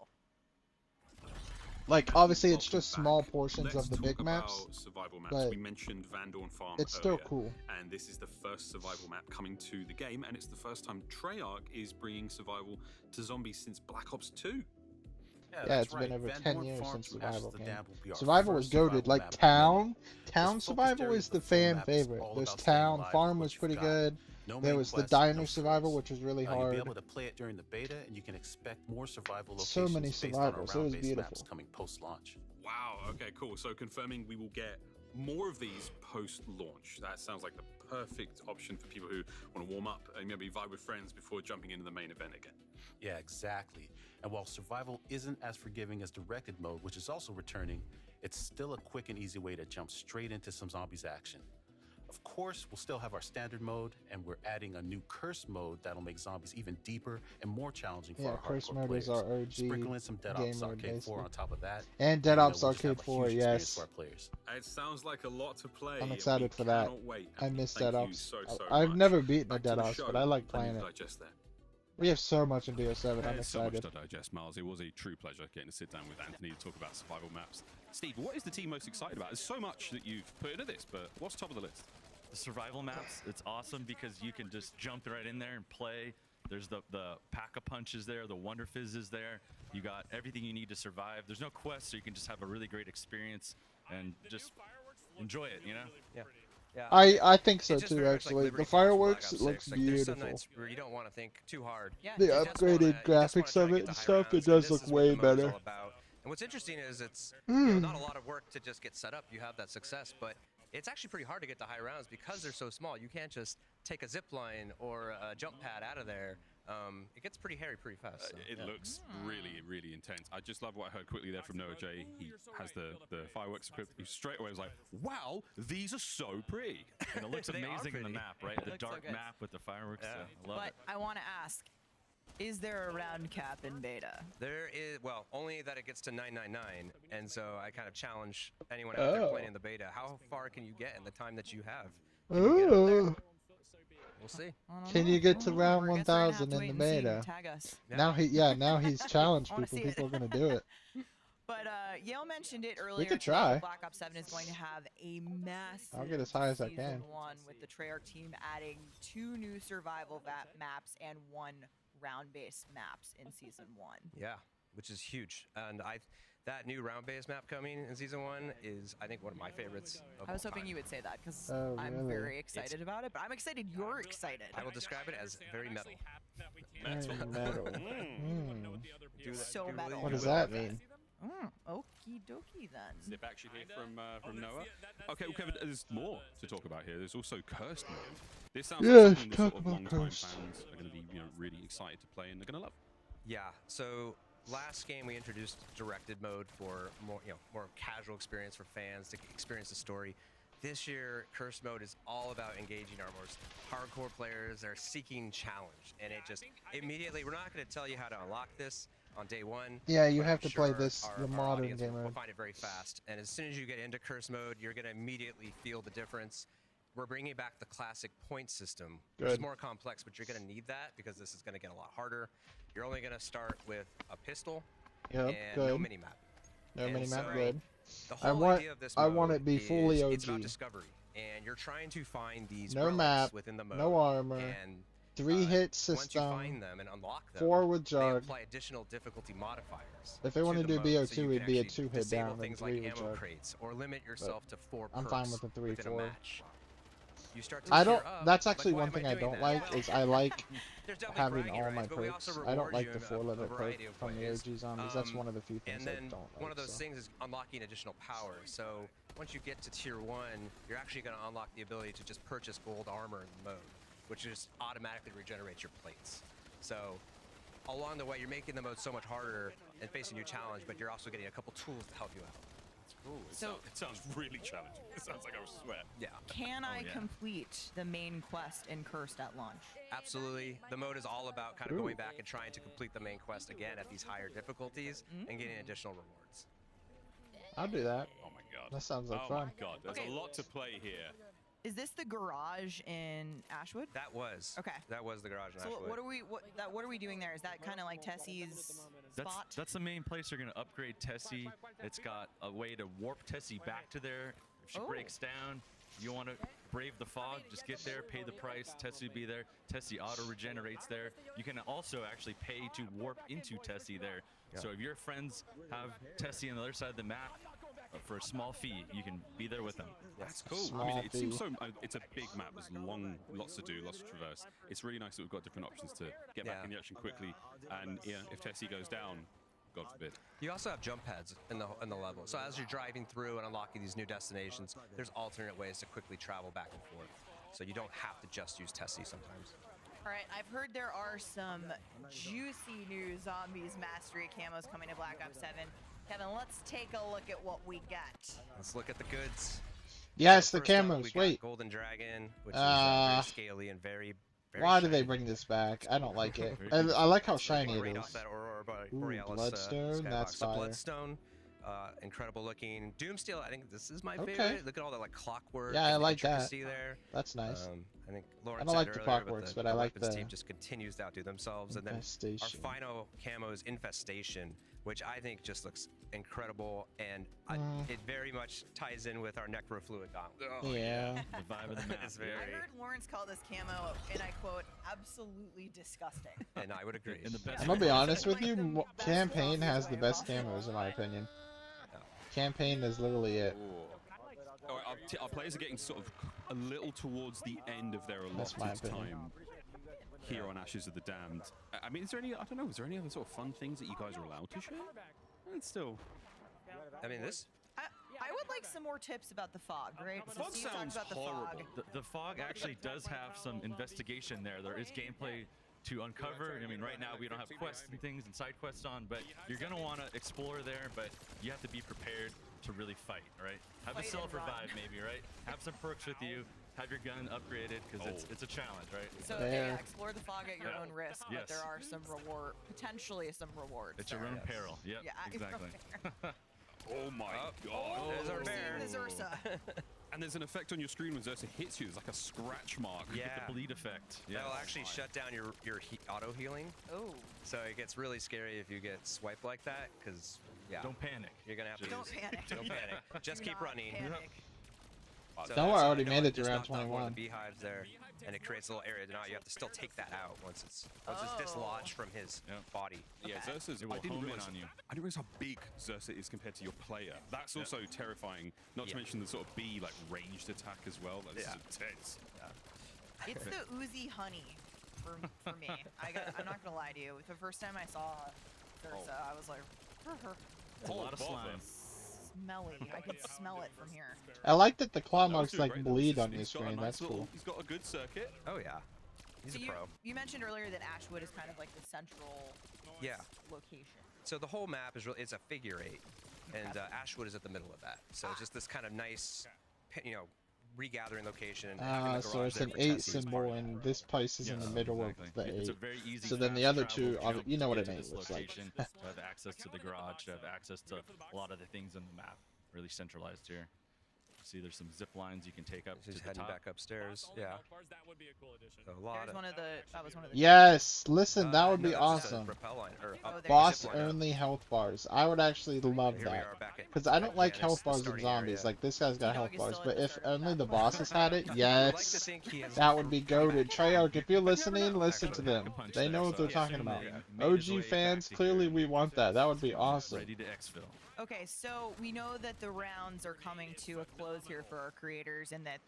Like obviously it's just small portions Let's of the talk big maps, about survival maps. but We mentioned Van Dorn Farm it's still earlier, cool. and this is the first survival map coming to the game, and it's the first time Treyarch is bringing survival to zombies since Black Ops 2. Yeah, it's been over Van 10 Dorn years Farms since with Ashes survival of the came. Dam will be our Survival was first goated. survival Like map of town focused survival area is of the the full fan map is favorite. all There's about staying town alive farm with was what pretty you've got. good. No There main was the quest, diner no survival, frills. which was really You'll be hard. able to play it during the beta, and you can expect more survival locations So many based on our survivals. It was round-based beautiful. maps coming post-launch. Wow, okay, cool. So confirming we will get more of these post-launch. That sounds like the perfect option for people who want to warm up and maybe vibe with friends before jumping into the main event again. Yeah, exactly. And while survival isn't as forgiving as directed mode, which is also returning, it's still a quick and easy way to jump straight into some zombies action. Of course, we'll still have our standard mode, and we're adding a new curse mode that'll make zombies even deeper and more challenging for Yeah, our curse hardcore mode players. is our OG Sprinkle in some Dead game Ops mode, Arcade 4 basically. on top of that. And Dead we'll Ops just have Arcade a 4, huge experience yes. for our players. It sounds like a lot to play. I'm and excited we for that. cannot wait, I Anthony. miss Thank Dead you Ops. so I've much. never beaten a Back to Dead the Ops, show. but I like Plenty playing to it. digest there. We have so much in BO7. I'm There's so much excited. to digest, Miles. It was a true pleasure getting to sit down with Anthony to talk about survival maps. Steve, what is the team most excited about? There's so much that you've put into this, but what's top of the list? The survival maps, it's awesome because you can just jump right in there and play. There's the pack-a-punch is there, the Wonder Fizz is there. You got everything you need to survive. There's no quest, so you can just have a really great experience and just enjoy it, you know? Yeah. Yeah, I think so it's just too, very much like actually. Liberty The Falls from fireworks Black Ops looks 6. Like, there's some beautiful. nights where you don't want to think too hard. Yeah, The You just upgraded wanna graphics try of to it get and to high stuff, it rounds, does this look is what way the mode is better. all about. And what's interesting is it's Mm. not a lot of work to just get set up. You have that success, but it's actually pretty hard to get to high rounds because they're so small. You can't just take a zip line or a jump pad out of there. It gets pretty hairy pretty fast. So, It yeah. looks really, really intense. I just love what I heard quickly there from Noah J. He has the fireworks equipped. He straight away was like, wow, these are so pretty. And it looks They are amazing in the pretty. map, right? The looks so dark good. map with the fireworks. Yeah. I love But it. I want to ask, is there a round cap in beta? There is, well, only that it gets to 999, and so I kind of challenge anyone out there Oh. playing in the beta. How far can you get in the time that you have? Can you get up there? Ooh. We'll see. I don't Can know. you get I to don't know. round I guess we're gonna have 1000 to in wait the and see. beta? Tag us. Now he's challenged I wanna people. see it. People are gonna do it. But Yale mentioned it earlier. could today, try. Black Ops 7 is going to have a massive I'll get as high as I season can. 1 with the Treyarch team adding 2 new survival maps and 1 round-based maps in season 1. Yeah, which is huge. And that new round-based map coming in season 1 is, I think, one of my favorites. Of I was all hoping time. you would say that because Oh, I'm really? very excited about it. But I'm excited you're excited. I will describe it as very metal. Very metal. Do that- So do metal. really What do does well that with mean? Okie dokie then. Zip action here from Noah. Okay, well, Kevin, there's more to talk about here. There's also Cursed mode. This sounds Yes, like something that talk sort of about long-time Cursed. fans are going to be, really excited to play and they're going to love. Yeah, so last game we introduced directed mode for more casual experience for fans to experience the story. This year, Cursed mode is all about engaging our most hardcore players. They're seeking challenge, and it just immediately, we're not going to tell you how to unlock this on day one. Yeah, you but have I'm to play sure this our the modern audience game will mode. find it very fast. And as soon as you get into Cursed mode, you're going to immediately feel the difference. We're bringing back the classic point system, which is Good. more complex, but you're going to need that because this is going to get a lot harder. You're only going to start with a pistol Yep, and good. no minimap. No And minimap, so good. The I whole want idea of this I want mode it be fully is OG. It's about discovery, and you're trying to find these No relics map, within the mode. no armor, and 3-hit once you system, find them and unlock them, 4 with they jug. apply additional difficulty modifiers. If they want to the do mode, BO2, so you it'd can be a actually 2-hit disable down and things 3 like with ammo jug. crates, or limit yourself to 4 I'm perks fine with the 3, within 4. a match. You start to I tier don't. up, That's like, actually why one am thing I doing don't that? like is I like There's definitely having bragging all my rights, but we also perks. I don't reward like you the in a 4-limit perk variety of from the ways. OG zombies. That's one of the few things And I then don't like. one of those so. things is unlocking additional power. So once you get to tier 1, you're actually going to unlock the ability to just purchase gold armor in the mode, which just automatically regenerates your plates. So along the way, you're making the mode so much harder and facing new challenge, but you're also getting a couple tools to help you out. Cool. It sounds really challenging. It sounds like I was sweat. Yeah. Can I yeah. complete the main quest in Cursed at launch? Absolutely. The mode is all about kind of going back and trying to complete the main quest again at these higher difficulties and getting additional rewards. I'll do that. Oh my god. That sounds like oh fun. my god, there's Okay. a lot to play here. Is this the garage in Ashwood? That was. Okay. That was the garage in So Ashwood. what are we doing there? Is that kind of like Tessie's spot? That's the main place you're going to upgrade Tessie. It's got a way to warp Tessie back to there. If she Oh. breaks down, you want to brave the fog, just get there, pay the price, Tessie will be there. Tessie auto-regenerates there. You can also actually pay to warp into Tessie there. Yeah. So if your friends have Tessie on the other side of the map, for a small fee, you can be there with them. That's cool. Small I mean, it seems fee. so. It's a big map. There's lots to do, lots to traverse. It's really nice that we've got different options to get back Yeah. in the action quickly. And yeah, if Tessie goes down, God forbid. You also have jump pads in the level. So as you're driving through and unlocking these new destinations, there's alternate ways to quickly travel back and forth. So you don't have to just use Tessie sometimes. All right, I've heard there are some juicy new Zombies Mastery camos coming to Black Ops 7. Kevin, let's take a look at what we got. Let's look at the goods. Yes, So the first up, camos. we got Wait. Golden Dragon, which is very scaly and very Why do shiny. they bring this back? I don't like it. Very I beautiful. like how It's looking shiny it right is. off that Aurora Ooh, Borealis, Bloodstone, skybox. that's So fire. Bloodstone, incredible looking. Doomsteel, I think this is my Okay. favorite. Look at all the like clockwork. Yeah, I and like that. intricacy there. That's nice. I think Lauren I don't said like the earlier, clockworks, but I like weapons the team just continues to outdo themselves. And then our Infestation. final camo is Infestation, which I think just looks incredible, and it very much ties in with our Necrofluid Gauntlet. Oh, yeah. The vibe of the map. It's very, I heard Lawrence call this camo, and I quote, absolutely disgusting. and I would agree. In the best I'm gonna be honest with you. Campaign has the best camos in my opinion. Campaign is literally it. All right, our players are getting sort of a little towards the end of their That's my allotted opinion. time here on Ashes of the Damned. I mean, is there any? I don't know. Is there any other sort of fun things that you guys are allowed to share? And still, I mean, this. I would like some more tips about the fog, right? So Fog Steve talked sounds about the horrible. fog. The fog actually does have some investigation there. There is gameplay to uncover. I mean, right now we don't have quests and things and side quests on, but you're gonna want to explore there. But you have to be prepared to really fight, right? Have a Fight self and run. revive, maybe, right? Have some perks with you. Have your gun upgraded because it's a challenge, right? So yeah, explore the fog at your Yeah. own risk, but Yes. there are some potentially some rewards. It's your there. own peril. Yep, Yeah, exactly. oh my god! There's our We're bear. seeing the Zursa. And there's an effect on your screen when Zursa hits you. It's like a scratch mark. Yeah. The bleed effect. Yeah. That'll actually shut down your auto healing. Oh. So it gets really scary if you get swiped like that, because Don't panic. You're gonna have to. Don't panic. Don't panic. Just Do keep not running. panic. So Don't worry, I that's- already know made it to just round knocked off one of 21. The beehives there, and it creates a little area. Now you have to still take that out once it's dislodged from his body. Yeah, Zursa's. It will I didn't home in realize. on you. I didn't realize how big Zursa is compared to your player. That's also terrifying. Not to mention the sort of bee like ranged attack as well. That's intense. It's the oozy honey for me. I'm not gonna lie to you. The first time I saw Zursa, I was like, It's a lot of slime. smelly. I could smell it from here. I like that the claw That was marks doing like great. bleed on He's your got a screen. nice That's cool. He's got a good circuit. Oh yeah, he's So a pro. you mentioned earlier that Ashwood is kind of like the central Yeah. location. So the whole map is really, it's a figure 8, and Ashwood is at the middle of that. So it's just this kind of nice, regathering location. And having the So garage it's there an for 8 testing is part symbol, of that. and this place is in the Yes, middle exactly. of the 8. It's a very easy. So then the fast other travel two, jump you know to what get an to 8 this looks like. location, to have access to the garage, to have access to a lot of the things in the map. Really centralized here. See, there's some zip lines you can take up Just to the heading top. back upstairs. Yeah. That would be a cool addition. So a lot That of. was one of the. Yes, listen, that would no, be that's just a awesome. rappel line, or a there's Boss zip line up. only health bars. I would actually love Here we that. are back at. Because I don't like yeah, health that's the bars in starting zombies. area. Like, this guy's got T-Dog health is bars. still But at the if start of only that. the bosses had it, I'd like to yes, think he is. that would be goated. Treyarch, if you're listening, listen to Actually, them. punch They there, know what so they're I talking assume about. they made his way OG back fans, to clearly here. we want that. That would be awesome. Ready to exfil. Okay, so we know that the rounds are coming to a close here for our creators, and that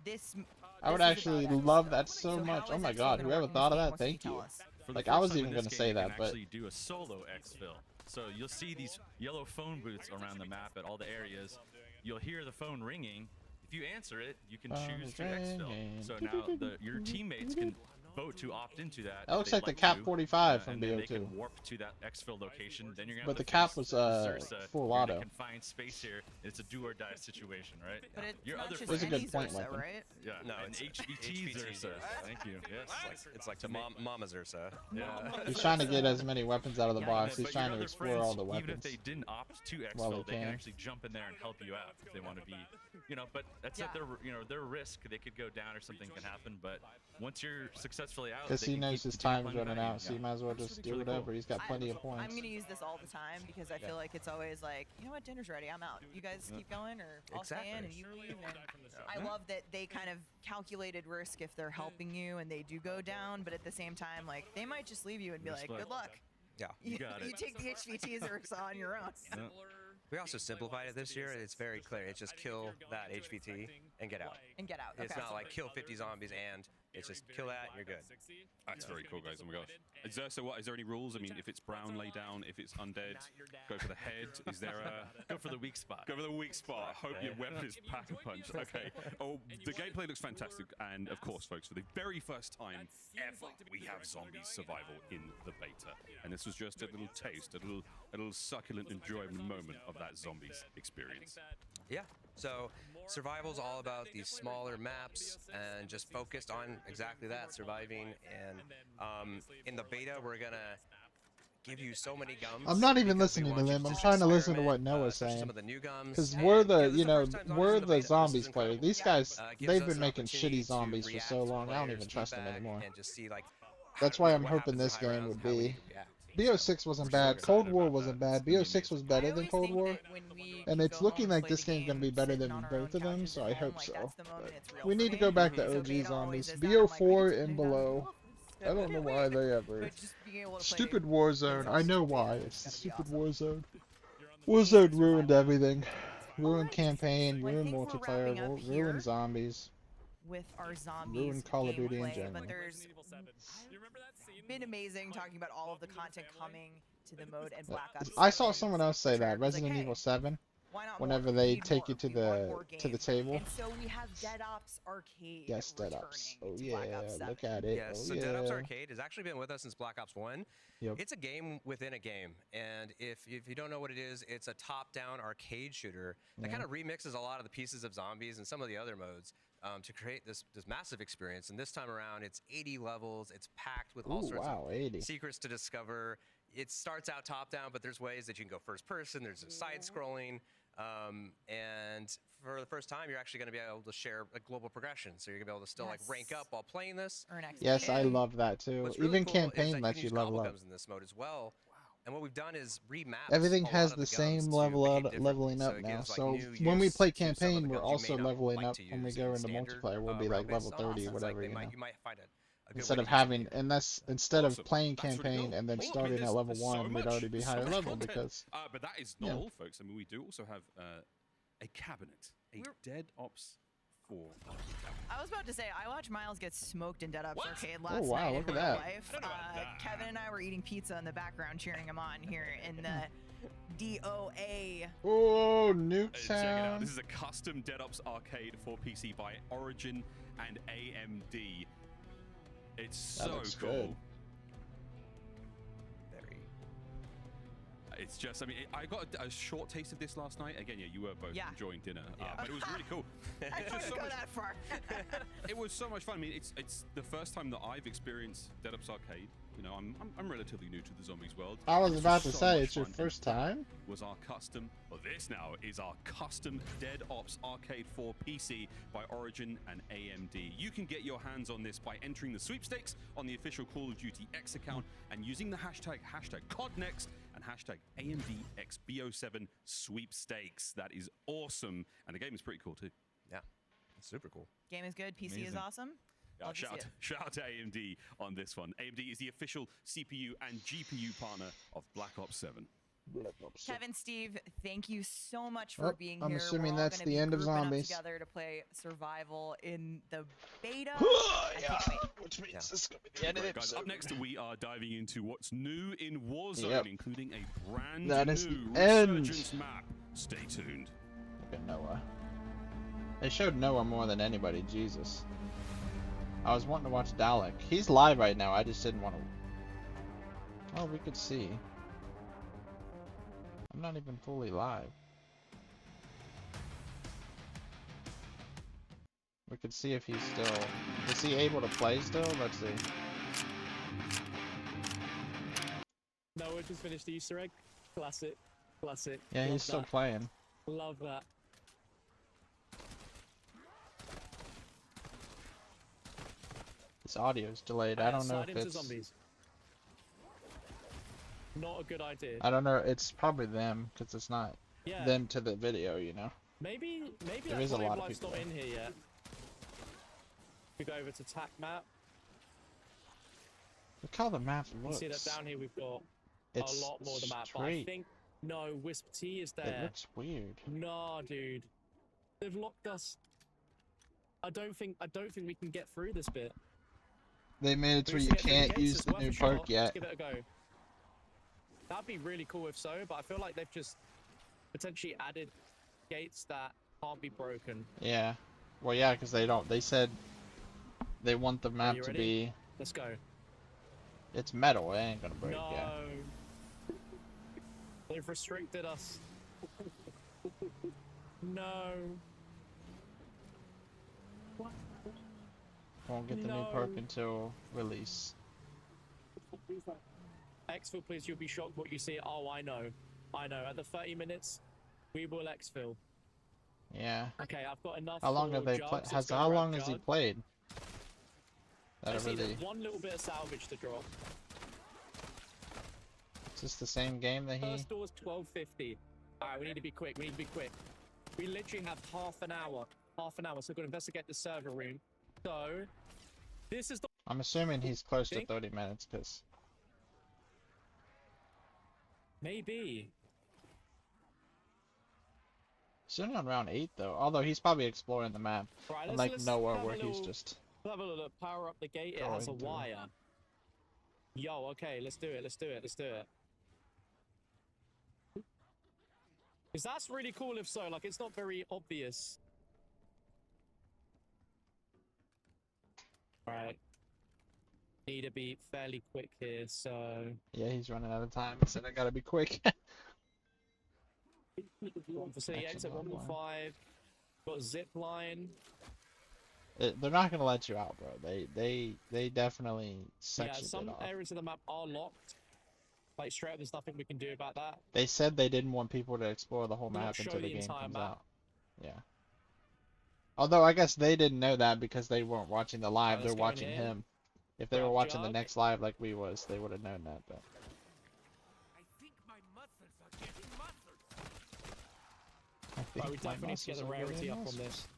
this. I would this is actually about love Exfil. that so how much. is Oh my Exfil god, gonna whoever work in thought of this game? that, What can thank tell you. us? For the Like, first I was time in even this gonna game, say you that, can but actually do a solo exfil. So you'll see these yellow phone booths around the map at all the areas. You'll hear the phone ringing. If you answer it, you can choose to exfil. So now your teammates can vote to opt into that. That if looks they'd like the Cap to, 45 from and then they BO2. can warp to that exfil location. Then you're gonna But have the to Cap face was, Zursa. full You're in auto. a confined space here. It's a do or die situation, right? But it's Your not other just It was a any good point, Zursa, Weapon. right? Yeah, No, an it's HVT Zursa. Thank you. Yes. It's like the Mama Zursa. Yeah. He's trying to get as many weapons out of the Yeah, box. but He's your trying to other explore friends, all the even if weapons. they didn't opt to While exfil, they they can can. actually jump in there and help you out if they want to be, but that's at their risk. They could go down or something can happen. But once you're successfully out, Because they he can knows keep his continuing time's playing running value. out, so you might as well just do really whatever. cool. He's got plenty of points. I'm gonna use this all the time because I feel like it's always like, you know what, dinner's ready, I'm out. You guys keep going, or I'll stay in and you leave. And I love that they kind of calculated risk if they're helping you and they do go down, but at the same time, like, they might just leave you and be like, good luck. Yeah. You got it. You take the HVTs or it's on your own. Yeah. We also simplified it this year. It's very clear. It's just kill that HVT and get out. And get out. It's Okay. not like kill 50 zombies and it's just kill that and you're good. That's very cool, guys. Oh my gosh. Zursa, what is there any rules? I mean, if it's brown, lay down. If it's undead, go for the head. Is there a Go for the weak spot. Go for the weak spot. Hope your weapon is pack a punch. Okay. Oh, the gameplay looks fantastic, and of course, folks, for the very first time ever, we have zombies survival in the beta, and this was just a little taste, a little succulent enjoyment moment of that zombies experience. Yeah, So survival's all about these smaller maps and just focused on exactly that, surviving. And in the beta, we're gonna give you so many gums. I'm not even because we listening to want you them. I'm just trying to listen to experiment, what Noah's especially saying. some of the new gums. Because And we're the, because you it's know, first time zombies we're in the the beta, this is zombies player. incredible. These guys, Gives they've us been an making opportunity shitty zombies to for react so to long. I don't players' even trust them feedback anymore. and just see like That's how, why you know, I'm what hoping happens in this high game rounds, would how we be. need to react. BO6 wasn't bad. Cold War wasn't bad. BO6 was better than Cold War. And it's looking like this game's going to be better than both of them, so I hope so. But we need to go back to OG zombies. BO4 and below. I don't know why they ever. Stupid Warzone. I know why. It's the stupid Warzone. Warzone ruined everything. Ruined campaign, ruined multiplayer, ruined zombies. With our zombies Ruined Call of Duty in gameplay, general. but there's been amazing talking about all of the content coming to the mode and Black Ops. I saw someone else say that Resident Evil 7. Why not Whenever more? they We need take more. you to We want the more table. And so we have Dead Ops Arcade. Yes, Dead Ops. Oh to yeah, Black Ops 7. look at it. Yes, Oh so yeah. Dead Ops Arcade has actually been with us since Black Ops 1. Yep. It's a game within a game, and if you don't know what it is, it's a top-down arcade shooter that Yeah. kind of remixes a lot of the pieces of zombies and some of the other modes to create this massive experience. And this time around, it's 80 levels. It's packed with all Ooh, sorts wow, of 80. secrets to discover. It starts out top-down, but there's ways that you can go first-person. There's a side-scrolling. And for the first time, you're actually going to be able to share a global progression. So you're going to be able to still like rank up while playing this. Yes, I love that too. What's really Even cool is campaign that lets can you use level gobble up. gums in this mode as well. And what we've done is remap Everything a lot has of the gums same to level behave up, differently. leveling So up it now. gives, like, So new when we use play to some of the campaign, we're gums you also may not leveling like up to when we use go in into standard, multiplayer. We'll be like round-based level 30, zombies. whatever, Like you know. you might find a good Instead way of to use having, and that's instead of Awesome. playing That's really campaign cool. and then Cool. I mean, starting at there's level so 1, we'd much- already be so higher much level content. because. But that is not Yeah. all, folks. I mean, we do also have a cabinet, a Dead Ops 4 cabinet. I was about to say, I watched Miles get smoked in Dead Ops Arcade Oh, last wow, night look in at real that. life. Kevin and I were eating pizza in the background, cheering him on here in the DOA. Oh, Check it out. Nuketown. This is a custom Dead Ops arcade for PC by Origin and AMD. It's That so looks cool. good. It's just, I mean, I got a short taste of this last night. Again, yeah, you were both enjoying dinner, but it was really cool. I It's don't just so go much- that far. It was so much fun. I mean, it's the first time that I've experienced Dead Ops Arcade. You know, I'm relatively new to the zombies world. I was This about to so say, much it's your fun. first time? Was our custom, well, this now is our custom Dead Ops Arcade for PC by Origin and AMD. You can get your hands on this by entering the sweepstakes on the official Call of Duty X account and using the hashtag CODNEXT and hashtag AMDXBO7 sweepstakes. That is awesome. And the game is pretty cool too. Yeah, it's super cool. Game is good. PC is Amazing. awesome. Love to see it. Shout out to AMD on this one. AMD is the official CPU and GPU partner of Black Ops 7. Kevin, Steve, thank you so much for Oh, being I'm here. assuming We're all that's gonna the be end of grouping up zombies. together to play survival in the beta. I can't wait. Which means this is going to be the end of the episode. Up next, we are diving into what's new in Warzone, Yep. including a brand That is new the end. Resurgence map. Stay tuned. Look at Noah. They showed Noah more than anybody, Jesus. I was wanting to watch Dalek. He's live right now, I just didn't want to... Oh, we could see. I'm not even fully live. We could see if he's still... Is he able to play still? Let's see. No, we just finished the Easter egg. Classic. Classic. Yeah, Love he's still that. playing. Love that. His audio's delayed. I don't know Slide if into it's... zombies. Not a good idea. I don't know. It's probably them, because it's not Yeah. them to the video, you know? Maybe There that is a quality lot of of life's people not in here yet. We go over to TAC map. Look how the map You looks. see that down here we've got It's a lot more of the map. But I straight. think no, Wisp T is there. It looks weird. Nah, dude. They've locked us. I don't think we can get through this bit. They made it to We where used you to get through the can't gates use as the well, new for sure. perk yet. Let's give it a go. That'd be really cool if so, but I feel like they've just potentially added gates that can't be broken. Yeah. Well, yeah, because they don't. They said they want the map you to ready? be. Let's go. It's metal. It ain't gonna break. No. Yeah. They've restricted us. No. Won't get the new perk until release. Exfil, please, you'll be shocked what you see. Oh, I know. I know. At the 30 minutes, we will exfil. Yeah. Okay, I've got enough. How long have they played? How long has he played? That I see really. there's one little bit of salvage to drop. Is this the same game that he? First door's 12:50. Alright, we need to be quick. We need to be quick. We literally have half an hour. Half an hour, so we're going to investigate the server room. So, this is the... I'm assuming he's close to 30 minutes, because... Maybe. Soon on round 8, though. Although he's probably exploring the map. Right, Unlike let's Noah, have where a he's little- just... Let's have a look. Power up the gate. It has a Going through. wire. Yo, okay, let's do it. Let's do it. Let's do it. Because that's really cool if so. Like, it's not very obvious. Right. Need to be fairly quick here, so... Yeah, he's running out of time, so I gotta be quick. Facility exit 115. Got zip line. They're not gonna let you out, bro. They definitely Yeah, sectioned some it off. areas of the map are locked. Like, straight up, there's nothing we can do about that. They said they didn't want people to explore the whole Not map show until the the game entire comes map. out. Yeah. Although I guess they didn't know that because they weren't watching the live. Let's They're go watching in. him. If they were Grab watching the jug. next live like we was, they would have known that. But I think my muscles are getting muscles. I think Right, we my definitely need to get muscles the are rarity getting up on muscles. this.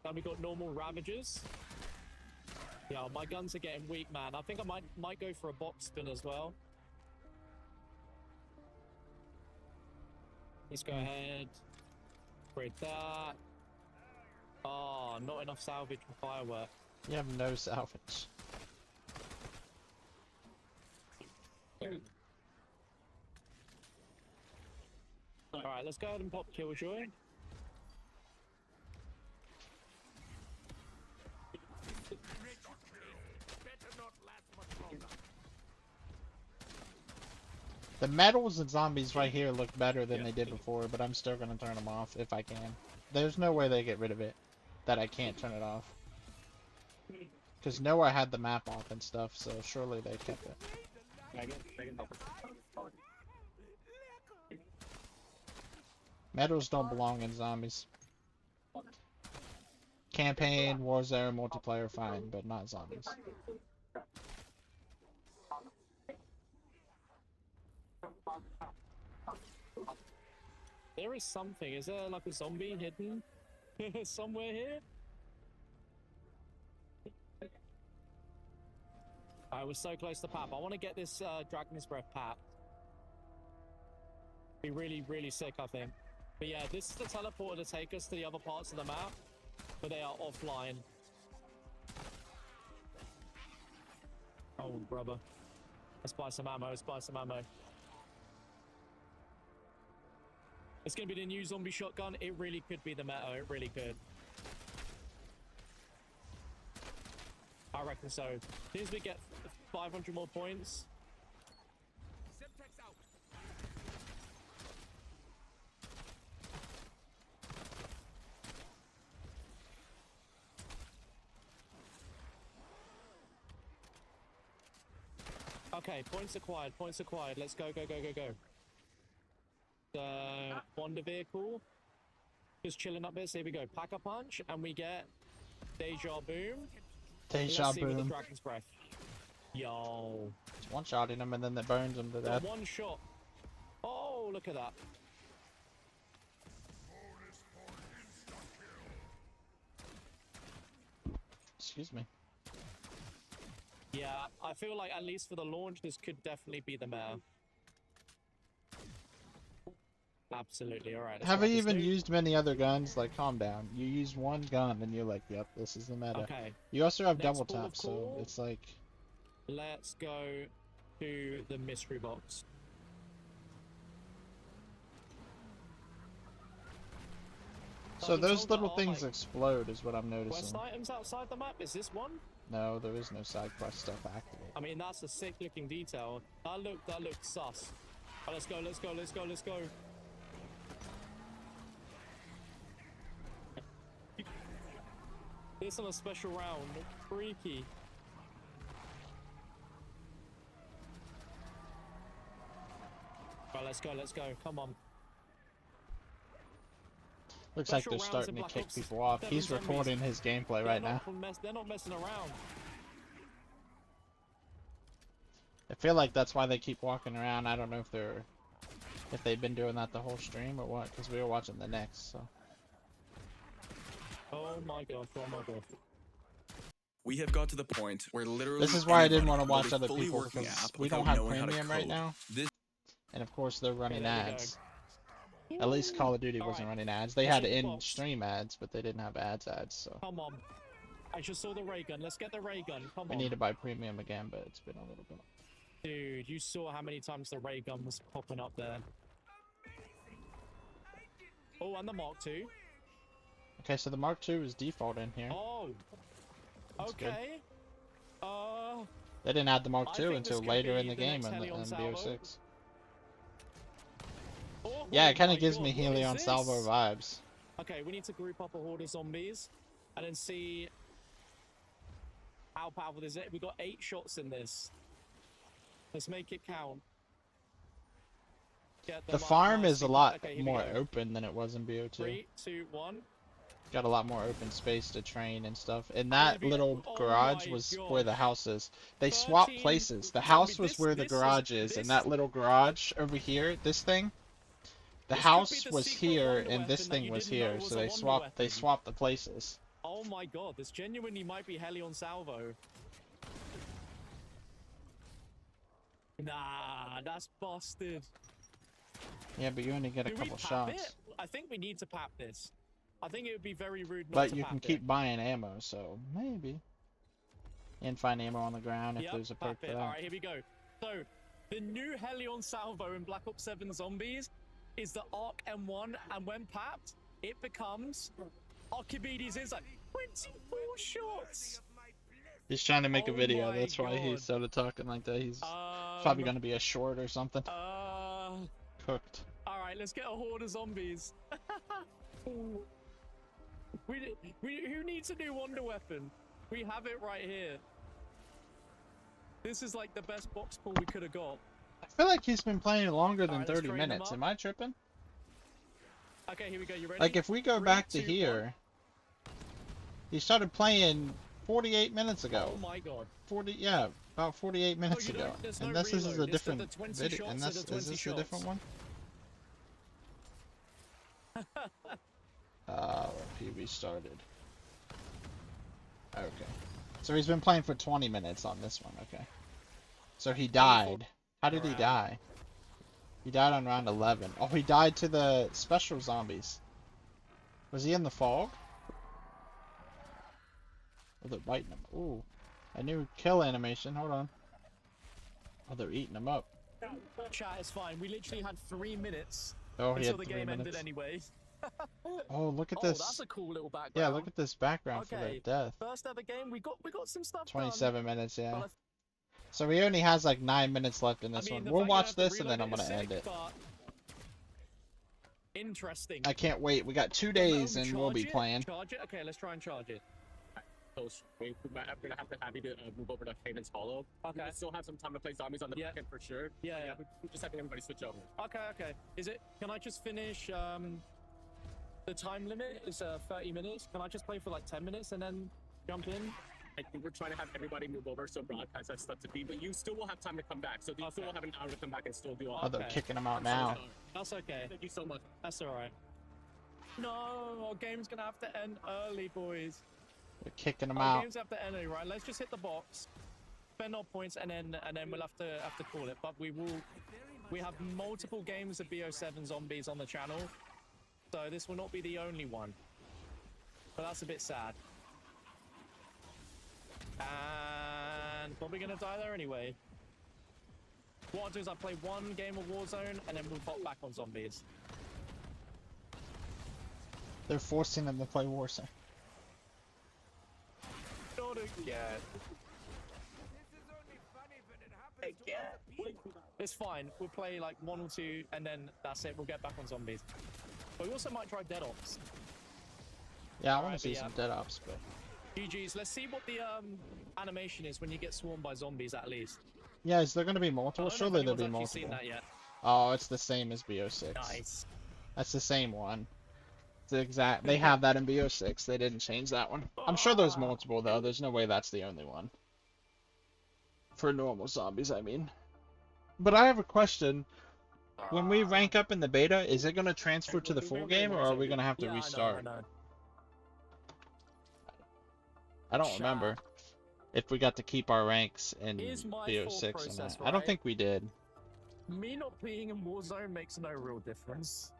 Then we got normal Ravagers. Yeah, my guns are getting weak, man. I think I might go for a box spin as well. Let's go ahead. Break that. Oh, not enough salvage for firework. You have no salvage. Alright, let's go ahead and pop Killjoy. Better not last much longer. The medals and zombies right here look better than they did before, but I'm still gonna turn them off if I can. There's no way they get rid of it that I can't turn it off. Because Noah had the map off and stuff, so surely they kept it. Medals don't belong in zombies. Campaign, Warzone, multiplayer, fine, but not zombies. There is something. Is there like a zombie hidden somewhere here? I was so close to Pap. I want to get this Dragon's Breath Pap. Be really, really sick, I think. But yeah, this is the teleporter to take us to the other parts of the map, but they are offline. Oh, brother. Let's buy some ammo. Let's buy some ammo. It's going to be the new zombie shotgun. It really could be the meta. It really could. I reckon so. As soon as we get 500 more points. Semtex out. Okay, points acquired. Points acquired. Let's go, go, go, go, go. The Wonder Vehicle. Just chilling up this. Here we go. Pack a punch, and we get Deja Boom. Deja Let's see with the Boom. Dragon's Breath. Yo. It's one-shotting him and then it burns him to Got death. one shot. Oh, look at that. Excuse me. Yeah, I feel like at least for the launch, this could definitely be the meta. Absolutely. All right. Haven't even used many other guns. Like, calm down. You use one gun and you're like, yep, this is the meta. Okay. You also have Next double port of tap, so call. it's like... Let's go to the mystery box. So those little things explode is what I'm Quest noticing. items outside the map? Is this one? No, there is no side quest stuff activated. I mean, that's a sick looking detail. That looked sus. Oh, let's go, let's go, let's go, let's go. This on a special round. Freaky. Right, let's go, let's go. Come on. Looks like they're Special rounds starting in to Black kick Ops people off. 7 He's zombies. recording his gameplay right now. They're not messing around. I feel like that's why they keep walking around. I don't know if they've been doing that the whole stream or what, because we were watching the next. So. Oh my god, oh my god. We have got to the point where literally This is why I didn't want to anybody watch with a other fully people working because app we don't without have knowing how to premium right code. now. This And of course they're running there we go. ads. At least Call of Duty wasn't running ads. They Let's had hit the box. in-stream ads, but they didn't have ads, so. Come on. I just saw the ray gun. Let's get the ray gun. Come We on. need to buy premium again, but it's been a little bit. Dude, you saw how many times the ray gun was popping up there. Oh, and the Mark II. Okay, so the Mark II is default in here. Oh. That's good. Okay. They didn't add the Mark I II think this until could later be in the the game next on the Helion on Salvo. BO6. Oh, Yeah, it kind my of gives God, me what is Helion Salvo this? vibes. Okay, we need to group up a horde of zombies and then see how powerful is it. We got 8 shots in this. Let's make it count. Get The them up farm is a nicely. lot Okay, here we more go. open than it was in BO2. 3, 2, 1. Got a lot more open space to train and stuff. And that little oh garage my was God. where the house is. They swapped 13 places. The zombie- house was this- where the this is- garage is, and this- that little garage over here, this thing, the This could be house the was secret here wonder and this weapon that thing you was didn't know here. was So a they wonder weapon. swapped the places. Oh my god, this genuinely might be Helion Salvo. Nah, that's busted. Yeah, but you only get a Do we couple pap shots. it? I think we need to pap this. I think it would be very rude not But to you pap can it. keep buying ammo, so maybe. And find ammo on the ground if Yep, there's a perk pap for it. that. Alright, here we go. So, the new Helion Salvo in Black Ops 7 Zombies is the Arc M1, and when papped, it becomes Archimedes is like 24 shots! He's trying to make a Oh video. my That's why he God. started talking like that. He's probably going to be a short or something. Cooked. Alright, let's get a horde of zombies. Who needs a new wonder weapon? We have it right here. This is like the best box pull we could have got. I feel like he's been playing longer than Alright, let's 30 train them minutes. up. Am I tripping? Okay, here we go. You ready? Like, if we go 3, back to 2, 1. here, he started playing 48 minutes ago. Oh my god. 40, yeah, about 48 minutes you ago. don't- there's And no this is a reload. It's the different 20 video. And shots this, are the is 20 this a different shots. one? He restarted. Okay. So he's been playing for 20 minutes on this one, okay. So he died. How did he die? He died on round 11. Oh, he died to the special zombies. Was he in the fog? Oh, they're biting him. Ooh. A new kill animation. Hold on. Oh, they're eating him up. Chat is fine. We literally had 3 minutes Oh, he until had the 3 game ended minutes. anyway. Oh, look at Oh, this. that's a cool little background. Yeah, look at this background for Okay, their death. first ever game. We got some stuff. 27 minutes, yeah. Well, if- So he only has like 9 minutes left in this I mean, one. the We'll fact you watch have to this and then I'm reload gonna is end sick, it. but Interesting. I can't wait. We got 2 days and we'll be Charge it? playing. Charge it? Okay, let's try and charge it. I'm gonna have you to move over to Haven's Hollow. Okay. We still have some time to play zombies on the back end for sure. Yeah. We're just having everybody switch over. Okay. Can I just finish? The time limit is 30 minutes. Can I just play for like 10 minutes and then jump in? I think we're trying to have everybody move over so broadcast has stuff to be, but you still will have time to come back. So you still will have an hour to come back and still do all. Oh, they're kicking him out now. That's okay. Thank you so much. That's all right. No, our game's gonna have to end early, boys. They're kicking him Our out. games have to end early, right? Let's just hit the box, spend our points, and then we'll have to call it. But we have multiple games of BO7 zombies on the channel, so this will not be the only one. But that's a bit sad. And probably gonna die there anyway. What I'll do is I'll play one game of Warzone and then we'll pop back on zombies. They're forcing them to play Warzone. Not again. Again. It's fine. We'll play like 1 or 2 and then that's it. We'll get back on zombies. But we also might try Dead Ops. Yeah, I want to see some Dead Ops, but... GG's. Let's see what the animation is when you get swarmed by zombies at least. Yeah, is there going to be multiple? Surely there'll be Seen multiple. that yet. Oh, it's the same as BO6. Nice. That's the same one. It's the exact. They have that in BO6. They didn't change that one. I'm sure there's multiple though. There's no way that's the only one. For normal zombies, I mean. But I have a question. When we rank up in the beta, is it going to transfer to the full game, or are we going to have to restart? I know. I don't remember if we got to keep our ranks in Here's my BO6 thought or process, not. I don't right? think we did. Me not being in Warzone makes no real difference.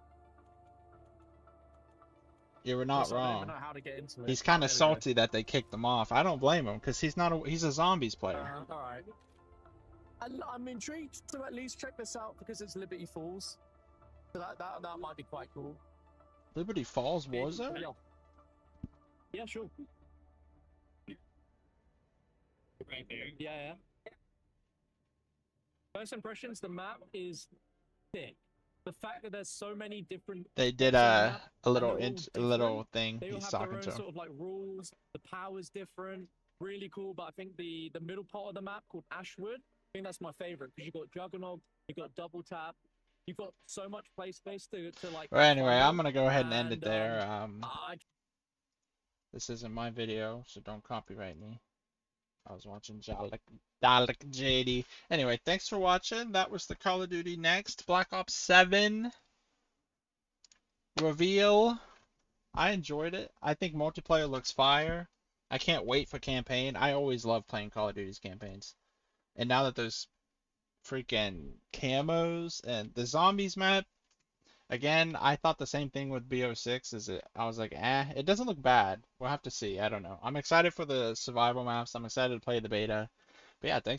You were not Plus, I don't wrong. even know how to get into it. He's kind There of we go. salty that they kicked him off. I don't blame him because he's not. He's a zombies player. All right. And I'm intrigued to at least check this out because it's Liberty Falls. So that might be quite cool. Liberty Falls Warzone? Yeah, sure. Right there. Yeah. First impressions, the map is thick. The fact that there's so many different... They did maps a on little the map, and they're all a little different. thing. They all He's have their talking own to him. sort of like rules. The power's different. Really cool. But I think the middle part of the map called Ashwood, I think that's my favorite because you've got Juggernaut, you've got Double Tap, you've got so much play space to like... Well, anyway, find I'm them. gonna go ahead and end it there. I This isn't my video, so don't copyright me. I was watching Dalek JD. Anyway, thanks for watching. That was the Call of Duty Next Black Ops 7 reveal. I enjoyed it. I think multiplayer looks fire. I can't wait for campaign. I always love playing Call of Duty's campaigns. And now that there's freaking camos and the zombies map, again, I thought the same thing with BO6. I was like, it doesn't look bad. We'll have to see. I don't know. I'm excited for the survival maps. I'm excited to play the beta. But yeah, thanks.